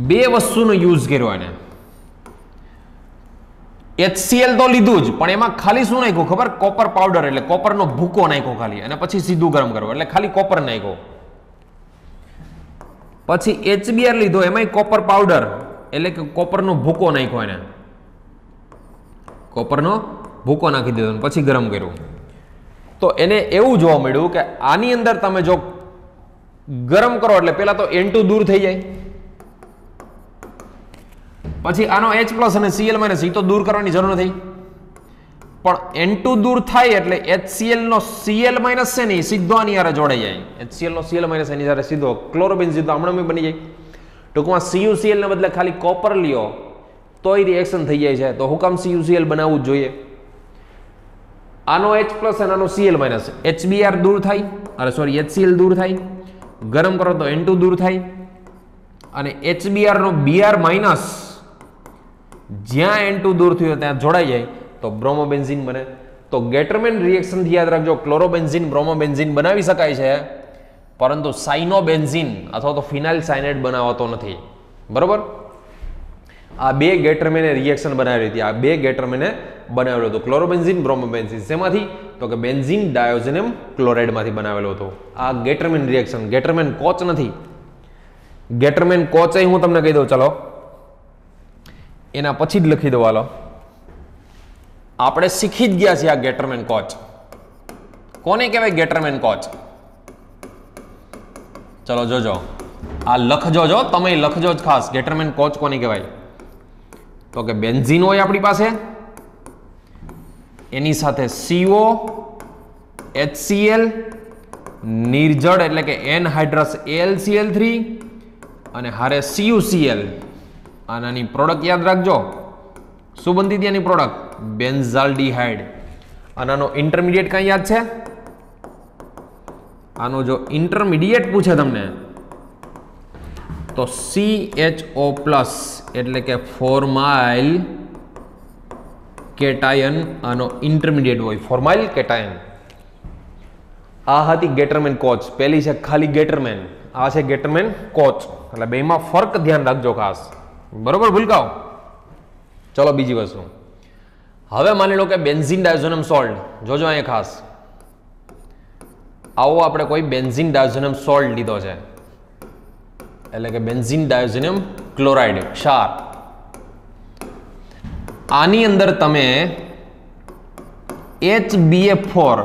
બે વસ્તુનો યુઝ કર્યો એને. HCl તો લીધું જ, પણ એમાં ખાલી શું નાખ્યું ખબર? કોપર પાવડર, એટલે કોપરનો ભૂકો નાખ્યો ખાલી, અને પછી સીધું ગરમ કરવું, એટલે ખાલી કોપર નાખ્યો. પછી HBr લીધો, એમાંય કોપર પાવડર, એટલે કે કોપરનો ભૂકો નાખ્યો એને, કોપરનો ભૂકો નાખી દીધો, પછી ગરમ કર્યું. તો એને એવું જોવા મળ્યું કે આની અંદર તમે જો ગરમ કરો એટલે પેલા તો N2 દૂર થઈ જાય, પછી આનો H+ અને Cl- એ તો દૂર કરવાની જરૂર નથી, પણ N2 દૂર થાય એટલે HCl નો Cl- છે ને સીધો આની હારે જોડાઈ જાય. HCl નો Cl- એની સાથે સીધો ક્લોરોબેન્ઝીન તો હમણાં બની જાય. ટૂંકમાં CuCl ને બદલે ખાલી કોપર લ્યો તોય રિએક્શન થઈ જાય છે. તો હું કામ CuCl બનાવવું જ જોઈએ? આનો H+ અને આનો Cl-, HBr દૂર થાય, અરે સોરી HCl દૂર થાય, ગરમ કરો તો N2 દૂર થાય, અને HBr નો Br- જ્યાં N2 દૂર થયો ત્યાં જોડાઈ જાય તો બ્રોમોબેન્ઝીન બને. તો ગેટરમેન રિએક્શનથી યાદ રાખજો, ક્લોરોબેન્ઝીન બ્રોમોબેન્ઝીન બનાવી શકાય છે, પરંતુ સાયનોબેન્ઝીન અથવા તો ફિનાઇલ સાયનાઇડ બનાવતો નથી. બરોબર? આ બે ગેટરમેને રિએક્શન બનાવેલી હતી. આ બે ગેટરમેને બનાવેલું હતું ક્લોરોબેન્ઝીન બ્રોમોબેન્ઝીન. શેમાંથી? તો કે બેન્ઝીન ડાયોઝેનેમ ક્લોરાઇડમાંથી બનાવેલું હતું. આ ગેટરમેન રિએક્શન, ગેટરમેન કોચ નથી. ગેટરમેન કોચ હું તમને કહી દઉં, ચલો એના પછી જ લખી દો. હાલો, આપણે શીખી જ ગયા છીએ આ ગેટરમેન કોચ. કોને કહેવાય ગેટરમેન કોચ? ચલો જોજો, આ લખજો, જો તમે લખજો જ ખાસ, ગેટરમેન કોચ કોને કહેવાય? તો કે બેન્ઝીન હોય આપણી પાસે, એની સાથે CO, HCl, નિર્જળ એટલે કે એનહાઇડ્રસ AlCl3, અને હારે CuCl. આનાની પ્રોડક્ટ યાદ રાખજો, શું બનતી હતી આની પ્રોડક્ટ? બેન્ઝાલ્ડિહાઇડ. અને આનો ઇન્ટરમીડિયેટ કઈ યાદ છે? આનો જો ઇન્ટરમીડિયેટ પૂછે તમને તો CHO+, એટલે કે ફોર્માઇલ કેટાયન આનો ઇન્ટરમીડિયેટ હોય, ફોર્માઇલ કેટાયન. આ હતી ગેટરમેન કોચ. પેલી છે ખાલી ગેટરમેન, આ છે ગેટરમેન કોચ. એટલે બેમાં ફરક ધ્યાન રાખજો ખાસ. બરોબર ભૂલકાઓ? ચલો બીજી વસ્તુ. હવે માની લો કે બેન્ઝીન ડાયોઝેનમ સોલ્ટ, જોજો અહીંયા ખાસ. આવો આપણે કોઈ બેન્ઝીન ડાયોઝેનમ સોલ્ટ લીધો છે, એટલે કે બેન્ઝીન ડાયોઝેનમ ક્લોરાઇડ, ક્ષાર. આની અંદર તમે HBF4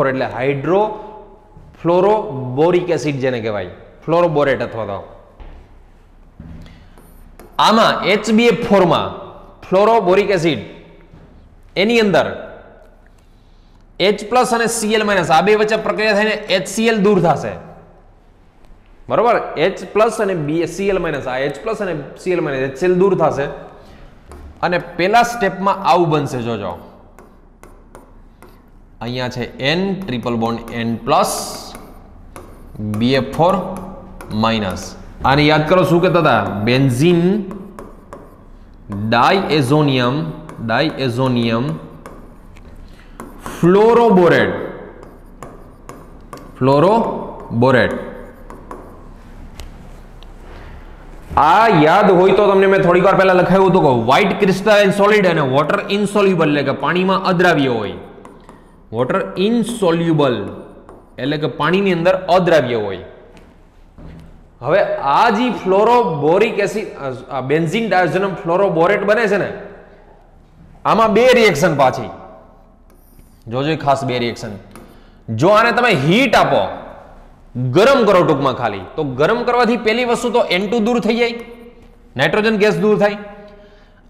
એટલે હાઇડ્રોફ્લોરોબોરિક એસિડ જેને કહેવાય, ફ્લોરોબોરેટ અથવા તો આમાં HBF4 માં ફ્લોરોબોરિક એસિડ, એની અંદર H+ અને Cl- આ બે વચ્ચે પ્રક્રિયા થઈને HCl દૂર થશે. બરોબર? H+ અને Cl- આ H+ અને Cl- HCl દૂર થશે, અને પેલા સ્ટેપમાં આવું બનશે. જોજો, અહીંયા છે N triple bond N+, BF4-. આને યાદ કરો, શું કહેતા હતા? Benzene diazonium ફ્લોરોબોરેટ. આ યાદ હોય તો તમને મેં થોડીક વાર પહેલા લખાયું હતું કે વ્હાઇટ ક્રિસ્ટલાઇન સોલિડ અને વોટર ઇનસોલ્યુબલ, એટલે કે પાણીમાં અદ્રાવ્ય હોય. વોટર ઇનસોલ્યુબલ એટલે કે પાણીની અંદર અદ્રાવ્ય હોય. હવે આ જે ફ્લોરોબોરિક એસિડ, બેન્ઝીન ડાયોઝેનમ ફ્લોરોબોરેટ બને છે ને, આમાં બે રિએક્શન પાછી જોજો ખાસ, બે રિએક્શન. જો આને તમે હીટ આપો, ગરમ કરો ટૂંકમાં ખાલી, તો ગરમ કરવાથી પહેલી વસ્તુ તો N2 દૂર થઈ જાય, નાઇટ્રોજન ગેસ દૂર થાય,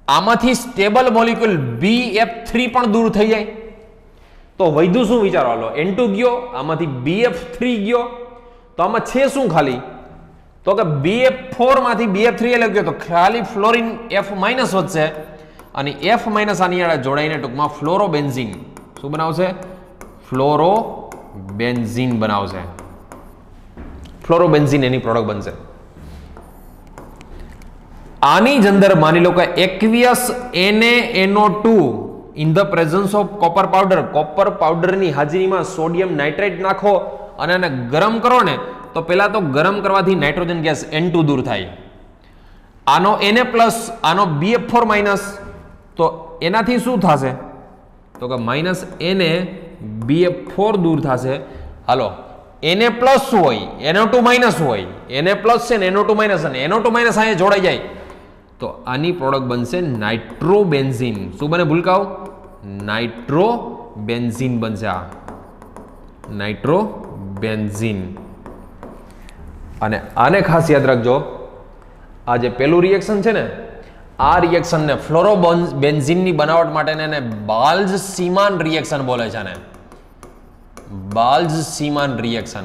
આમાંથી સ્ટેબલ મોલિક્યુલ BF3 પણ દૂર થઈ જાય. તો વૈધું શું વિચારો, હાલો N2 ગયો, આમાંથી BF3 ગયો, તો આમાં છે શું ખાલી, તો કે BF4 માંથી BF3 અલગ ગયો, તો ખાલી ફ્લોરિન F- વધશે અને F- આની આડે જોડાઈને ટૂંકમાં ફ્લોરોબેન્ઝીન શું બનાવશે, ફ્લોરોબેન્ઝીન બનાવશે. ફ્લોરોબેન્ઝીન એની પ્રોડક્ટ બનશે. આની જ અંદર માની લો કે aqueous NaNO2 in the presence of copper powder, copper પાવડરની હાજરીમાં સોડિયમ નાઇટ્રેટ નાખો અને એને ગરમ કરો ને, તો પહેલા તો ગરમ કરવાથી નાઇટ્રોજન ગેસ N2 દૂર થાય, આનો Na+, આનો BF4-, તો એનાથી શું થશે, તો કે -Na BF4 દૂર થશે. હાલો Na+ હોય, NO2- હોય, Na+ છે ને NO2- અને NO2- અહીંયા જોડાઈ જાય તો આની પ્રોડક્ટ બનશે નાઇટ્રોબેન્ઝીન. શું બને ભૂલકાઓ, નાઇટ્રોબેન્ઝીન બનશે. આ નાઇટ્રોબેન્ઝીન. અને આને ખાસ યાદ રાખજો, આ જે પેલું રિએક્શન છે ને, આ રિએક્શનને ફ્લોરોબેન્ઝીનની બનાવટ માટે એને બાલ્ઝ-સીમાન રિએક્શન બોલે છે. આને બાલ્ઝ-સીમાન રિએક્શન,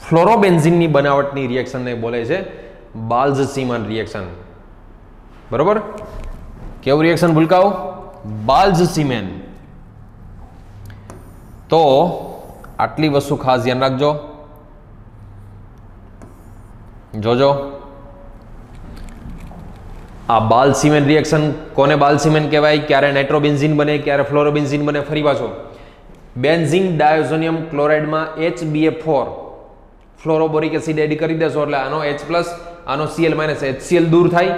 ફ્લોરોબેન્ઝીનની બનાવટની રિએક્શનને બોલે છે બાલ્ઝ-સીમાન રિએક્શન. બરોબર? કેવું રિએક્શન ભૂલકાઓ, બાલ્ઝ-સીમેન. તો આટલી વસ્તુ ખાસ ધ્યાન રાખજો, જોજો. આ બાલ્ઝ-સીમેન રિએક્શન કોને બાલ્ઝ-સીમેન કહેવાય, ક્યારે નાઇટ્રોબેન્ઝીન બને, ક્યારે ફ્લોરોબેન્ઝીન બને, ફરી પાછો. બેન્ઝીન ડાયોઝોનિયમ ક્લોરાઇડમાં HBF4 ફ્લોરોબોરિક એસિડ એડ કરી દેશો એટલે આનો H+, આનો Cl- HCl દૂર થાય,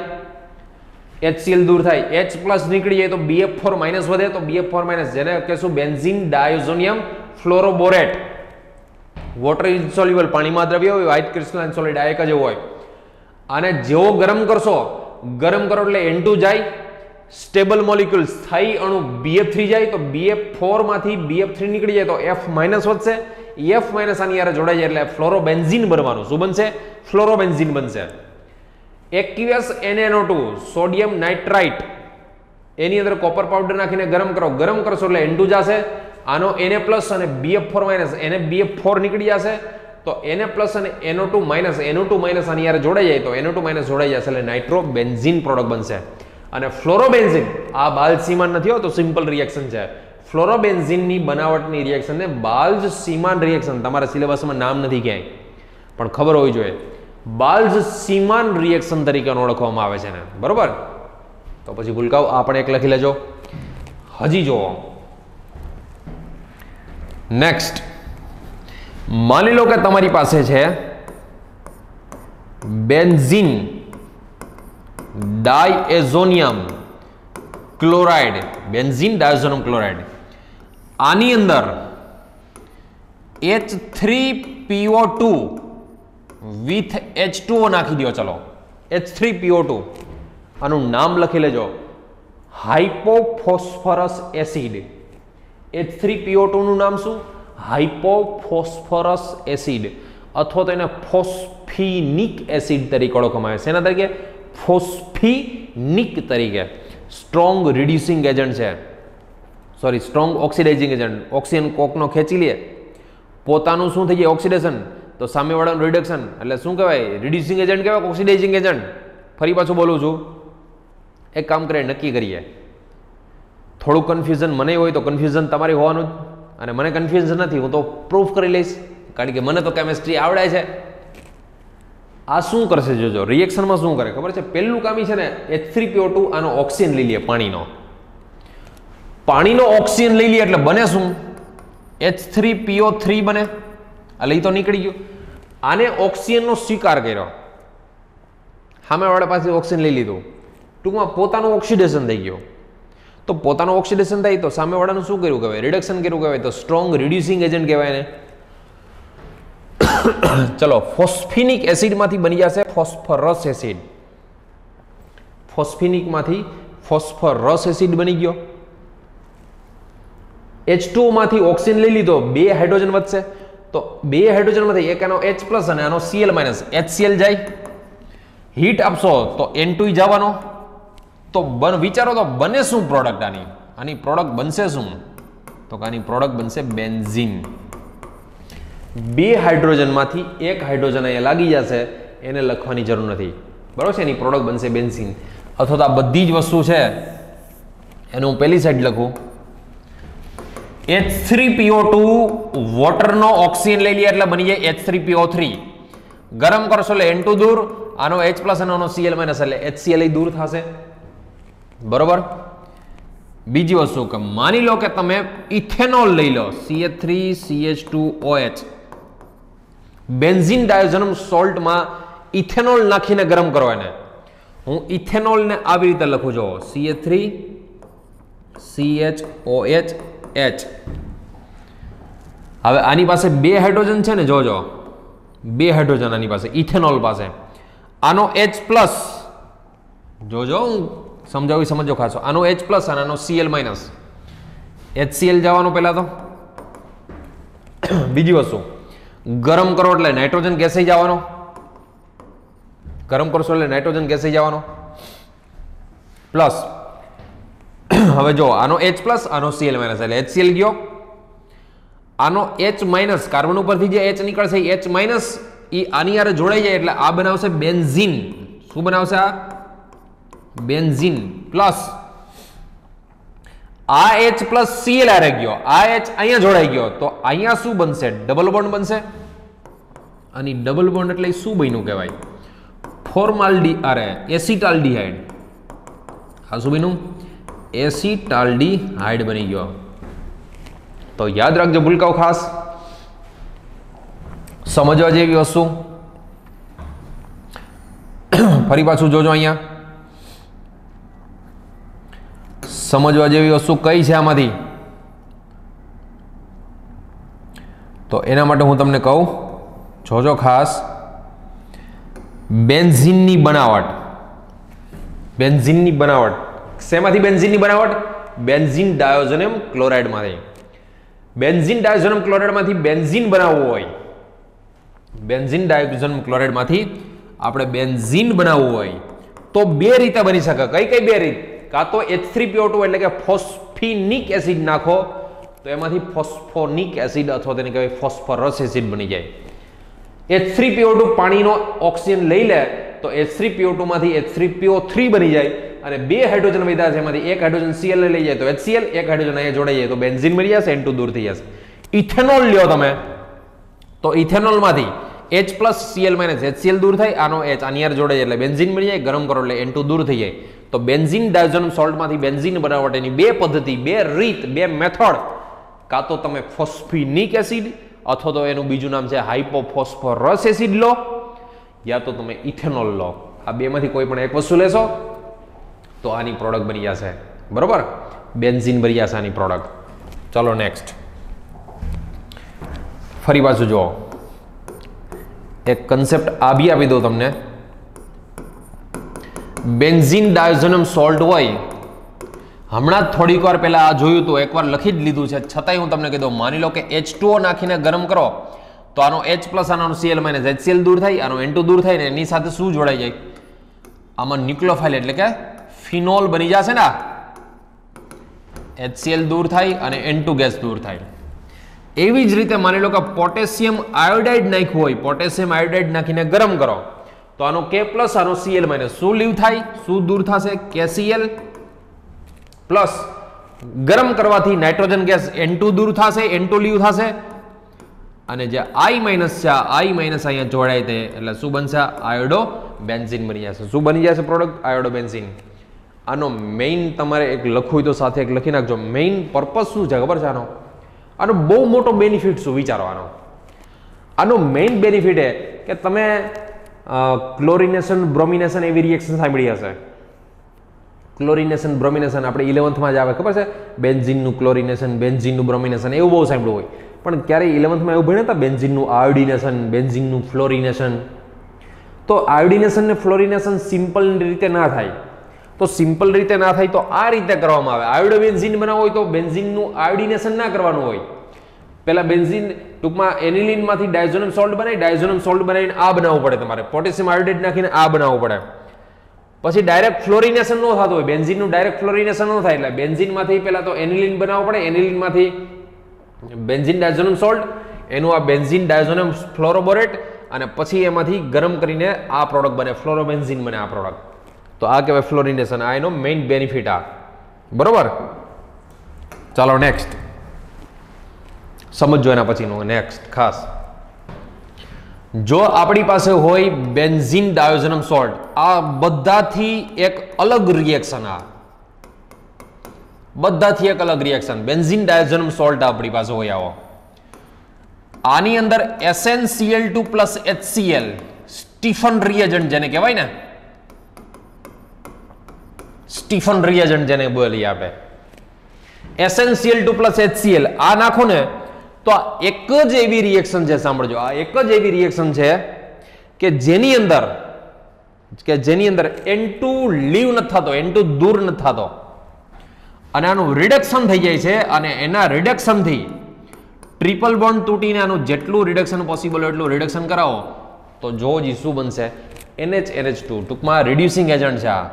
HCl દૂર થાય, H+ નીકળી જાય તો BF4- વધે, તો BF4- જેને કહેશું બેન્ઝીન ડાયોઝોનિયમ ફ્લોરોબોરેટ. વોટર ઇન્સોલ્યુબલ, પાણીમાં દ્રવ્ય હોય, વ્હાઇટ ક્રિસ્ટલાઇન સોલિડ આ એક જ હોય. આને જેવો ગરમ કરશો, ગરમ કરો એટલે N2 જાય, સ્ટેબલ મોલિક્યુલ સ્થાયી અણુ BF3 જાય, તો BF4 માંથી BF3 નીકળી જાય તો F- વધશે, F- આની યારે જોડાઈ જાય એટલે ફ્લોરોબેન્ઝીન બનવાનું. શું બનશે, ફ્લોરોબેન્ઝીન બનશે. aqueous NaNO2 સોડિયમ નાઇટ્રાઇટ, એની અંદર કોપર પાવડર નાખીને ગરમ કરો, ગરમ કરશો એટલે N2 જશે, આનો Na+ અને BF4- એને BF4 નીકળી જશે, તો Na+ અને NO2- આની યારે જોડાઈ જાય તો NO2- જોડાઈ જશે એટલે નાઇટ્રોબેન્ઝીન પ્રોડક્ટ બનશે. અને ફ્લોરોબેન્ઝીન આ બાલ્ઝ-સીમાન નથી હોતો, સિમ્પલ રિએક્શન છે. ફ્લોરોબેન્ઝીનની બનાવટની રિએક્શનને બાલ્ઝ-સીમાન રિએક્શન, તમારા સિલેબસમાં નામ નથી ક્યાંય પણ ખબર હોવી જોઈએ, બાલ્ઝ-સીમાન રિએક્શન તરીકે ઓળખવામાં આવે છે ને. બરોબર? તો પછી ભૂલકાઓ આ પણ એક લખી લેજો. હજી જોવો, નેક્સ્ટ માની લો કે તમારી પાસે છે benzene diazonium chloride, benzene diazonium chloride, આની અંદર H3PO2 વિથ H2O નાખી દો. ચલો H3PO2, આનું નામ લખી લેજો, હાઇપોફોસ્ફરસ એસિડ. H3PO2 નું નામ શું, હાઇપોફોસ્ફરસ એસિડ, અથવા તો એને ફોસ્ફિનિક એસિડ તરીકે ઓળખવામાં આવે છે. એના તરીકે ફોસ્ફિનિક તરીકે. સ્ટ્રોંગ રિડ્યુસિંગ એજન્ટ છે, sorry strong oxidising agent. Oxygen કોકનો ખેંચી લે, પોતાનું શું થઈ જાય ઓક્સિડેશન, તો સામેવાળાનું રિડક્શન, એટલે શું કહેવાય, રિડ્યુસિંગ એજન્ટ કહેવાય, ઓક્સિડાઇઝિંગ એજન્ટ. ફરી પાછું બોલું છું, એક કામ કરે, નક્કી કરીએ. થોડું કન્ફ્યુઝન મને હોય તો કન્ફ્યુઝન તમારી હોવાનું જ, અને મને કન્ફ્યુઝન નથી, હું તો પ્રૂફ કરી લઈશ, કારણ કે મને તો કેમેસ્ટ્રી આવડે છે. આ શું કરશે જોજો, રિએક્શનમાં શું કરે ખબર છે, પહેલું કામ છે ને, H3PO2 આનો ઓક્સિજન લઈ લે, પાણીનો ઓક્સિજન લઈ લે એટલે બને શું, H3PO3 બને. એટલે એ તો નીકળી ગયું. આને ઓક્સિજનનો સ્વીકાર કર્યો, સામેવાળા પાસે ઓક્સિજન લઈ લીધું, ટૂંકમાં પોતાનું ઓક્સિડેશન થઈ ગયું. તો પોતાનું ઓક્સિડેશન થાય તો સામેવાળાનું શું કર્યું કહેવાય, રિડક્શન કર્યું કહેવાય, તો સ્ટ્રોંગ રિડ્યુસિંગ એજન્ટ કહેવાય એને. ચલો ફોસ્ફિનિક એસિડમાંથી બની જશે ફોસ્ફરસ એસિડ, ફોસ્ફિનિકમાંથી ફોસ્ફરસ એસિડ બની ગયો. H2O માંથી ઓક્સિજન લઈ લીધો, 2 હાઇડ્રોજન વધશે, તો 2 હાઇડ્રોજનમાંથી એક આનો H+ અને આનો Cl- HCl જાય. હીટ આપશો તો N2 જવાનો. તો વિચારો તો બને શું પ્રોડક્ટ આની પ્રોડક્ટ બનશે શું? તો આની પ્રોડક્ટ બનશે બેન્ઝીન. 2 હાઇડ્રોજનમાંથી એક હાઇડ્રોજન અહીંયા લાગી જશે, એને લખવાની જરૂર નથી, બરાબર છે? એની પ્રોડક્ટ બનશે બેન્ઝીન. અથવા તો આ બધી જ વસ્તુ છે એનું હું પહેલી સાઈડ લખું. H3PO2 વોટરનો ઓક્સિજન લઈ લઈએ એટલે બની જાય H3PO3. ગરમ કરશો એટલે N2 દૂર, આનો H+ અને આનો Cl- એટલે HCl દૂર થશે, બરોબર? બીજી વસ્તુ કે માની લો કે તમે ઇથેનોલ લઈ લો, CH3CH2OH. બેન્ઝીન ડાયોઝનમ સોલ્ટમાં ઇથેનોલ નાખીને ગરમ કરો એને. હું ઇથેનોલને આવી રીતે લખું છું, CH3CHOH. હવે આની પાસે 2 હાઇડ્રોજન છે ને, જોજો 2 હાઇડ્રોજન આની પાસે, ઇથેનોલ પાસે. આનો H+, જોજો હું સમજો ખાસો, આનો H+ અને આનો Cl-, HCl જવાનું પહેલા તો. બીજી વસ્તુ, ગરમ કરો એટલે નાઇટ્રોજન ગેસ જવાનો, ગરમ કરશો એટલે નાઇટ્રોજન ગેસ જવાનો પ્લસ. હવે જો આનો H+, આનો Cl- એટલે HCl ગયો, આનો H- કાર્બન ઉપરથી જે H નીકળશે એ H- એ આની યારે જોડાઈ જાય એટલે આ બનાવશે બેન્ઝીન. શું બનાવશે? આ બેન્ઝીન. પ્લસ આ H+ Cl આરે ગયો, આ H અહીંયા જોડાઈ ગયો, તો અહીંયા શું બનશે? ડબલ બોન્ડ બનશે. અને ડબલ બોન્ડ એટલે શું બન્યું કહેવાય? એસિટાલ્ડીહાઇડ. આ શું બન્યું? એસિટાલ્ડીહાઇડ બની ગયો. તો યાદ રાખજો ભૂલકાઓ, ખાસ સમજવા જેવી વસ્તુ. ફરી પાછું જોજો, અહીંયા સમજવા જેવી વસ્તુ કઈ છે આમાંથી, તો એના માટે હું તમને કહું, જોજો ખાસ. બેન્ઝીનની બનાવટ, શેમાંથી બેન્ઝીનની બનાવટ? બેન્ઝીન ડાયોઝોનિયમ ક્લોરાઇડમાંથી. બેન્ઝીન ડાયોઝોનિયમ ક્લોરાઇડમાંથી બેન્ઝીન બનાવવું હોય, બેન્ઝીન ડાયોઝોનિયમ ક્લોરાઇડમાંથી આપણે બેન્ઝીન બનાવવું હોય તો 2 રીતે બની શકે. કઈ 2 રીત? કાં તો H3PO2 એટલે કે ફોસ્ફિનિક એસિડ નાખો તો એમાંથી ફોસ્ફોનિક એસિડ અથવા તેને કહેવાય ફોસ્ફરસ એસિડ બની જાય. H3PO2 પાણીનો ઓક્સિજન લઈ લે તો H3PO2 માંથી H3PO3 બની જાય અને 2 હાઇડ્રોજન વધ્યા છે, એમાંથી એક હાઇડ્રોજન Cl લઈ જાય તો HCl, એક હાઇડ્રોજન અહીંયા જોડાઈ જાય તો બેન્ઝીન મળી જશે, N2 દૂર થઈ જશે. ઇથેનોલ લ્યો તમે તો ઇથેનોલમાંથી H+ Cl- HCl દૂર થાય, આનો H આની યાર જોડાઈ જાય એટલે બેન્ઝીન મળી જાય, ગરમ કરો એટલે N2 દૂર થઈ જાય. તો બેન્ઝીન ડાયોઝોનિયમ સોલ્ટમાંથી બેન્ઝીન બનાવવા માટેની 2 પદ્ધતિ, 2 રીત, 2 મેથડ. કાં તો તમે ફોસ્ફિનિક એસિડ અથવા તો એનું બીજું નામ છે હાઇપોફોસ્ફરસ એસિડ લો, યા તો તમે ઇથેનોલ લો. આ 2 માંથી કોઈ પણ એક વસ્તુ લેશો તો આની પ્રોડક્ટ બની જશે, બરોબર? બેન્ઝીન બની જશે આની પ્રોડક્ટ. ચલો નેક્સ્ટ. ફરી પાછું જુઓ, એક કન્સેપ્ટ આ બી આપી દઉં તમને. બેન્ઝીન ડાયોઝોનિયમ સોલ્ટ હોય, હમણાં જ થોડીક વાર પહેલા આ જોયું હતું, એકવાર લખી જ લીધું છે, છતાંય હું તમને કહી દઉં. માની લો કે H2O નાખીને ગરમ કરો તો આનો H+ આનો Cl- HCl દૂર થાય, આનો N2 દૂર થાય ને એની સાથે શું જોડાઈ જાય? આમાં ન્યુક્લિયોફાઇલ એટલે કે ફિનોલ બની જશે ને. HCl દૂર થાય અને N2 ગેસ દૂર થાય. એવી જ રીતે માની લો કે પોટેશિયમ આયોડાઇડ નાખ્યું હોય, પોટેશિયમ આયોડાઇડ નાખીને ગરમ કરો તો આનો K+ આનો Cl- શું લીવ થાય? શું દૂર થશે? KCl પ્લસ ગરમ કરવાથી નાઇટ્રોજન ગેસ N2 દૂર થશે, N2 લીવ થશે અને જે I- છે આ I- અહીંયા જોડાય તે એટલે શું બનશે? આયોડો બેન્ઝીન બની જશે. શું બની જશે પ્રોડક્ટ? Iodo benzene. આનો મેઇન તમારે એક લખવું હોય તો સાથે એક લખી નાખજો. મેઇન પર્પઝ શું છે ખબર છે આનો બહુ મોટો બેનિફિટ શું વિચારવાનો. આનો મેઇન બેનિફિટ એ કે તમે ક્લોરિનેશન બ્રોમિનેશન એવી રિએક્શન સાંભળી હશે. ક્લોરિનેશન બ્રોમિનેશન આપણે 11th જ આવે, ખબર છે? બેન્ઝીનનું ક્લોરિનેશન, બેન્ઝીનનું બ્રોમિનેશન એવું બહુ સાંભળ્યું હોય, પણ ક્યારેય 11th એવું ભણ્યા હતા બેન્ઝીનનું આયોડિનેશન, બેન્ઝીનનું ફ્લોરિનેશન? તો આયોડિનેશન ને ફ્લોરિનેશન સિમ્પલ રીતે ના થાય, તો સિમ્પલ રીતે ના થાય તો આ રીતે કરવામાં આવે. આયોડો બેન્ઝીન બનાવવો હોય તો બેન્ઝીનનું આયોડિનેશન ના કરવાનું હોય. પહેલા બેન્ઝીન ટૂંકમાં એનિલિનમાંથી ડાયઝોનિયમ સોલ્ટ બનાવી, ડાયઝોનિયમ સોલ્ટ બનાવીને આ બનાવવું પડે તમારે. પોટેશિયમ આયોડેટ નાખીને આ બનાવવું પડે. પછી ડાયરેક્ટ ફ્લોરિનેશન ન થતું હોય, બેન્ઝીનનું ડાયરેક્ટ ફ્લોરિનેશન ન થાય, એટલે બેન્ઝીનમાંથી પહેલા તો એનિલિન બનાવવું પડે, એનિલિનમાંથી બેન્ઝીન ડાયઝોનિયમ સોલ્ટ, એનું આ બેન્ઝીન ડાયઝોનિયમ ફ્લોરોબોરેટ, અને પછી એમાંથી ગરમ કરીને આ પ્રોડક્ટ બને, ફ્લોરોબેન્ઝીન બને આ પ્રોડક્ટ. તો આ કહેવાય ફ્લોરિનેશન. આ એનો મેઇન બેનિફિટ આ. બરોબર, ચાલો નેક્સ્ટ સમજો. એના પછીનું નેક્સ્ટ ખાસ, જો આપણી પાસે હોય બેન્ઝીન ડાયોઝોનિયમ સોલ્ટ, આ બધાથી એક અલગ રિએક્શન, આ બધાથી એક અલગ રિએક્શન, બેન્ઝીન ડાયોઝોનિયમ સોલ્ટ આપણી પાસે હોય આવો. આની અંદર SnCl2 plus HCl Stephen reagent જેને કહેવાય ને, સ્ટીફન રિએજન્ટ જેને બોલીએ આપણે, SnCl2 પ્લસ HCl આ નાખો ને તો આ એક જ એવી રિએક્શન છે. સાંભળજો, આ એક જ એવી રિએક્શન છે કે જેની અંદર N2 લીવ નથી થતો, N2 દૂર નથી થતો, અને આનું રિડક્શન થઈ જાય છે. અને એના રિડક્શનથી ટ્રિપલ બોન્ડ તૂટીને આનું જેટલું રિડક્શન પોસિબલ હોય એટલું રિડક્શન કરાવો તો જો જી શું બનશે, NH2. ટૂંકમાં રિડ્યુસિંગ એજન્ટ છે આ.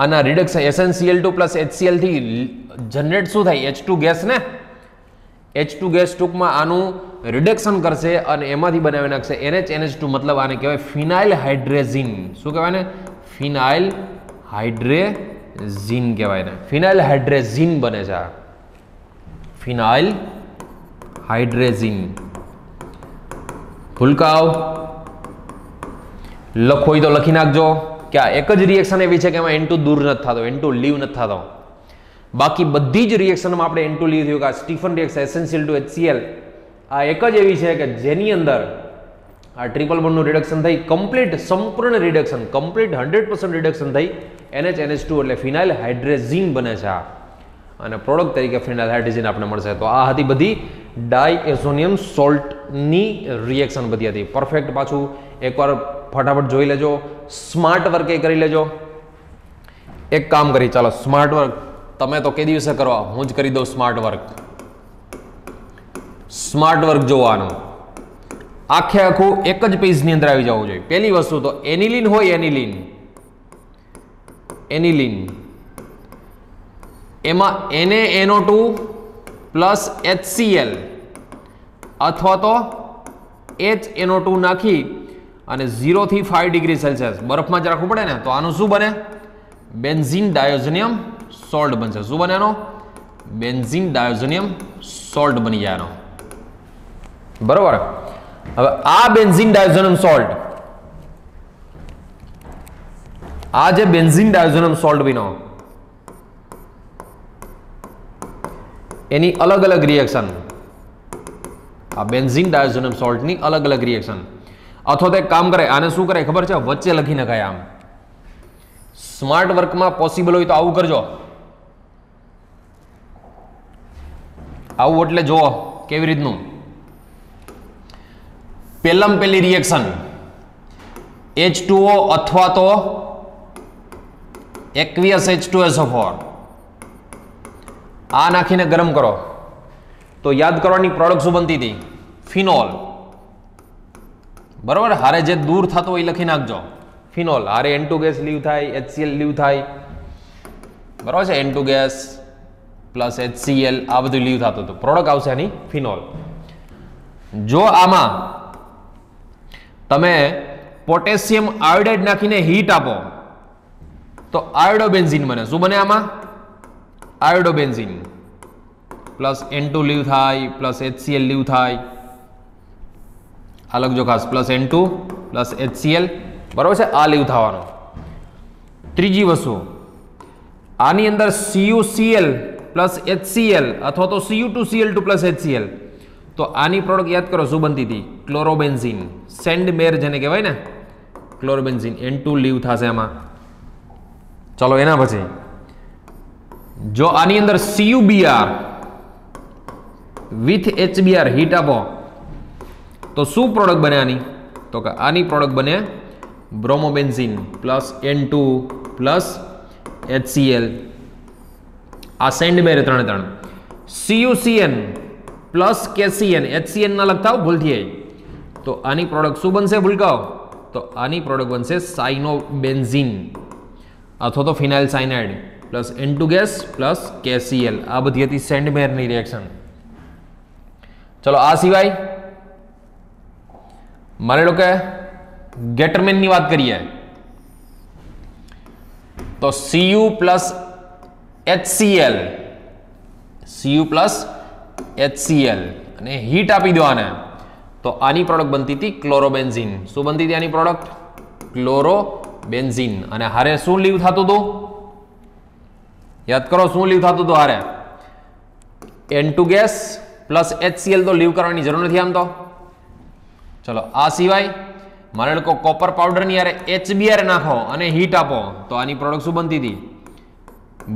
આના રિડક્શન SnCl2 પ્લસ HCl થી જનરેટ શું થાય, H2 ગેસ ને, H2 ગેસ ટૂંકમાં આનું રિડક્શન કરશે અને એમાંથી બનાવી નાખશે NH2. મતલબ આને કહેવાય ફિનાઇલ હાઇડ્રેઝિન. શું કહેવાય ને, ફિનાઇલ હાઇડ્રેઝિન કહેવાય ને, ફિનાઇલ હાઇડ્રેઝિન બને છે આ, ફિનાઇલ હાઇડ્રેઝિન. ભૂલકાઓ લખો હોય તો લખી નાખજો કે આ એક જ રિએક્શન એવી છે કે એમાં N2 દૂર નથી થતો, N2 લીવ નથી થતો. બાકી બધી જ રિએક્શનમાં આપણે N2 લીવ થયું કે આ સ્ટીફન રિએક્શન SnCl2 HCl આ એક જ એવી છે કે જેની અંદર આ ટ્રિપલ બોન્ડનું રિડક્શન થઈ, કમ્પ્લીટ સંપૂર્ણ રિડક્શન, કમ્પ્લીટ 100% રિડક્શન થઈ NH2 એટલે ફિનાઇલ હાઇડ્રેઝિન બને છે આ, અને પ્રોડક્ટ તરીકે ફિનાઇલ હાઇડ્રેઝિન આપણે મળશે. તો આ હતી બધી ડાયઝોનિયમ સોલ્ટની રિએક્શન બધી હતી. પરફેક્ટ પાછું એકવાર ફટાફટ જોઈ લેજો, સ્માર્ટ વર્ક એ કરી લેજો. એક કામ કરી, ચાલો સ્માર્ટ વર્ક તમે તો કે દિવસે કરવા, હું જ કરી દઉં સ્માર્ટ વર્ક. સ્માર્ટ વર્ક જોવાનું આખે આખું એક જ પેજની અંદર આવી જવું જોઈએ. પહેલી વસ્તુ તો એનિલિન હોય, એનિલિન એમાં NaNO2 પ્લસ HCl અથવા તો HNO2 નાખી અને 0 થી 5 ડિગ્રી સેલ્સિયસ બરફમાં જ રાખવું પડે ને, તો આનું શું બને, બેન્ઝીન ડાયોઝોનિયમ સોલ્ટ બનશે. શું બને એનો, બેન્ઝીન ડાયોઝોનિયમ સોલ્ટ બની જાય એનો. બરોબર, હવે આ બેન્ઝીન ડાયોઝોનિયમ સોલ્ટ, આ જે બેન્ઝીન ડાયોઝોનિયમ સોલ્ટ બન્યો એની અલગ અલગ રિએક્શન, આ બેન્ઝીન ડાયોઝોનિયમ સોલ્ટની અલગ અલગ રિએક્શન. અથવા તો એક કામ કરે, આને શું કરે ખબર છે, વચ્ચે લખી નખાય. આમ સ્માર્ટ વર્કમાં પોસિબલ હોય તો આવું કરજો. આવું એટલે જુઓ કેવી રીતનું. પહેલી રિએક્શન H2O અથવા તો aqueous H2SO4 આ નાખીને ગરમ કરો તો યાદ કરવાની પ્રોડક્ટ શું બનતી હતી, ફિનોલ. બરોબર, હારે જે દૂર થતો હોય લખી નાખજો, ફિનોલ. હારે N2 ગેસ લીવ થાય, HCl લીવ થાય. બરોબર છે, N2 ગેસ પ્લસ HCl આ બધું લીવ થતું હતું, પ્રોડક્ટ આવશે આની ફિનોલ. જો આમાં તમે પોટેશિયમ આયોડાઇડ નાખીને હીટ આપો તો આયોડોબેન્ઝીન બને. શું બને આમાં, આયોડોબેન્ઝીન પ્લસ N2 લીવ થાય પ્લસ HCl લીવ થાય. આ લખજો ખાસ, પ્લસ N2 પ્લસ HCl. બરોબર છે, આ લીવ થવાનો. ત્રીજી વસ્તુ, આની અંદર CuCl પ્લસ HCl અથવા તો Cu2Cl2 પ્લસ HCl, તો આની પ્રોડક્ટ યાદ કરો શું બનતી હતી, ક્લોરોબેન્ઝીન. સેન્ડ મેર જેને કહેવાય ને, ક્લોરોબેન્ઝીન. N2 લીવ થશે આમાં. ચલો એના પછી જો આની અંદર CuBr વિથ HBr હીટ આપો તો શું પ્રોડક્ટ બને આની, તો કે આની પ્રોડક્ટ બને બ્રોમોબેન્ઝીન પ્લસ N2 પ્લસ HCl, આ સેન્ડ મેરે 3 CuCN પ્લસ KCN, HCN ના લખતા હો ભૂલથી આવી, તો આની પ્રોડક્ટ શું બનશે ભૂલકાઓ? તો આની પ્રોડક્ટ બનશે સાયનોબેન્ઝીન અથવા તો phenyl cyanide plus N2 gas plus KCl. આ બધી હતી સેન્ડ મેરની રિએક્શન. ચલો આ સિવાય માની લો કે ગેટરમેનની વાત કરીએ તો Cu plus HCl, Cu plus HCl અને હીટ આપી દો આને, તો આની પ્રોડક્ટ બનતી હતી ક્લોરોબેન્ઝીન. શું બનતી હતી આની પ્રોડક્ટ? ક્લોરોબેન્ઝીન. અને હારે શું લીવ થતું હતું? યાદ કરો શું લીવ થતું હતું હારે? N2 gas plus HCl. તો લીવ કરવાની જરૂર નથી આમ તો. ચલો આ સિવાય માની લો કોપર પાવડરની યારે HBr નાખો અને હીટ આપો, તો આની પ્રોડક્ટ શું બનતી હતી?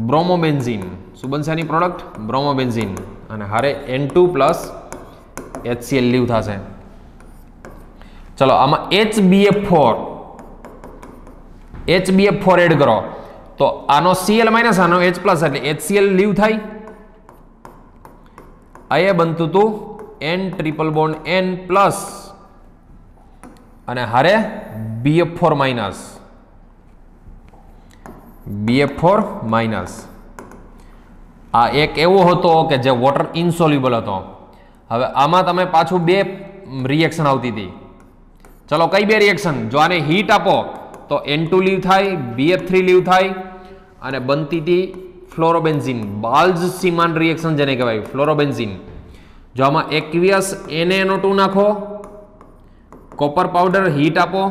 બ્રોમોબેન્ઝીન. શું બનશે આની પ્રોડક્ટ? બ્રોમોબેન્ઝીન. અને હારે N2 પ્લસ HCl લીવ થશે. ચલો આમાં HBF4 એડ કરો, તો આનો Cl માઇનસ આનો H પ્લસ એટલે HCl લીવ થાય. અહીંયા બનતું હતું N triple bond N plus અને હારે BF4 માઇનસ, BF4 માઇનસ. આ એક એવો હતો કે જે વોટર ઇનસોલ્યુબલ હતો. હવે આમાં તમે પાછું બે રિએક્શન આવતી હતી. ચલો કઈ બે રિએક્શન? જો આને હીટ આપો તો N2 લીવ થાય, BF3 લીવ થાય અને બનતી હતી ફ્લોરોબેન્ઝીન. બાલ્ઝ સીમાન રિએક્શન જેને કહેવાય ફ્લોરોબેન્ઝીન. જો આમાં એક્વિયસ NaNO2 નાખો, કોપર પાવડર હીટ આપો,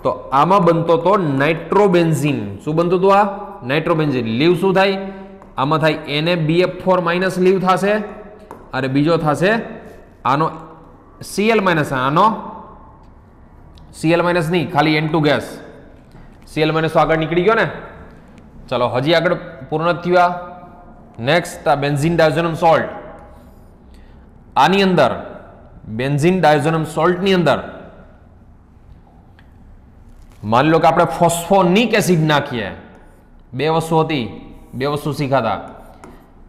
તો આમાં બનતો તો નાઇટ્રોબેન્ઝીન. શું બનતું હતું? આ નાઇટ્રોબેન્ઝીન. લીવ શું થાય? આમાં થાય NaBF4 માઇનસ લીવ થશે અને બીજો થશે આનો Cl માઇનસ, આનો Cl માઇનસ નહીં, ખાલી N2 ગેસ. Cl માઇનસ આગળ નીકળી ગયો ને. ચલો હજી આગળ પૂર્ણ થયું. નેક્સ્ટ આ બેન્ઝીન ડાયઝોનમ સોલ્ટ. આની અંદર બેન્ઝીન ડાયઝોનમ સોલ્ટની અંદર માની લો કે આપણે ફોસ્ફોનિક એસિડ નાખીએ. બે વસ્તુ હતી, બે વસ્તુ શીખાતા.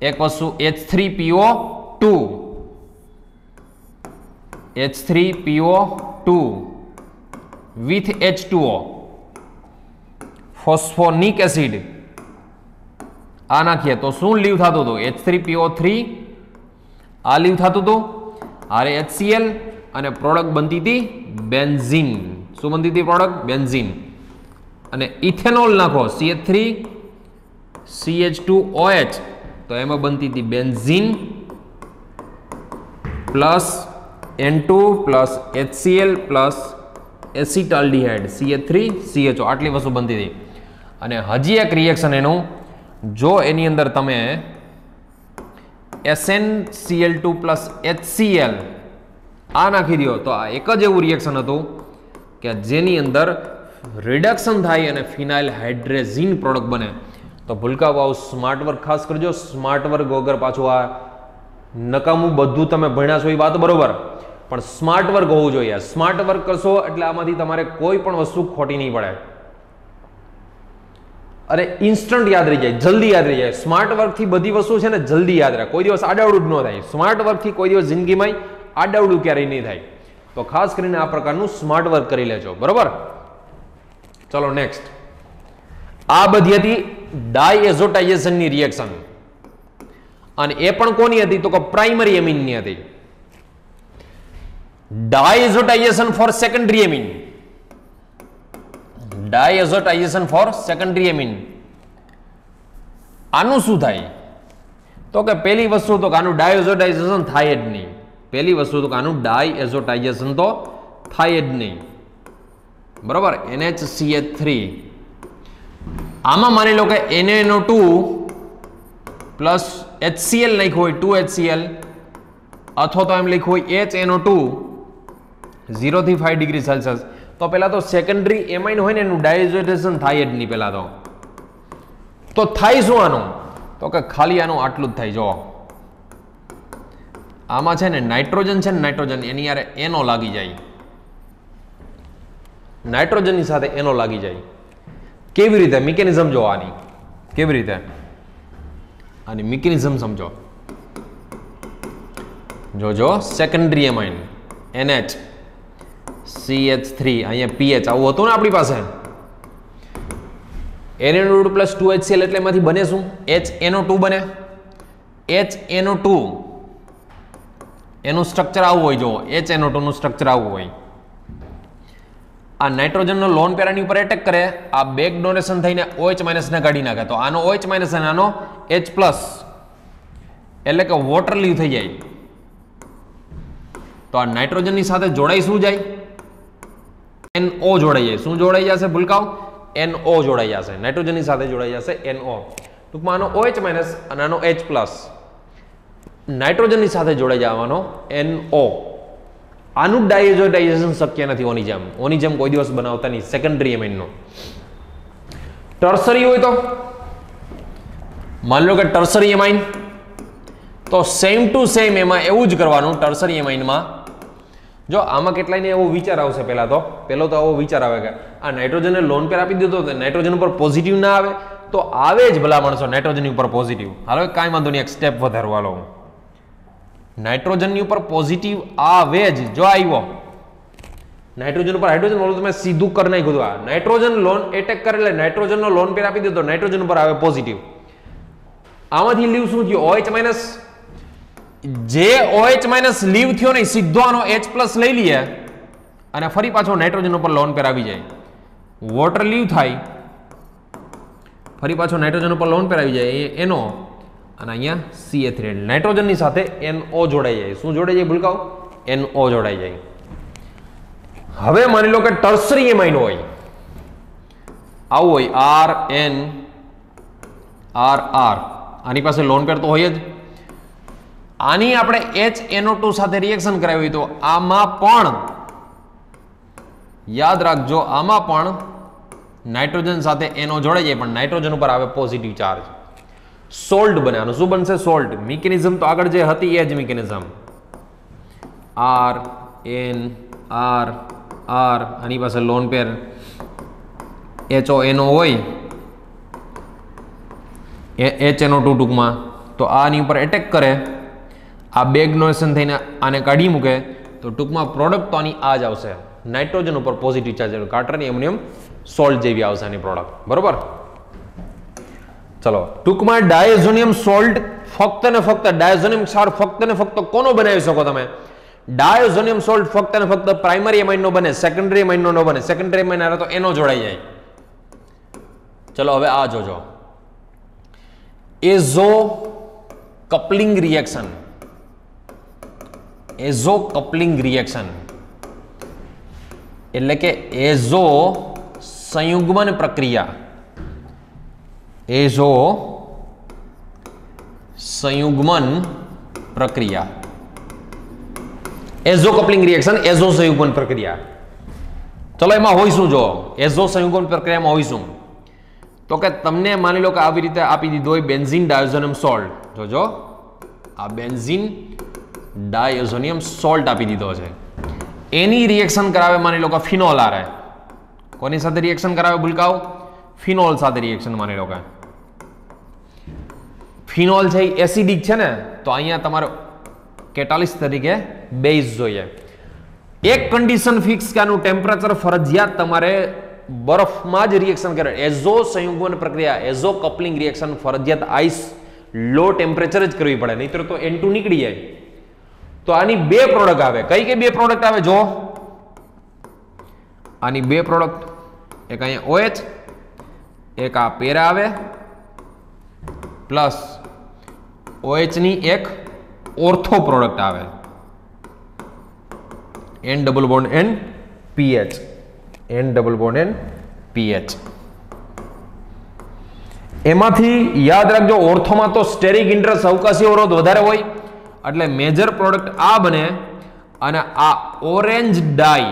એક વસ્તુ H3PO2, H3PO2 with H2O, ફોસ્ફોનિક acid. આ નાખીએ તો શું લીવ થતું હતું? H3PO3 આ લીવ થતું હતું, આરે HCl અને પ્રોડક્ટ બનતી હતી બેન્ઝીન. શું બનતી હતી પ્રોડક્ટ? બેન્ઝીન. અને ઇથેનોલ નાખો CH3CH2OH, તો એમાં બનતી હતી benzene plus N2 plus HCl plus acetaldehyde CH3CHO. આટલી વસ્તુ બનતી હતી. અને હજી એક રિએક્શન એનું, જો એની અંદર તમે SnCl2 પ્લસ HCl આ નાખી દો, તો આ એક જ એવું રિએક્શન હતું કે જેની અંદર રિડક્શન થાય અને ફિનાઇલ હાઇડ્રેઝીન પ્રોડક્ટ બને. તો ભૂલકા વાવ સ્માર્ટ વર્ક ખાસ કરજો. સ્માર્ટ વર્ક વગર પાછું આ નકામું બધું તમે ભણ્યા છો એ વાત બરોબર, પણ સ્માર્ટ વર્ક હોવું જોઈએ. સ્માર્ટ વર્ક કરશો એટલે આમાંથી તમારે કોઈ પણ વસ્તુ ખોટી નહીં પડે. અરે ઇન્સ્ટન્ટ યાદ રહી જાય, જલ્દી યાદ રહી જાય. સ્માર્ટ વર્કથી બધી વસ્તુ છે ને જલ્દી યાદ રહે, કોઈ દિવસ આડાવડું જ ન થાય. સ્માર્ટ વર્કથી કોઈ દિવસ જિંદગીમાં આડાવડું ક્યારેય નહીં થાય. તો ખાસ કરીને આ પ્રકારનું સ્માર્ટ વર્ક કરી લેજો, બરોબર? ચલો નેક્સ્ટ. આ બધી હતી ડાયએઝોટાઇઝેશનની રિએક્શન. અને એ પણ કોની હતી? તો કે પ્રાઇમરી એમિનની હતી. Diazotisation for secondary amine. Diazotisation for secondary amine. આનું શું થાય? તો કે પહેલી વસ્તુ તો કે આનું ડાયએઝોટાઇઝેશન થાય જ નહીં. પહેલી વસ્તુ તો કે આનું ડાયએઝોટાઇઝેશન તો થાય જ નહીં, બરોબર? NHCH3. આમાં માની લો કે NaNO2 પ્લસ HCl લખ્યું હોય 2HCl, અથવા તો એમ લખ્યું હોય HNO2 0 થી 5 ડિગ્રી સેલ્સિયસ, તો પહેલા તો સેકન્ડરી એમાઇન હોય ને એનું ડાયઝોટેશન થાય જ નહીં. પહેલા તો થાય શું આનું? તો કે ખાલી આનું આટલું જ થાય. જો આમાં છે ને નાઇટ્રોજન છે ને, નાઇટ્રોજન એની યારે એનો લાગી જાય, નાઇટ્રોજનની સાથે એનો લાગી જાય. કેવી રીતે મિકેનિઝમ જો આની, કેવી રીતે આની મિકેનિઝમ સમજો. જોજો સેકન્ડરી એમાઇન NH CH3 અહીંયા pH આવું હતું ને આપણી પાસે. NaNO2 પ્લસ 2HCl એટલે એમાંથી બને શું? HNO2 બને. HNO2 એનું સ્ટ્રક્ચર આવું હોય. જો HNO2 નું સ્ટ્રક્ચર આવું હોય. આ નાઇટ્રોજનનો લોન પેરાની ઉપર એટેક કરે, આ બેક ડોનેશન થઈને OH માઇનસ ને કાઢી નાખે, તો આનો OH માઇનસ અને આનો H પ્લસ એટલે કે વોટર લીવ થઈ જાય. તો આ નાઇટ્રોજનની સાથે જોડાઈ શું જાય? NO જોડાઈ જાય. શું જોડાઈ જશે ભૂલકાઓ? NO જોડાઈ જશે. નાઇટ્રોજનની સાથે જોડાઈ જશે NO. ટૂંકમાં આનો OH માઇનસ અને આનો H પ્લસ નાઇટ્રોજનની સાથે જોડાઈ જવાનો NO. આનું ડાયઝોટાઇઝેશન શક્ય નથી ઓની જેમ. ઓની જેમ કોઈ દિવસ બનાવતા નહીં સેકન્ડરી એમાઇનનો. ટર્સરી હોય તો માની લો કે ટર્સરી એમાઇન, તો સેમ ટુ સેમ એમાં એવું જ કરવાનું. ટર્સરી એમાઇનમાં જો આમાં કેટલાયને એવો વિચાર આવશે. પહેલો તો આવો વિચાર આવે કે આ નાઇટ્રોજનને લોન પેર આપી દીધો તો નાઇટ્રોજન ઉપર પોઝિટિવ ના આવે, તો આવે જ ભલા માણસો નાઇટ્રોજન ઉપર પોઝિટિવ. હાલો કાંઈ વાંધો નહીં, એક સ્ટેપ વધારવા લો. નાઇટ્રોજનની ઉપર પોઝિટિવ આવે જ. જો આવ્યો નાઇટ્રોજન ઉપર હાઇડ્રોજન બોલો, તમે સીધું કરી નાખ્યું. આ નાઇટ્રોજન લોન એટેક કરે એટલે નાઇટ્રોજનનો લોન પેર આપી દીધો, નાઇટ્રોજન ઉપર આવે પોઝિટિવ. આમાંથી લીવ શું થયું? OH minus. જે OH માઇનસ લીવ થયો નહીં, સીધો આનો H પ્લસ લઈ લઈએ અને ફરી પાછો નાઇટ્રોજન ઉપર લોન પેર આવી જાય. વોટર લીવ થાય, ફરી પાછો નાઇટ્રોજન ઉપર લોન પેર આવી જાય NO અને અહીંયા CH3. નાઇટ્રોજનની સાથે NO જોડાઈ જાય. શું જોડાઈ જાય ભૂલકાઓ? NO જોડાઈ જાય. હવે માની લો કે ટર્સરી એમાઇન હોય, આવું હોય RN RR, આની પાસે લોન પેર તો હોય જ. આની આપણે HNO2 સાથે રિએક્શન કરાવી તો આમાં પણ યાદ રાખજો, આમાં પણ નાઇટ્રોજન સાથે NO જોડાઈ જાય, પણ નાઇટ્રોજન ઉપર આવે પોઝિટિવ ચાર્જ. સોલ્ટ બને. આનું શું બનશે? સોલ્ટ. મિકેનિઝમ તો આગળ જે હતી એ જ mechanism. R N R R, આની પાસે લોન પેર HONO હોય, HNO2 ટૂંકમાં, તો આની ઉપર એટેક કરે, આ બેગ ડોનેશન થઈને આને કાઢી મૂકે, તો ટૂંકમાં પ્રોડક્ટ તો આની આ જ આવશે. નાઇટ્રોજન ઉપર પોઝિટિવ ચાર્જ, કાર્ટરની એમોનિયમ સોલ્ટ જેવી આવશે આની પ્રોડક્ટ. બરોબર? ચલો, ટૂંકમાં ડાયઝોનિયમ સોલ્ટ ફક્ત ને ફક્ત ડાયઝોનિયમ ક્ષાર ફક્ત ને ફક્ત કોનો બનાવી શકો તમે? ડાયઝોનિયમ સોલ્ટ ફક્ત ને ફક્ત પ્રાઇમરી એમાઇન નો બને, સેકન્ડરી એમાઇન નો બને. સેકન્ડરી એમાઇન આવે તો NO જોડાઈ જાય. ચલો હવે આ જોજો, એઝો કપલિંગ રિએક્શન. એઝો કપલિંગ રિએક્શન એટલે કે એઝો સંયુગ્મન પ્રક્રિયા. એઝો સંયુગ્મન પ્રક્રિયા, એઝો કપલિંગ રિએક્શન, એઝો સંયુગ્મન પ્રક્રિયા. ચલો એમાં હોય શું? જો એઝો સંયુગ્મન પ્રક્રિયામાં હોય શું, તો કે તમને માની લો કે આવી રીતે આપી દીધો હોય બેન્ઝીન ડાયઝોનિયમ સોલ્ટ. જોજો, આ બેન્ઝીન ડાયઝોનિયમ સોલ્ટ આપી દીધો છે. એની રિએક્શન કરાવે માની લો કે ફિનોલ આરે. કોની સાથે રિએક્શન કરાવે ભૂલકાઓ? ફિનોલ સાથે રિએક્શન. માની લો કે ફિનોલ છે એ એસિડિક છે ને, તો અહીંયા તમારે કેટાલિસ્ટ તરીકે બેઝ જોઈએ. એક કન્ડિશન ફિક્સ કે આનું ટેમ્પરેચર ફરજિયાત તમારે બરફમાં જ રિએક્શન કરે. એઝો સંયુગ્મન પ્રક્રિયા, એઝો કપલિંગ રિએક્શન ફરજિયાત આઈસ લો ટેમ્પરેચર જ કરવી પડે, નહીતર તો N2 નીકળી જાય. તો આની બે પ્રોડક્ટ આવે. કઈ કઈ બે પ્રોડક્ટ આવે? જો આની બે પ્રોડક્ટ, એક અહીંયા OH, એક આ પેરા આવે, પ્લસ OH ની એક ઓર્થો પ્રોડક્ટ આવે, N double bond N PH, N double bond N PH. એમાંથી યાદ રાખજો, ઓર્થોમાં તો સ્ટેરિક ઇન્ટરેસ્ટ અવકાશી અવરોધ વધારે હોય, એટલે મેજર પ્રોડક્ટ આ બને. અને આ ઓરેન્જ ડાઈ,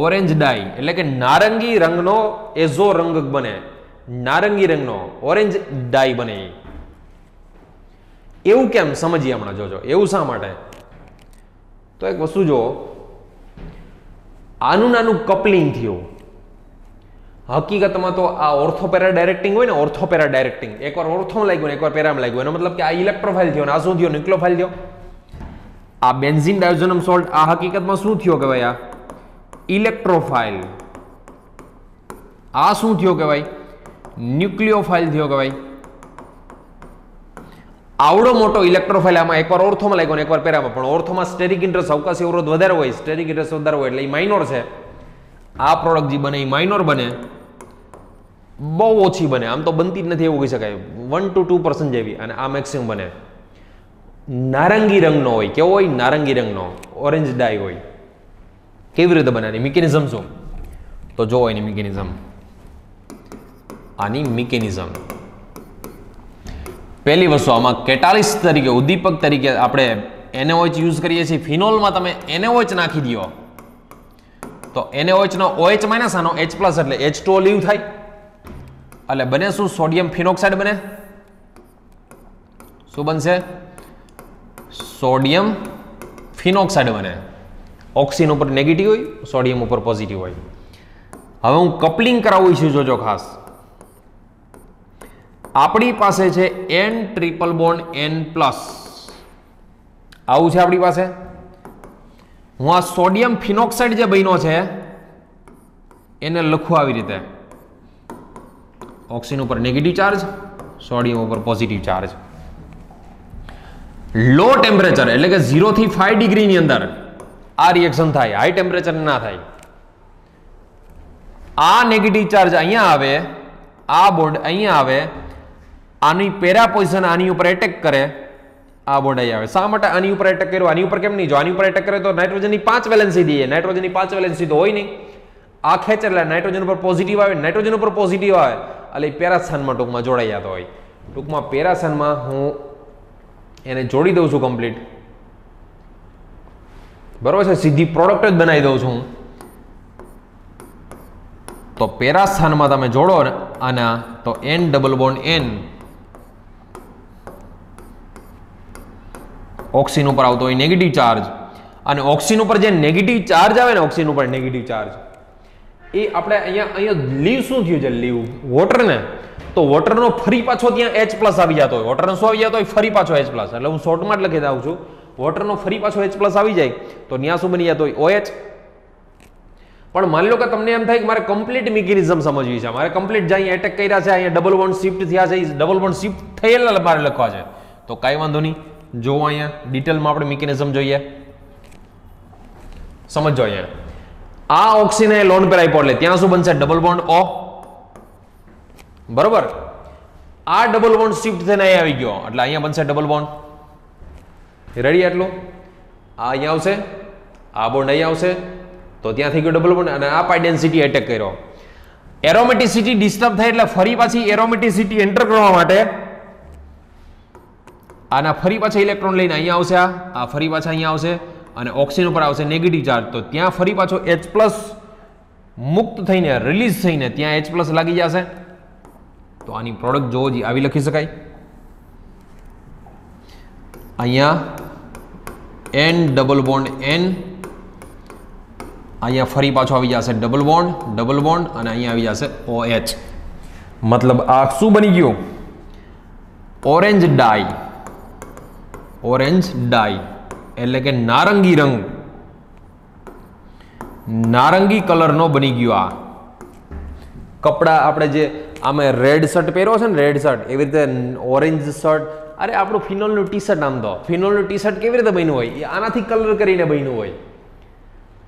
ઓરેન્જ ડાઈ એટલે કે નારંગી રંગનો એઝો રંગ બને. નારંગી રંગનો ઓરેન્જ ડાઈ બને. એવું કેમ? સમજીએ હમણાં. જોજો એવું શા માટે. તો એક વસ્તુ જો, આનું નાનું કપલિંગ થયું. હકીકતમાં તો આ ઓર્થોપેરા ડાયરેક્ટિંગ હોય ને, ઓર્થોપેરા ડાયરેક્ટિંગ, એકવાર ઓર્થોમાં લાગ્યું ને એકવાર પેરામાં લાગ્યું, એનો મતલબ કે આ ઇલેક્ટ્રોફાઇલ થયો ને આ શું થયો? ન્યુક્લિયોફાઇલ થયો. આ બેન્ઝીન ડાયોઝોનમ સોલ્ટ આ હકીકતમાં શું થયો કહેવાય? આ ઇલેક્ટ્રોફાઇલ. આ શું થયો કહેવાય? ન્યુક્લિયોફાઇલ થયો કહેવાય. આવડો મોટો ઇલેક્ટ્રોફાઇલ આમાં એકવાર ઓર્થોમાં લાગ્યો ને એકવાર પેરામાં, પણ ઓર્થોમાં સ્ટેરિક ઇન્ટરેસ્ટ અવકાશી અવરોધ વધારે હોય, સ્ટેરિક ઇન્ટરેસ્ટ વધારે હોય એટલે એ માઇનોર છે. આ પ્રોડક્ટ જે બને એ માઇનોર બને, બહુ ઓછી બને, આમ તો બનતી જ નથી એવું કહી શકાય, 1 to 2% જેવી, અને આ મેક્સિમમ બને. નારંગી રંગનો હોય. કેવો હોય? નારંગી રંગનો, ઓરેન્જ ડાય હોય. કેવી રીતે બને? મિકેનિઝમ શું? તો જો એની મિકેનિઝમ, આની મિકેનિઝમ પહેલી વસ્તુ, આમાં કેટાલિસ્ટ તરીકે, ઉદ્દીપક તરીકે આપણે NaOH યુઝ કરીએ છીએ. ફિનોલમાં તમે NaOH નાખી દો તો NaOH નો OH માઇનસ આનો H પ્લસ એટલે H2O લીવ થાય, એટલે બને શું? સોડિયમ ફિનોક્સાઇડ બને. શું બનશે? સોડિયમ ફિનોક્સાઇડ બને. ઓક્સિજન ઉપર નેગેટિવ હોય, સોડિયમ ઉપર પોઝિટિવ હોય. હવે હું કપલિંગ કરાવું છું, જોજો ખાસ. આપણી પાસે છે N triple bond N plus, આવું છે આપણી પાસે. હું આ સોડિયમ ફિનોક્સાઇડ જે બન્યો છે એને લખું આવી રીતે: ઓક્સિજન ઉપર નેગેટિવ ચાર્જ, સોડિયમ ઉપર પોઝિટિવ ચાર્જ. લો ટેમ્પરેચર એટલે કે 0 થી 5 ડિગ્રીની અંદર આ રિએક્શન થાય, હાઈ ટેમ્પરેચર ના થાય. આ નેગેટિવ ચાર્જ અહીંયા આવે, આ બોન્ડ અહીંયા આવે, આની પેરા પોઝિશન આની ઉપર એટેક કરે, આ બોન્ડ અહીં આવે. શા માટે આની ઉપર એટેક કર્યો? આની ઉપર કેમ નહીં? જો આની ઉપર એટેક કરે તો નાઇટ્રોજનની 5 વેલેન્સી દઈએ, નાઇટ્રોજનની 5 વેલેન્સી તો હોય નહીં. આ ખેંચે એટલે નાઇટ્રોજન ઉપર પોઝિટિવ આવે, નાઇટ્રોજન ઉપર પોઝિટિવ આવે એટલે પેરા સ્થાનમાં ટૂંકમાં જોડાઈ જતો હોય. ટૂંકમાં પેરા સ્થાનમાં હું એને જોડી દઉં છું કમ્પ્લીટ, બરોબર છે, સીધી પ્રોડક્ટ જ બનાવી દઉં છું. તો પેરા સ્થાનમાં તમે જોડો ને આના તો N double bond N oxygen ઉપર આવતો હોય નેગેટિવ ચાર્જ, અને ઓક્સિજન ઉપર જે નેગેટિવ ચાર્જ આવે ને, ઓક્સિજન ઉપર નેગેટિવ ચાર્જ એ આપણે અહીંયા લીવ શું થયું છે? લીવ વોટર ને, તો વોટરનો ફરી પાછો ત્યાં H પ્લસ આવી જતો હોય. વોટરનો શું આવી જતો હોય? ફરી પાછો H પ્લસ. એટલે હું શોર્ટમાં જ લખી દઉં છું, વોટરનો ફરી પાછો H પ્લસ આવી જાય તો ત્યાં શું બની જતો હોય? OH. પણ માની લો કે તમને એમ થાય કે મારે કમ્પ્લીટ મિકેનિઝમ સમજવી છે, મારે કમ્પ્લીટ જે અહીંયા એટેક કર્યા છે, અહીંયા ડબલ બોન્ડ શિફ્ટ થયા છે, ડબલ બોન્ડ શિફ્ટ થયેલા મારે લખવા છે, તો કાંઈ વાંધો નહીં. જો અહીંયા ડિટેલમાં આપણે મિકેનિઝમ જોઈએ, સમજો. અહીંયા આ ઓક્સિજન એ લોન પેર આપ્યો એટલે ત્યાં શું બનશે? ડબલ બોન્ડ O, બરોબર. આ ડબલ બોન્ડ શિફ્ટ થઈને અહીંયા આવી ગયો એટલે અહીંયા બનશે ડબલ બોન્ડ. રેડી? એટલું આ અહીંયા આવશે, આ બોન્ડ અહીંયા આવશે, તો ત્યાં થઈ ગયો ડબલ બોન્ડ, અને આ પાઈ ડેન્સિટી એટેક કર્યો. એરોમેટિસિટી ડિસ્ટર્બ થાય એટલે ફરી પાછી એરોમેટિસિટી એન્ટર કરવા માટે આના ફરી પાછા ઇલેક્ટ્રોન લઈને અહીંયા આવશે, આ ફરી પાછા અહીંયા આવશે, અને ઓક્સિજન ઉપર આવશે નેગેટિવ ચાર્જ, તો ત્યાં ફરી પાછો H પ્લસ મુક્ત થઈને રિલીઝ થઈને ત્યાં H પ્લસ લાગી જશે. તો આની પ્રોડક્ટ જો આવી લખી શકાય, અહીંયા N ડબલ બોન્ડ N, અહીંયા ફરી પાછો આવી જશે ડબલ બોન્ડ, અને અહીંયા આવી જશે OH. મતલબ આ શું બની ગયું? ઓરેન્જ ડાય. ઓરેન્જ ડાય એટલે કે નારંગી રંગ, નારંગી કલરનો બની ગયો. આ કપડા આપણે જે આમે રેડ શર્ટ પહેર્યો છે ને, રેડ શર્ટ, એવી રીતે ઓરેન્જ શર્ટ. અરે આપણું ફિનોલનું ટી શર્ટ, આમ તો ફિનોલનું ટી શર્ટ કેવી રીતે બન્યું હોય? એ આનાથી કલર કરીને બન્યું હોય.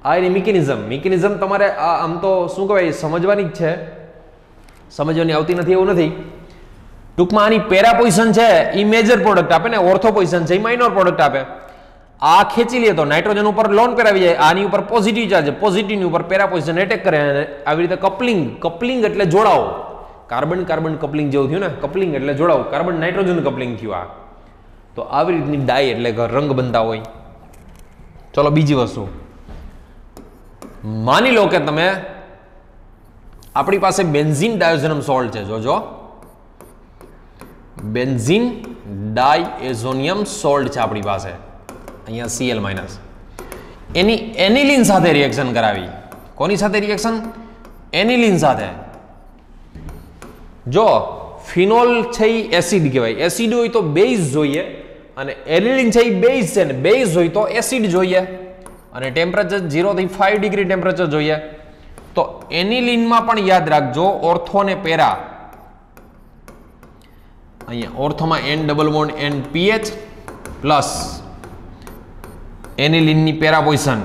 આ એની મિકેનિઝમ તમારે આમ તો શું કહેવાય સમજવાની જ છે, સમજવાની આવતી નથી એવું નથી. ટૂંકમાં આની પેરા પોઝિશન છે એ મેજર પ્રોડક્ટ આપે ને, ઓર્થો પોઝિશન છે એ માઇનોર પ્રોડક્ટ આપે. આ ખેંચી લે તો નાઇટ્રોજન ઉપર લોન પેર આવી જાય, આની ઉપર પોઝિટિવ ચાર્જ, પોઝિટિવની ઉપર પેરા પોઝિશન એટેક કરે, અને આવી રીતે કપલિંગ એટલે જોડાવો. કાર્બન કપલિંગ જેવું થયું ને, કપલિંગ એટલે જોડાવું, કાર્બન નાઇટ્રોજન કપલિંગ થયું. આ તો આવી રીતની ડાય એટલે રંગ બનતા હોય. ચલો બીજી વસ્તુ, માની લો કે તમે આપણી પાસે બેન્ઝીન ડાયોઝોનમ સોલ્ટ છે, જોજો બેન્ઝીન ડાયએઝોનિયમ સોલ્ટ છે આપણી પાસે, અહીંયા Cl માઇનસ. એની એનિલિન સાથે રિએક્શન કરાવી. કોની સાથે રિએક્શન? એનિલિન સાથે. જો ફિનોલ છે એ એસિડ કહેવાય, એસિડ હોય તો બેઝ જોઈએ, અને એનિલિન છે એ બેઝ છે ને બેઝ હોય તો એસિડ જોઈએ, અને ટેમ્પરેચર 0 થી 5 ડિગ્રી ટેમ્પરેચર જોઈએ. તો એનિલિનમાં પણ યાદ રાખજો ઓર્થો ને પેરા, અહીંયા ઓર્થોમાં N double bond N PH plus એનિલિનની પેરા પોઝિશન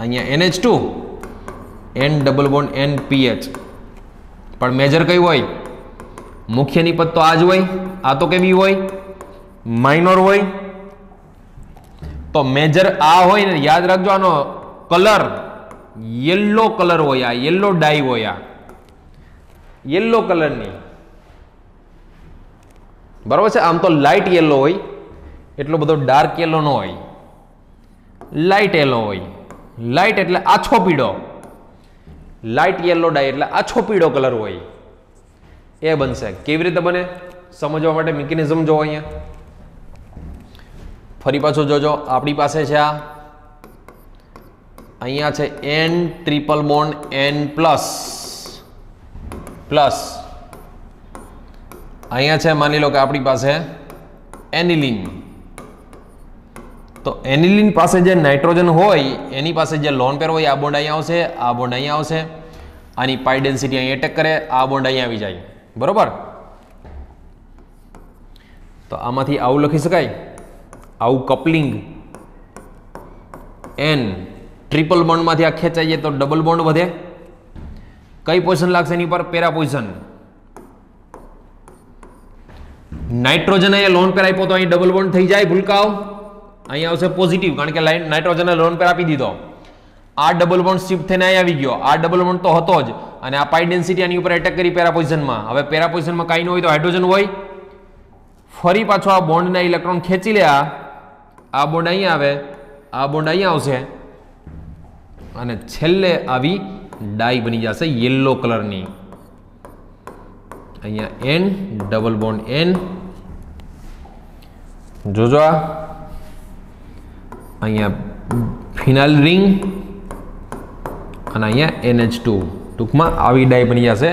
અહીંયા NH2 N double bond N PH. પણ મેજર કઈ હોય? મુખ્ય નિપજ તો આ જ હોય. આ તો કેવી હોય? માઇનોર હોય. તો મેજર આ હોય ને યાદ રાખજો, આનો કલર યેલો કલર હોય, આ યેલો ડાઈ હોય, આ યેલો કલરની, બરાબર છે. આમ તો લાઇટ યેલો હોય, એટલો બધો ડાર્ક યેલો ન હોય, લાઇટ યેલો હોય. લાઇટ એટલે આછો પીળો, લાઇટ યેલો ડાઈ એટલે આછો પીળો કલર હોય, એ બનશે. કેવી રીતે બને સમજવા માટે મિકેનિઝમ જોવો અહીંયા. ફરી પાછું જોજો, આપણી પાસે છે આ અહીંયા છે N triple bond N plus plus, અહીંયા છે માની લો કે આપણી પાસે એનિલિન. તો એનિલિન પાસે જે નાઇટ્રોજન હોય એની પાસે જે લોન પેર હોય, આ બોન્ડ અહીંયા આવશે, આ બોન્ડ અહીંયા આવશે, આની પાઈ ડેન્સિટી અહીં એટેક કરે, આ બોન્ડ અહીંયા આવી જાય, બરોબર. તો આમાંથી આવું લખી શકાય, આવું કપલિંગ N ટ્રિપલ બોન્ડમાંથી આ ખેંચાઈ જાય તો ડબલ બોન્ડ વધે. કઈ પોઝિશન લાગશે એની પર? Para position. નાઇટ્રોજન અહીંયા લોન પેર આપ્યો તો અહીં ડબલ બોન્ડ થઈ જાય, ભૂલકાઓ. અહીંયા આવશે પોઝિટિવ, કારણ કે નાઇટ્રોજનને લોન પેર આપી દીધો. આ ડબલ બોન્ડ શિફ્ટ થઈને અહીં આવી ગયો, આ ડબલ બોન્ડ તો હતો જ, અને આ પાઈ ડેન્સિટી આની ઉપર એટેક કરી પેરા પોઝિશનમાં. હવે પેરા પોઝિશનમાં કાંઈ ન હોય તો હાઇડ્રોજન હોય, ફરી પાછો આ બોન્ડના ઇલેક્ટ્રોન ખેંચી લે, આ બોન્ડ અહીંયા આવે, આ બોન્ડ અહીંયા આવશે, અને છેલ્લે આવી ડાઈ બની જશે યેલો કલરની. અહીંયા N ડબલ બોન્ડ N, જોજો આ અહીંયા ફિનાઇલ રિંગ, અને અહીંયા NH2. ટૂંકમાં આવી ડાઈ બની જશે,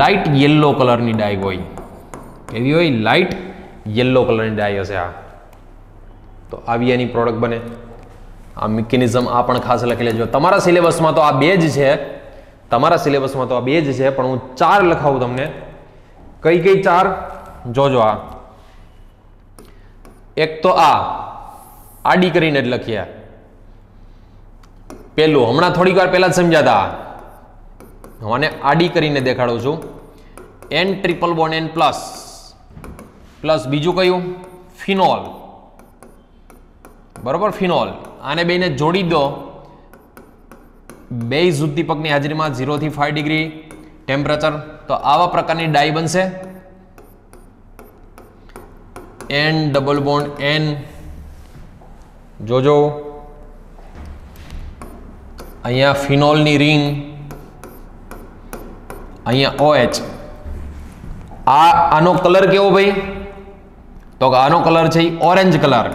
લાઇટ યેલો કલરની ડાઈ હોય. કેવી હોય? લાઇટ યેલો કલરની ડાઈ હશે આ. તો આવી એની પ્રોડક્ટ બને. આ મિકેનિઝમ આ પણ ખાસ લખી લેજો. તમારા સિલેબસમાં તો આ બે જ છે, તમારા સિલેબસમાં તો આ બે જ છે, પણ હું 4 લખાવું તમને. કઈ કઈ 4? જોજો. આ એક તો આ આડી કરીને જ લખ્યા, પેલું હમણાં થોડીક વાર પહેલા જ સમજાતા, મને આડી કરીને દેખાડું છું. N triple bond N plus plus, બીજું કયું? ફિનોલ, બરોબર. ફિનોલ, આને બેને જોડી દો બેઝ ઉદ્દીપકની હાજરીમાં 0 થી 5 ડિગ્રી ટેમ્પરેચર, તો આવા પ્રકારની ડાઈ બનશે. N ડબલ બોન્ડ N, જોજો અહીંયા ફિનોલની રિંગ, અહીંયા OH. આનો કલર કેવો ભાઈ? તો આનો કલર છે ઓરેન્જ કલર,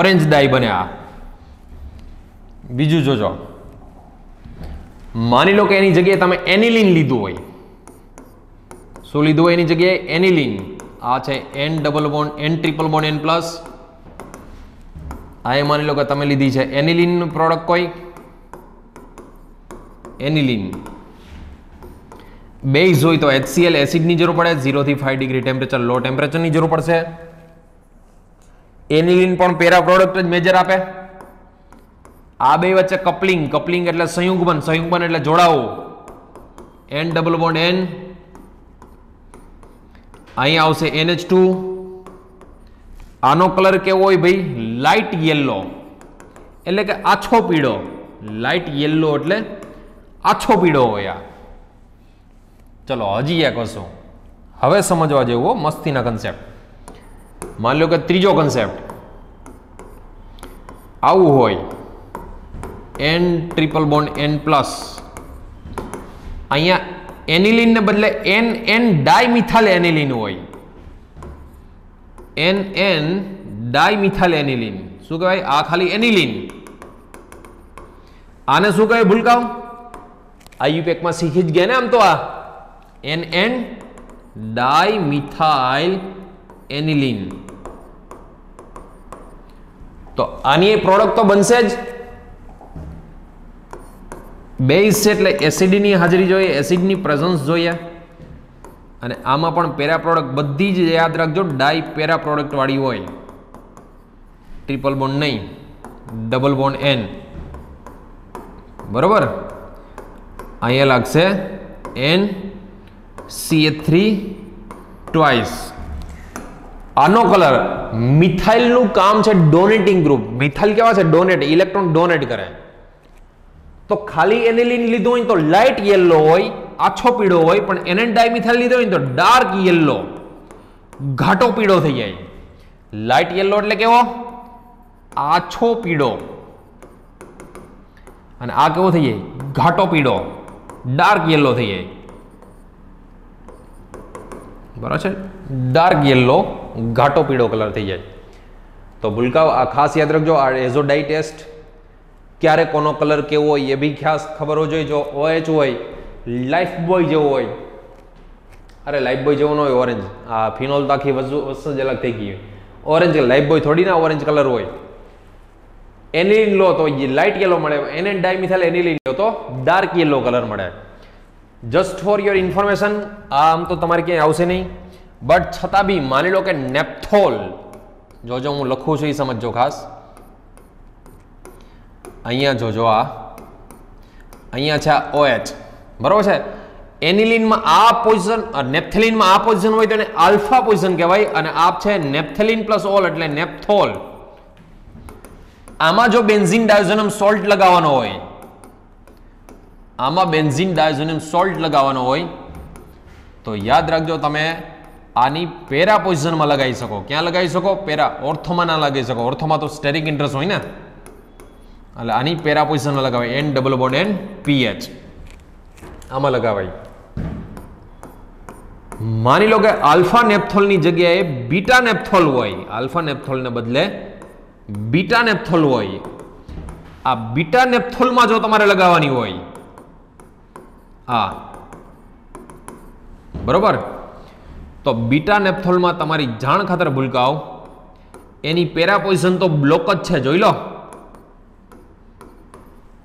ઓરેન્જ ડાઈ બને આ. બીજું જોજો, માની લો કે એની જગ્યાએ તમે એનિલિન લીધું હોય. શું લીધું હોય એની જગ્યાએ? એનિલિન. આ છે N double bond N triple bond N plus. આ માની લો કે તમે લીધી છે એનિલિન પ્રોડક્ટ, કોઈ એનિલિન. બેઝ હોય તો HCl એસિડની જરૂર પડે, 0 થી 5 ડિગ્રી ટેમ્પરેચર લો ટેમ્પરેચરની જરૂર પડશે. એનિલિન પણ પેરા પ્રોડક્ટ જ મેજર આપે. આ બે વચ્ચે કપલિંગ, કપલિંગ એટલે સંયુગ્મન, સંયુગ્મન એટલે જોડાવું. N ડબલ બોન્ડ N, અહીંયા આવશે NH2. આનો કલર કેવો હોય ભાઈ? લાઇટ યેલો, એટલે કે આછો પીળો. લાઇટ યેલો એટલે આછો પીળો હોય. આ ચલો હજી એક વસ્તુ હવે સમજવા જેવું, મસ્તીના કન્સેપ્ટ. માની લો કે ત્રીજો કન્સેપ્ટ આવું હોય, N triple bond N plus. અહીંયા એનિલિન ને બદલે N ડાયમિથાઇલ એનિલિન હોય. N dimethyl aniline. શું કહેવાય? આ ખાલી એનિલિન. આને શું કહેવાય ભૂલકાઓ? આયુપેકમાં શીખી જ ગયા ને આમ તો. આ NN ડાઇમિથાઇલ એનિલિન. તો આની પ્રોડક્ટ તો બનશે જ. બેઝ છે એટલે એસિડની હાજરી જોઈએ, એસિડની પ્રેઝન્સ જોઈએ. અને આમાં પણ પેરા પ્રોડક્ટ બધી જ યાદ રાખજો ડાઈ પેરા પ્રોડક્ટ વાળી હોય, ટ્રિપલ બોન્ડ નહીં, ડબલ બોન્ડ N. બરોબર. અહીંયા લાગશે NCH3 ટ્વાઇસ. આનો કલર, મિથાઇલનું કામ છે ડોનેટિંગ ગ્રુપ. મિથાઇલ કેવા છે? ડોનેટ, ઇલેક્ટ્રોન ડોનેટ કરે. તો ખાલી એનિલિન લીધો હોય તો લાઇટ યેલો હોય, આછો પીળો હોય, પણ NN ડાઇમિથાઇલ લીધો હોય તો ડાર્ક યેલો, ઘાટો પીળો થઈ જાય. લાઇટ યેલો એટલે કેવો? આછો પીળો. અને આ કેવો થઈ જાય? ઘાટો પીળો, ડાર્ક યેલો થઈ જાય. બરાબર છે? ડાર્ક યેલો, ઘાટો પીળો કલર થઈ જાય. તો ભૂલકાઓ આ ખાસ યાદ રાખજો. આ એઝો ડાઈ ટેસ્ટ ક્યારે કોનો કલર કેવો હોય એ બી ખાસ ખબર હોવી જોઈએ. જો OH હોય, લાઈફ બોય જેવો હોય, અરે લાઈફ બોય જેવો ન હોય ઓરેન્જ, આ ફિનોલ તો આખી વસ્તુ જ અલગ થઈ ગઈ. ઓરેન્જ લાઈફ બોય થોડી ના ઓરેન્જ કલર હોય. એનિલિન લો તો લાઇટ યેલો મળે, NN ડાઇમિથાઇલ એનિલિન લો તો ડાર્ક યેલો કલર મળે. Just for your information. આમ તો તમારે ક્યાંય આવશે નહીં, બટ છતાં બી માની લો કે નેપ્થોલ, જોજો હું લખું છું એ સમજજો ખાસ. અહીંયા જોજો, આ અહીંયા છે OH, બરોબર છે. એનિલિનમાં આ પોઝિશન, નેપ્થેલિનમાં આ પોઝિશન હોય તો એને આલ્ફા પોઝિશન કહેવાય. અને આ છે નેપ્થેલિન પ્લસ ઓલ એટલે નેપ્થોલ. આમાં જો બેન્ઝીન ડાયોઝોનિયમ સોલ્ટ લગાવવાનો હોય, આમાં બેન્ઝીન ડાયોઝોનિયમ સોલ્ટ લગાવવાનો હોય તો યાદ રાખજો તમે આની પેરા પોઝિશનમાં લગાવી શકો. ક્યાં લગાવી શકો? પેરા. ઓર્થોમાં ના લગાવી શકો. ઓર્થોમાં તો સ્ટેરિક ઇન્ટરેસ્ટ હોય ને, એટલે આની પેરા પોઝિશનમાં લગાવાય. N double bond N PH આમાં લગાવાય. માની લો કે આલ્ફા નેપ્થોલની જગ્યાએ બીટા નેપ્થોલ હોય, આલ્ફા નેપ્થોલને બદલે બીટા નેપ્થોલ હોય. આ બીટા નેપ્થોલમાં જો તમારે લગાવવાની હોય, આ બરોબર, તો બીટા નેપ્થોલમાં તમારી જાણ ખાતર ભૂલકાઓ એની પેરા પોઝિશન તો બ્લોક જ છે. જોઈ લો,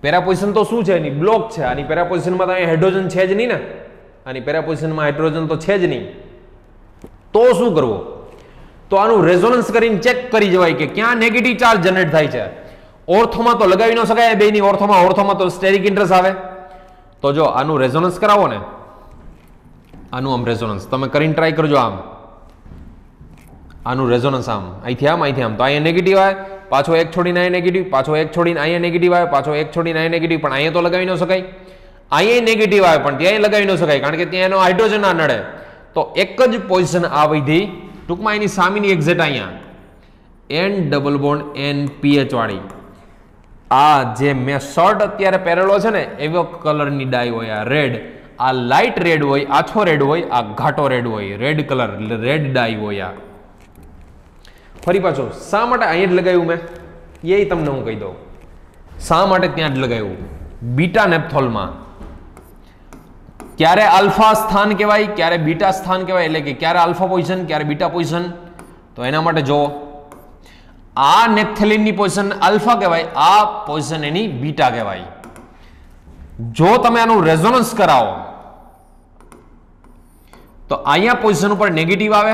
પેરા પોઝિશન તો શું છે? એની બ્લોક છે. આની પેરા પોઝિશનમાં તો અહીંયા હાઇડ્રોજન છે જ નહીં ને. આની પેરા પોઝિશનમાં હાઇડ્રોજન તો છે જ નહીં. તો શું કરવું? તો આનું રેઝોનન્સ કરીને ચેક કરી જવાય કે ક્યાં નેગેટિવ ચાર્જ જનરેટ થાય છે. ઓર્થોમાં તો લગાવી ન શકાય બેની. ઓર્થોમાં તો સ્ટેરિક ઇન્ટરેસ્ટ આવે. તો જો આનું રેઝોનન્સ કરાવો ને, આનું આમ રેઝોનન્સ તમે કરીને ટ્રાય કરજો. આનું રેઝોનન્સ અહીંથી આમ, તો અહીંયા નેગેટિવ આવે, પાછો એક છોડીને અહીંયા નેગેટિવ, પાછો એક છોડીને અહીંયા નેગેટિવ આવે, પાછો એક છોડીને અહીંયા નેગેટિવ. પણ અહીંયા તો લગાવી ન શકાય. અહીંયા નેગેટિવ આવે પણ ત્યાં લગાવી ન શકાય, કારણ કે ત્યાં એનો હાઇડ્રોજન ના નડે. તો એક જ પોઝિશન આ વિધિ, ટૂંકમાં એની સામેની એક્ઝેક્ટ અહીંયા N double bond N PH વાળી. આ જે મેં શર્ટ અત્યારે પહેરેલો છે ને એવો કલરની ડાય હોય. આ રેડ, આ લાઇટ રેડ હોય, આછો રેડ હોય, આ ઘાટો રેડ હોય. રેડ કલર, રેડ ડાય હોય. આ ફરી પાછું શા માટે અહીંયા જ લગાવ્યું મેં એ તમને હું કહી દઉં. શા માટે ત્યાં જ લગાવ્યું? બીટા નેપ્થોલમાં ક્યારે આલ્ફા સ્થાન કહેવાય, ક્યારે બીટા સ્થાન કહેવાય, એટલે કે ક્યારે આલ્ફા પોઝિશન, ક્યારે બીટા પોઝિશન. તો એના માટે જો આ નેપ્થેલિનની પોઝિશન આલ્ફા કહેવાય, આ પોઝિશન એની બીટા કહેવાય. જો તમે આનું રેઝોનન્સ કરાવો તો અહીંયા પોઝિશન ઉપર નેગેટિવ આવે,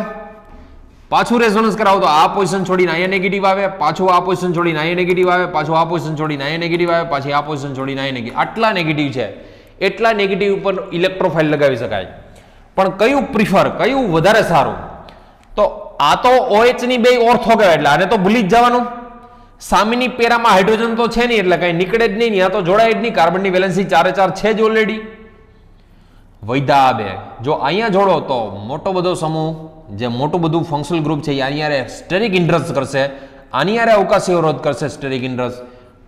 પાછું રેઝોનન્સ કરાવો તો આ પોઝિશન છોડીને અહીંયા નેગેટિવ આવે, પાછું આ પોઝિશન છોડીને અહીંયા નેગેટિવ આવે, પાછું આ પોઝિશન છોડીને અહીંયા નેગેટિવ આવે, પાછી આ પોઝિશન છોડીને અહીંયા નેગેટિવ. આટલા નેગેટિવ છે. એટલા નેગેટિવ ઉપર ઇલેક્ટ્રોફાઇલ લગાવી શકાય. પણ કયું પ્રિફર, કયું વધારે સારું? તો આ તો OH ની બે ઓર્થો કહેવાય, એટલે આને તો ભૂલી જ જવાનું. સામેની પેરામાં હાઇડ્રોજન તો છે નહીં, એટલે કઈ નીકળે જ નહીં. આ તો જોડાય જ નહીં. કાર્બનની વેલેન્સી 4 છે જ ઓલરેડી. વૈધા બે જો અહીંયા જોડો તો મોટો બધો સમૂહ, જે મોટું બધું ફંક્શનલ ગ્રુપ છે, એ આની યારે સ્ટેરિક ઇન્ટરેસ્ટ કરશે, આની યારે અવકાશી અવરોધ કરશે સ્ટેરિક ઇન્ટરેસ્ટ.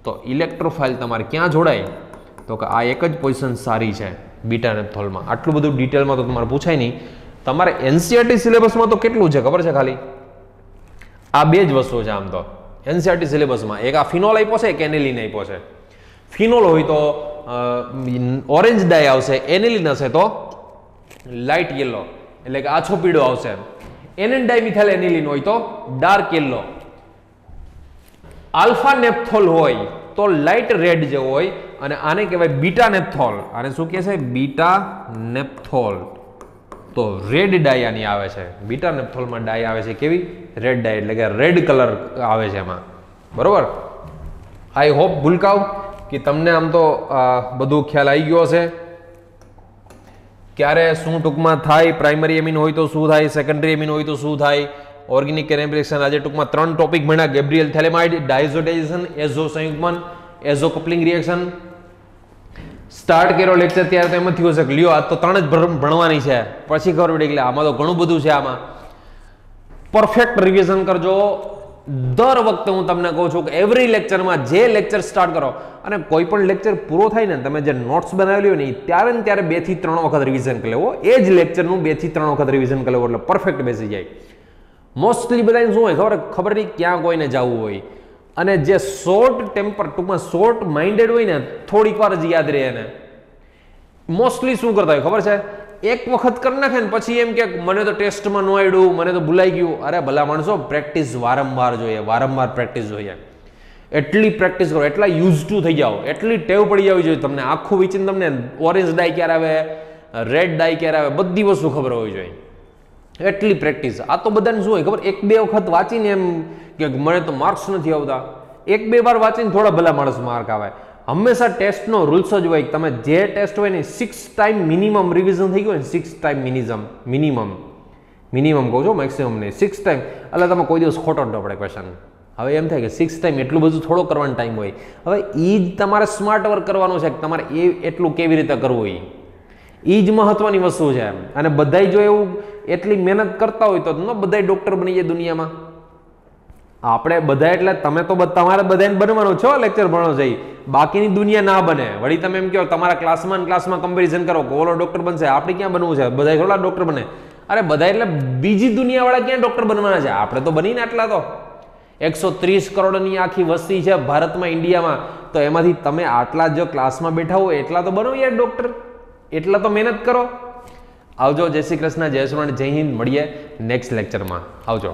તો ઇલેક્ટ્રોફાઇલ તમારે ક્યાં જોડાય? તો કે આ એક જ પોઝિશન સારી છે બીટા નેપ્થોલમાં. આટલું બધું ડિટેલમાં તો તમારે પૂછાય નહીં. તમારે NCERT સિલેબસમાં તો કેટલું છે ખબર છે? ખાલી આ બે જ વસ્તુઓ છે આમ તો NCERT સિલેબસમાં. એક આ ફિનોલ આપ્યો છે, એક એનિલિન આપ્યો છે. ફિનોલ હોય તો ઓરેન્જ ડાય આવશે, એનિલિન હશે તો લાઇટ યલો એટલે કે આછો પીળો આવશે. એનએન ડાયમિથાઇલ એનિલિન હોય તો ડાર્ક યલો. આલ્ફા નેપ્થોલ હોય તો લાઇટ રેડ જેવો હોય અને આને કહેવાય બીટા નેપ્થોલ. આને શું કહે છે? બીટા નેપ્થોલ. તો રેડ ડાય આની આવે છે. બીટા નેપ્થોલમાં ડાય આવે છે કેવી? રેડ ડાય એટલે કે રેડ કલર આવે છે એમાં. બરોબર. આઈ હોપ ભૂલકાવ કે તમને આમ તો બધું ખ્યાલ આવી ગયો હશે. ક્યારે શું ટૂંકમાં થાય, પ્રાઇમરી એમિન હોય તો શું થાય, સેકન્ડરી એમિન હોય તો શું થાય, ઓર્ગેનિક કેનેમ રિએક્શન. આજે ટૂંકમાં 3 ટોપિક ભણ્યા: ગેબ્રિયલ થેલેમાઇડ, ડાયઝોડાઇઝેશન, એઝો સંયુગ્મન, એઝો કપલિંગ રિએક્શન. સ્ટાર્ટ કર્યો લેક્ચર ત્યારે તો એમ થયું હશે કે લ્યો આ તો 3 જ ભણવાની છે, પછી ખબર પડી એટલે આમાં તો ઘણું બધું છે. આમાં પરફેક્ટ રિવિઝન કરજો. દર વખતે હું તમને કહું છું કે એવરી લેક્ચરમાં જે લેક્ચર સ્ટાર્ટ કરો અને કોઈ પણ લેક્ચર પૂરો થાય ને તમે જે નોટ્સ બનાવેલી હોય ને ત્યારે ને ત્યારે 2 થી 3 વખત રિવિઝન કરી લેવો. એ જ લેક્ચરનું 2 થી 3 વખત રિવિઝન કરી લેવો એટલે પરફેક્ટ બેસી જાય. મોસ્ટલી બધાને શું હોય ખબર નહીં ક્યાં કોઈને જવું હોય અને જે શોર્ટ ટેમ્પર ટૂંકમાં શોર્ટ માઇન્ડેડ હોય ને થોડીક વાર જ યાદ રહે એને. મોસ્ટલી શું કરતા હોય ખબર છે? એક વખત કરી નાખે ને પછી એમ કે મને તો ટેસ્ટમાં ન આવડ્યું, મને તો ભૂલાઈ ગયું. અરે ભલા માણસો, પ્રેક્ટિસ વારંવાર જોઈએ, વારંવાર પ્રેક્ટિસ જોઈએ. એટલી પ્રેક્ટિસ કરો, એટલા યુઝ ટુ થઈ જાઓ, એટલી ટેવ પડી જવી જોઈએ તમને. આખું વિચીને તમને ઓરેન્જ ડાય ક્યારે આવે, રેડ ડાય ક્યારે આવે, બધી વસ્તુ ખબર હોવી જોઈએ. એટલી પ્રેક્ટિસ. આ તો બધાને શું હોય ખબર? 1-2 વખત વાંચીને એમ કે મને તો માર્ક્સ નથી આવતા. 1-2 વાર વાંચીને થોડા ભલા માણસ માર્ક આવે. હંમેશા ટેસ્ટનો રૂલ્સ જ હોય તમે જે ટેસ્ટ હોય ને 6 ટાઈમ મિનિમમ રિવિઝન થઈ ગયું ને 6 ટાઈમ મિનિમમ કહું છું, મેક્સિમમ નહીં. 6 ટાઈમ એટલે તમે કોઈ દિવસ ખોટો ન પડે ક્વેશ્ચન. હવે એમ થાય કે 6 ટાઈમ એટલું બધું થોડો કરવાનો ટાઈમ હોય. હવે એ જ તમારે સ્માર્ટ વર્ક કરવાનું છે કે તમારે એટલું કેવી રીતે કરવું એ જ મહત્વની વસ્તુ છે. અને બધાય જો એવું એટલી મહેનત કરતા હોય તો બધાય ડોક્ટર બની જાય દુનિયામાં. આપણે બધા એટલે તમે તો તમારે બધાને બનવાનું છો, લેક્ચર ભણો છે, બાકીની દુનિયા ના બને. વળી તમે એમ કહો તમારા ક્લાસમાં કમ્પેરિઝન કરો કે ઓલો ડોક્ટર બનશે, આપણે ક્યાં બનવું છે? બધા થોડા ડોક્ટર બને. અરે બધા એટલે બીજી દુનિયાવાળા ક્યાં ડોક્ટર બનવાના છે? આપણે તો બનીને આટલા તો 130 કરોડની આખી વસ્તી છે ભારતમાં, ઇન્ડિયામાં. તો એમાંથી તમે આટલા જો ક્લાસમાં બેઠા હોય એટલા તો બનો યાર ડોક્ટર. એટલા તો મહેનત કરો. આવજો. જય શ્રી કૃષ્ણ, જય સોનાણી, જય હિન્દ. મળીએ નેક્સ્ટ લેક્ચરમાં. આવજો.